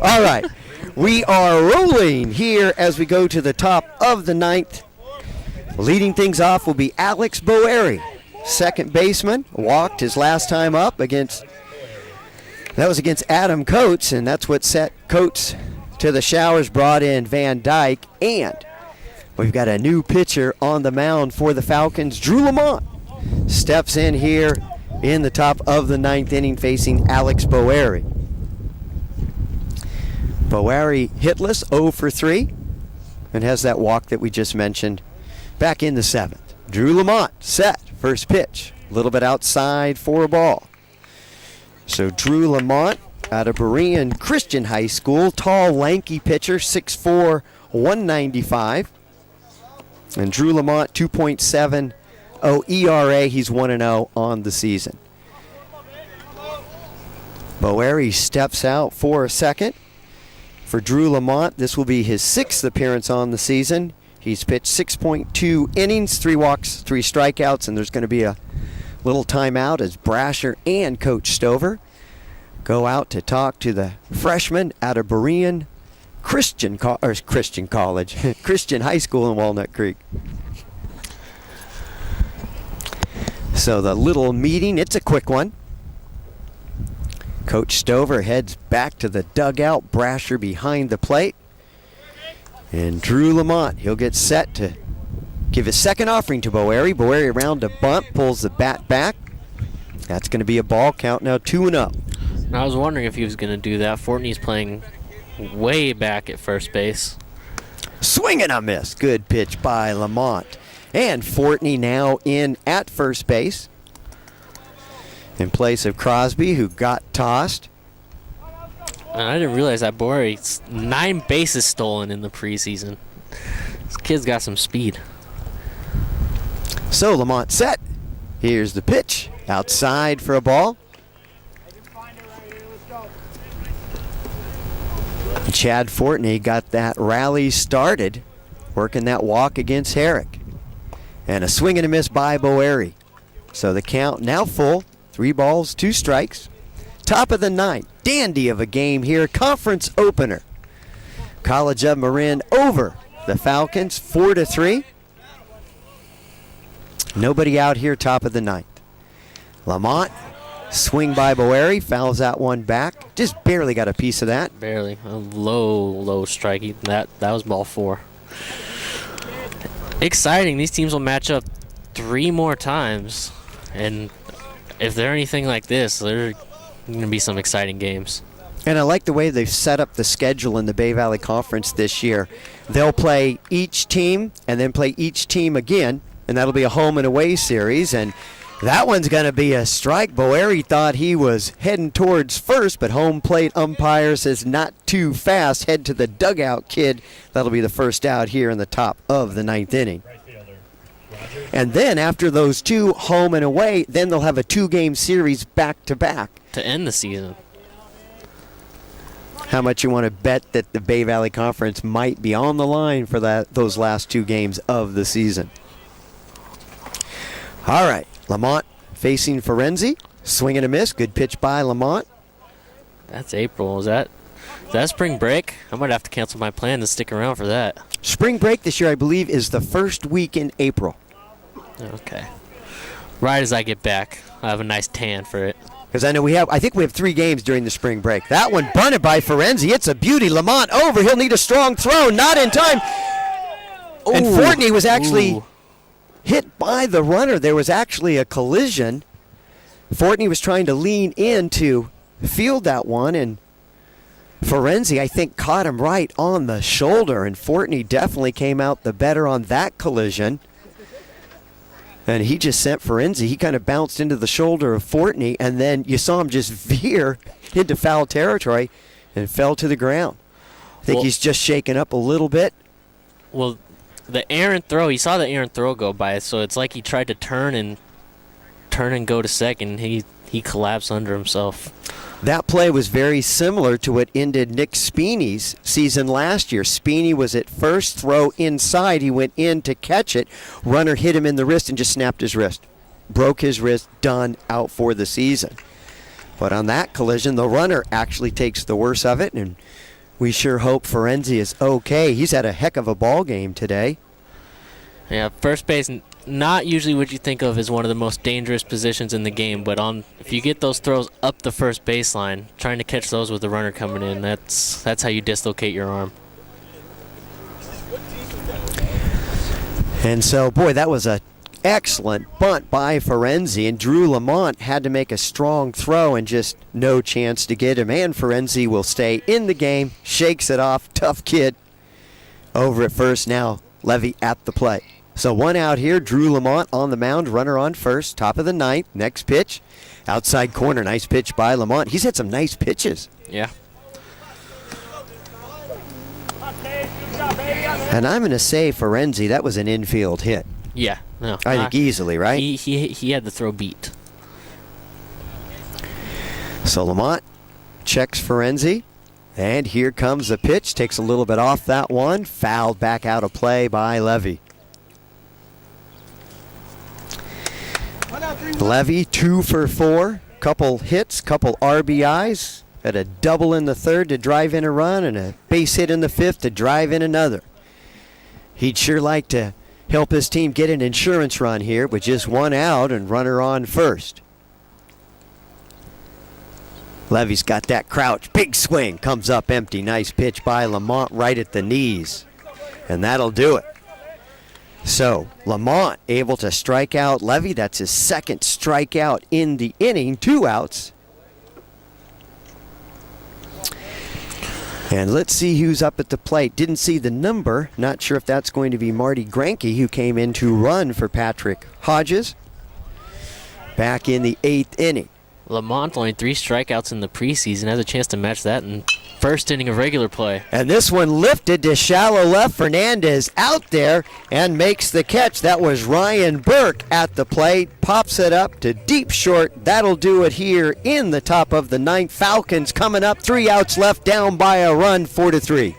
All right. We are rolling here as we go to the top of the 9th. Leading things off will be Alex Boeri, second baseman. Walked his last time up against... That was against Adam Coates, and that's what set Coates to the showers, brought in Van Dyke. And we've got a new pitcher on the mound for the Falcons. Drew Lamont steps in here in the top of the 9th inning facing Alex Boeri. Boeri hitless, 0 for 3, and has that walk that we just mentioned back in the 7th. Drew Lamont set, first pitch, a little bit outside for a ball. So Drew Lamont out of Berean Christian High School, tall, lanky pitcher, 6'4", 195. And Drew Lamont, 2.70 ERA. He's 1-0 on the season. Boeri steps out for a second. For Drew Lamont, this will be his 6th appearance on the season. He's pitched 6.2 innings, 3 walks, 3 strikeouts, and there's going to be a little timeout as Brasher and Coach Stover go out to talk to the freshman out of Berean Christian College, Christian High School in Walnut Creek. So the little meeting, it's a quick one. Coach Stover heads back to the dugout, Brasher behind the plate. And Drew Lamont, he'll get set to give his second offering to Boeri. Boeri around to bunt, pulls the bat back. That's going to be a ball, count now 2-0. I was wondering if he was going to do that. Fortney's playing way back at first base. Swing and a miss. Good pitch by Lamont. And Fortney now in at first base in place of Crosby, who got tossed. And I didn't realize that Boeri's 9 bases stolen in the preseason. This kid's got some speed. So Lamont set. Here's the pitch. Outside for a ball. Chad Fortney got that rally started, working that walk against Herrick. And a swing and a miss by Boeri. So the count now full. 3 balls, 2 strikes. Top of the 9th. Dandy of a game here. Conference opener. College of Marin over the Falcons, 4-3. Nobody out here, top of the 9th. Lamont, swing by Boeri, fouls that one back. Just barely got a piece of that. Barely. A low strike. That was ball 4. Exciting. These teams will match up 3 more times. And if they're anything like this, there are going to be some exciting games. And I like the way they've set up the schedule in the Bay Valley Conference this year. They'll play each team and then play each team again, and that'll be a home and away series. And that one's going to be a strike. Boeri thought he was heading towards first, but home plate umpire says not too fast. Head to the dugout, kid. That'll be the first out here in the top of the 9th inning. And then after those 2 home and away, then they'll have a 2-game series back-to-back. To end the season. how much you want to bet that the Bay Valley Conference might be on the line for those last 2 games of the season. All right, Lamont facing Ferenzi. Swing and a miss. Good pitch by Lamont. That's April. Is that spring break? I might have to cancel my plan to stick around for that. Spring break this year, I believe, is the first week in April. Okay. Right as I get back, I have a nice tan for it. Because I think we have 3 games during the spring break. That one bunted by Ferenzi. It's a beauty. Lamont over. He'll need a strong throw. Not in time. And Fortney was actually hit by the runner. There was actually a collision. Fortney was trying to lean in to field that one, and Ferenzi, I think, caught him right on the shoulder, and Fortney definitely came out the better on that collision. And he just sent Ferenzi. He kind of bounced into the shoulder of Fortney, and then you saw him just veer into foul territory and fell to the ground. I think he's just shaken up a little bit. Well, the errant throw, he saw the errant throw go by, so it's like he tried to turn and go to second. He collapsed under himself. That play was very similar to what ended Nick Speeney's season last year. Speeney was at first, throw inside. He went in to catch it. Runner hit him in the wrist and just snapped his wrist. Broke his wrist, done, out for the season. But on that collision, the runner actually takes the worst of it, and we sure hope Ferenzi is okay. He's had a heck of a ball game today. Yeah, first base, not usually what you think of as one of the most dangerous positions in the game, but if you get those throws up the first baseline, trying to catch those with the runner coming in, that's how you dislocate your arm. And so, boy, that was an excellent bunt by Ferenzi, and Drew Lamont had to make a strong throw and just no chance to get him. And Ferenzi will stay in the game, shakes it off, tough kid. Over at first now, Levy at the plate. So 1 out here, Drew Lamont on the mound, runner on first, top of the 9th. Next pitch, outside corner, nice pitch by Lamont. He's had some nice pitches. Yeah. And I'm going to say Ferenzi, that was an infield hit. Yeah. No. I think easily, right? He had the throw beat. So Lamont checks Ferenzi. And here comes the pitch. Takes a little bit off that one. Fouled back out of play by Levy. Levy 2 for 4. Couple hits, couple RBIs. Had a double in the 3rd to drive in a run and a base hit in the 5th to drive in another. He'd sure like to help his team get an insurance run here with just 1 out and runner on first. Levy's got that crouch. Big swing. Comes up empty. Nice pitch by Lamont right at the knees. And that'll do it. So, Lamont able to strike out Levy. That's his 2nd strikeout in the inning. 2 outs. And let's see who's up at the plate. Didn't see the number. Not sure if that's going to be Marty Granke, who came in to run for Patrick Hodges. Back in the 8th inning. Lamont only 3 strikeouts in the preseason. Has a chance to match that in first inning of regular play. And this one lifted to shallow left. Fernandez out there and makes the catch. That was Ryan Burke at the plate. Pops it up to deep short. That'll do it here in the top of the 9th. Falcons coming up. 3 outs left, down by a run, 4-3.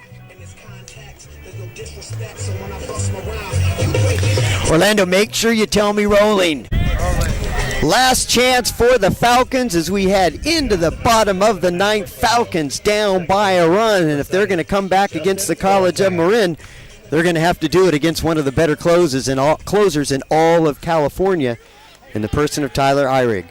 Orlando, make sure you tell me rolling. Last chance for the Falcons as we head into the bottom of the 9th. Falcons down by a run, and if they're going to come back against the College of Marin, they're going to have to do it against one of the better closers in all of California, in the person of Tyler Eyrig.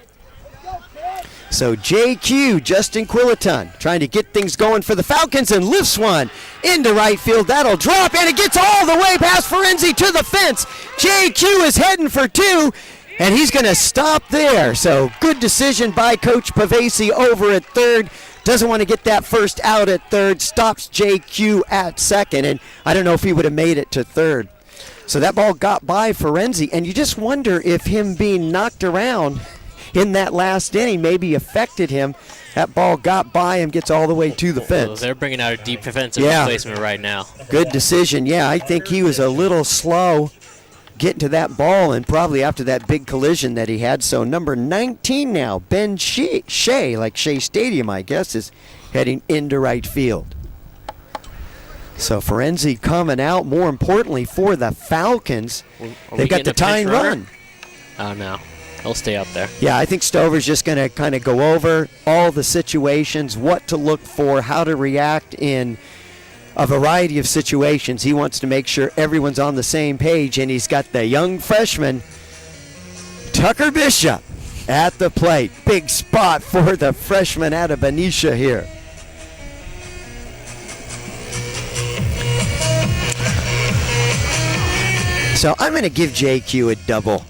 So JQ, Justin Quilliton, trying to get things going for the Falcons and lifts one into right field. That'll drop, and it gets all the way past Ferenzi to the fence. JQ is heading for 2. And he's going to stop there. So good decision by Coach Pavesi over at 3rd. Doesn't want to get that first out at 3rd. Stops JQ at 2nd. And I don't know if he would have made it to 3rd. So that ball got by Ferenzi. And you just wonder if him being knocked around in that last inning maybe affected him. That ball got by him, gets all the way to the fence. Well, they're bringing out a deep defensive replacement right now. Good decision. Yeah, I think he was a little slow getting to that ball, and probably after that big collision that he had. So number 19 now, Ben Shea, like Shea Stadium, I guess, is heading into right field. So Ferenzi coming out. More importantly for the Falcons, they've got the tying run. Oh, no. He'll stay up there. Yeah, I think Stover's just going to kind of go over all the situations, what to look for, how to react in a variety of situations. He wants to make sure everyone's on the same page, and he's got the young freshman, Tucker Bishop, at the plate. Big spot for the freshman out of Benicia here. So I'm going to give JQ a double.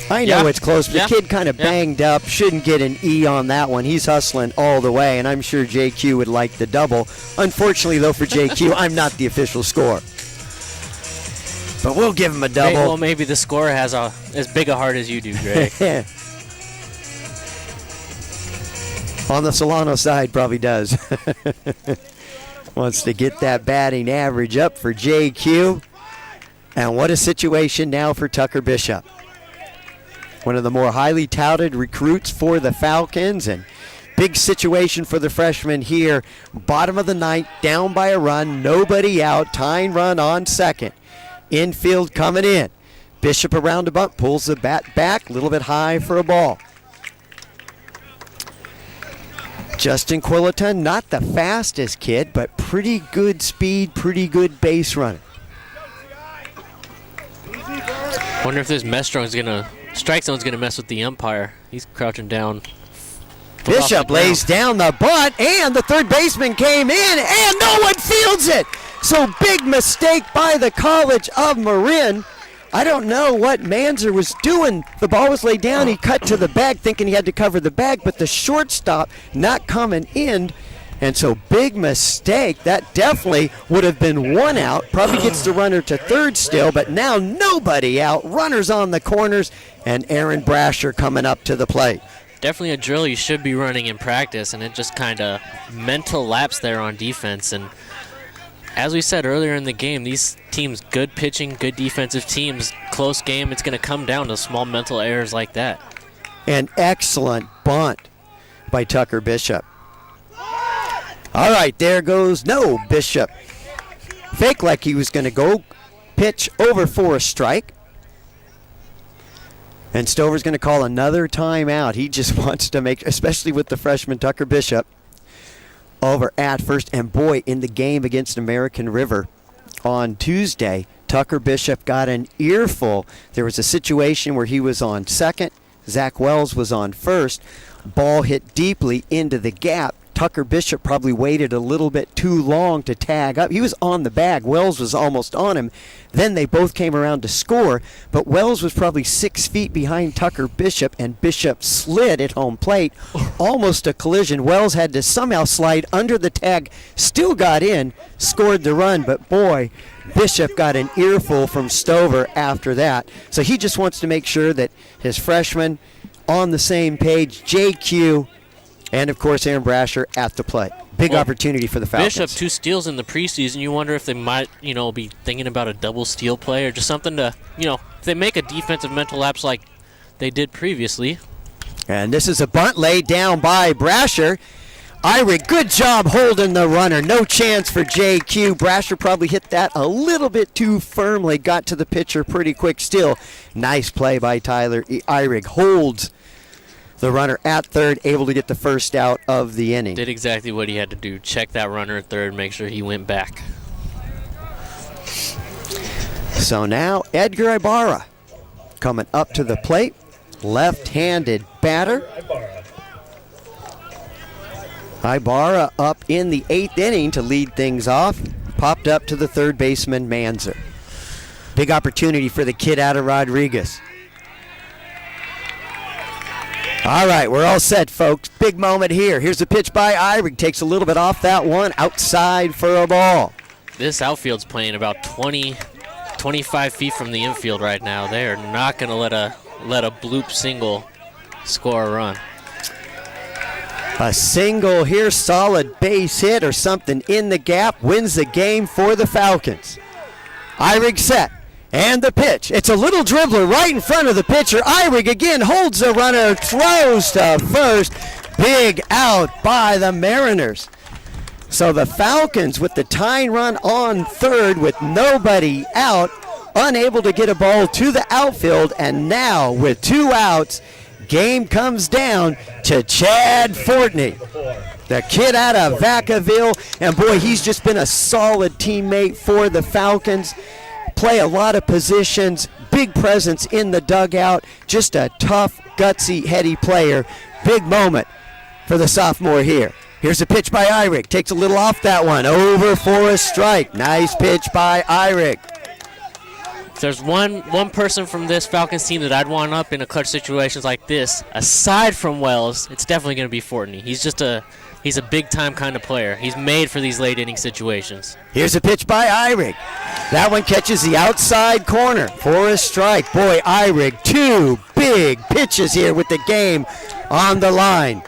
I know it's close, but the kid kind of banged up. Shouldn't get an E on that one. He's hustling all the way, and I'm sure JQ would like the double. Unfortunately, though, for JQ, I'm not the official score. But we'll give him a double. Well, maybe the scorer has as big a heart as you do, Greg. On the Solano side, probably does. Wants to get that batting average up for JQ. And what a situation now for Tucker Bishop. One of the more highly touted recruits for the Falcons, and big situation for the freshman here. Bottom of the ninth, down by a run, nobody out, tying run on second. Infield coming in. Bishop around a bunt, pulls the bat back, a little bit high for a ball. Justin Quilliton, not the fastest kid, but pretty good speed, pretty good base runner. Wonder if this strike zone's gonna mess with the umpire. He's crouching down. Bishop lays down the bunt, and the third baseman came in, and no one fields it. So big mistake by the College of Marin. I don't know what Manzer was doing. The ball was laid down. He cut to the bag thinking he had to cover the bag, but the shortstop not coming in. And so big mistake. That definitely would have been one out. Probably gets the runner to third still, but now nobody out. Runners on the corners, and Aaron Brasher coming up to the plate. Definitely a drill you should be running in practice, and it just kind of mental lapse there on defense. And as we said earlier in the game, these teams, good pitching, good defensive teams, close game, it's going to come down to small mental errors like that. An excellent bunt by Tucker Bishop. All right, there goes Bishop. Fake like he was going to go pitch over for a strike. And Stover's going to call another timeout. He just wants to make, especially with the freshman Tucker Bishop, over at first. And boy, in the game against American River on Tuesday, Tucker Bishop got an earful. There was a situation where he was on second. Zach Wells was on first. Ball hit deeply into the gap. Tucker Bishop probably waited a little bit too long to tag up. He was on the bag. Wells was almost on him. Then they both came around to score, but Wells was probably 6 feet behind Tucker Bishop, and Bishop slid at home plate. Almost a collision. Wells had to somehow slide under the tag, still got in, scored the run, but boy, Bishop got an earful from Stover after that. So he just wants to make sure that his freshmen on the same page, JQ, and, of course, Aaron Brasher at the plate. Big opportunity for the Falcons. Bishop, 2 steals in the preseason. You wonder if they might, be thinking about a double steal play or just something to, if they make a defensive mental lapse like they did previously. And this is a bunt laid down by Brasher. Eyrig, good job holding the runner. No chance for JQ. Brasher probably hit that a little bit too firmly. Got to the pitcher pretty quick still. Nice play by Tyler. Eyrig holds the runner at third, able to get the first out of the inning. Did exactly what he had to do. Check that runner at third, make sure he went back. So now Edgar Ibarra coming up to the plate. Left-handed batter. Ibarra up in the 8th inning to lead things off. Popped up to the third baseman, Manzer. Big opportunity for the kid out of Rodriguez. All right, we're all set, folks. Big moment here. Here's a pitch by Eyrig. Takes a little bit off that one. Outside for a ball. This outfield's playing about 25 feet from the infield right now. They are not going to let a bloop single score a run. A single here, solid base hit or something in the gap, wins the game for the Falcons. Eyrig set. And the pitch. It's a little dribbler right in front of the pitcher. Eyrig again holds the runner, throws to first. Big out by the Mariners. So the Falcons with the tying run on third with nobody out, unable to get a ball to the outfield, and now with 2 outs, game comes down to Chad Fortney, the kid out of Vacaville, and boy, he's just been a solid teammate for the Falcons. Play a lot of positions, big presence in the dugout, just a tough, gutsy, heady player. Big moment for the sophomore here. Here's a pitch by Eyrig. Takes a little off that one. Over for a strike. Nice pitch by Eyrig. If there's one person from this Falcons team that I'd want up in a clutch situations like this, aside from Wells, it's definitely going to be Fortney. He's a big-time kind of player. He's made for these late-inning situations. Here's a pitch by Eyrig. That one catches the outside corner for a strike. Boy, Eyrig, 2 big pitches here with the game on the line.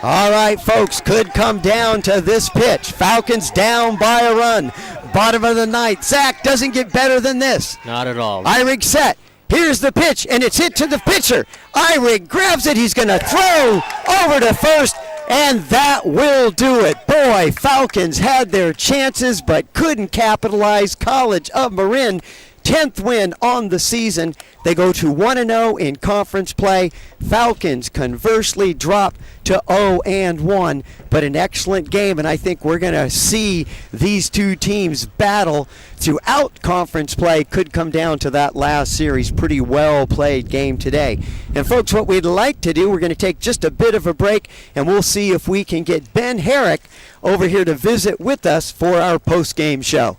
All right, folks, could come down to this pitch. Falcons down by a run. Bottom of the ninth. Zach doesn't get better than this. Not at all. Eyrig set. Here's the pitch, and it's hit to the pitcher. Eyrig grabs it. He's going to throw over to first, and that will do it. Boy, Falcons had their chances but couldn't capitalize. College of Marin, 10th win on the season. They go to 1-0 in conference play. Falcons conversely drop to 0-1, but an excellent game, and I think we're going to see these two teams battle throughout conference play. Could come down to that last series. Pretty well played game today. And folks, what we'd like to do, we're going to take just a bit of a break, and we'll see if we can get Ben Herrick over here to visit with us for our post-game show.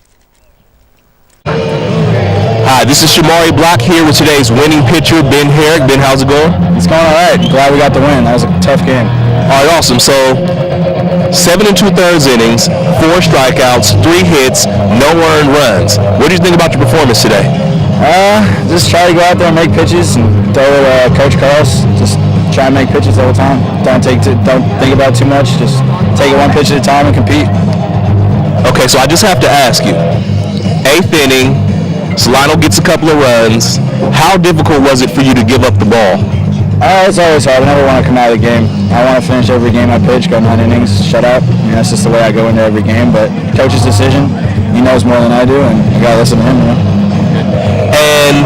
Hi, this is Shamari Block here with today's winning pitcher, Ben Herrick. Ben, how's it going? It's going all right. Glad we got the win. That was a tough game. All right, awesome. So, 7 2/3 innings, 4 strikeouts, 3 hits, no earned runs. What do you think about your performance today? Just try to go out there and make pitches and throw it Coach Carl's. Just try and make pitches the whole time. Don't think about it too much. Just take it one pitch at a time and compete. Okay, so I just have to ask you. 8th inning, Solano gets a couple of runs. How difficult was it for you to give up the ball? It's always hard. I never want to come out of the game. I want to finish every game I pitch, go 9 innings, shut up. I mean, that's just the way I go into every game. But coach's decision, he knows more than I do, and I got to listen to him. You know? And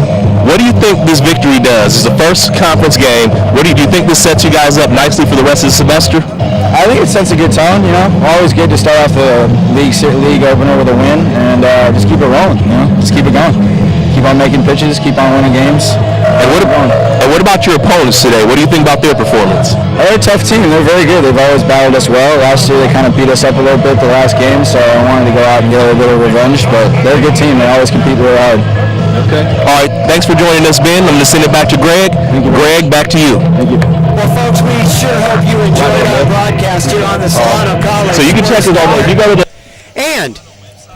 what do you think this victory does? It's the first conference game. What do you think this sets you guys up nicely for the rest of the semester? I think it sets a good tone. You know, always good to start off the league opener with a win, and just keep it rolling. You know, just keep it going. Keep on making pitches. Keep on winning games. And what about your opponents today? What do you think about their performance? They're a tough team. They're very good. They've always battled us well. Last year they kind of beat us up a little bit the last game, so I wanted to go out and get a little bit of revenge. But they're a good team. They always compete really hard. Okay. All right. Thanks for joining us, Ben. I'm going to send it back to Greg. Thank you. Greg, back to you. Thank you. Well, folks, we sure hope you enjoyed our broadcast here on the Solano College. So you can check it out. If you go to And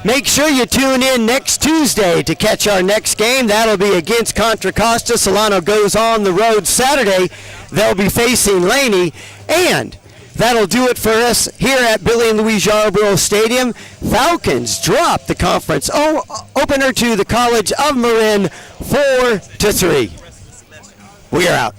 make sure you tune in next Tuesday to catch our next game. That'll be against Contra Costa. Solano goes on the road Saturday. They'll be facing Laney. And that'll do it for us here at Billy and Louise Yarborough Stadium. Falcons drop the conference opener to the College of Marin 4-3. We are out.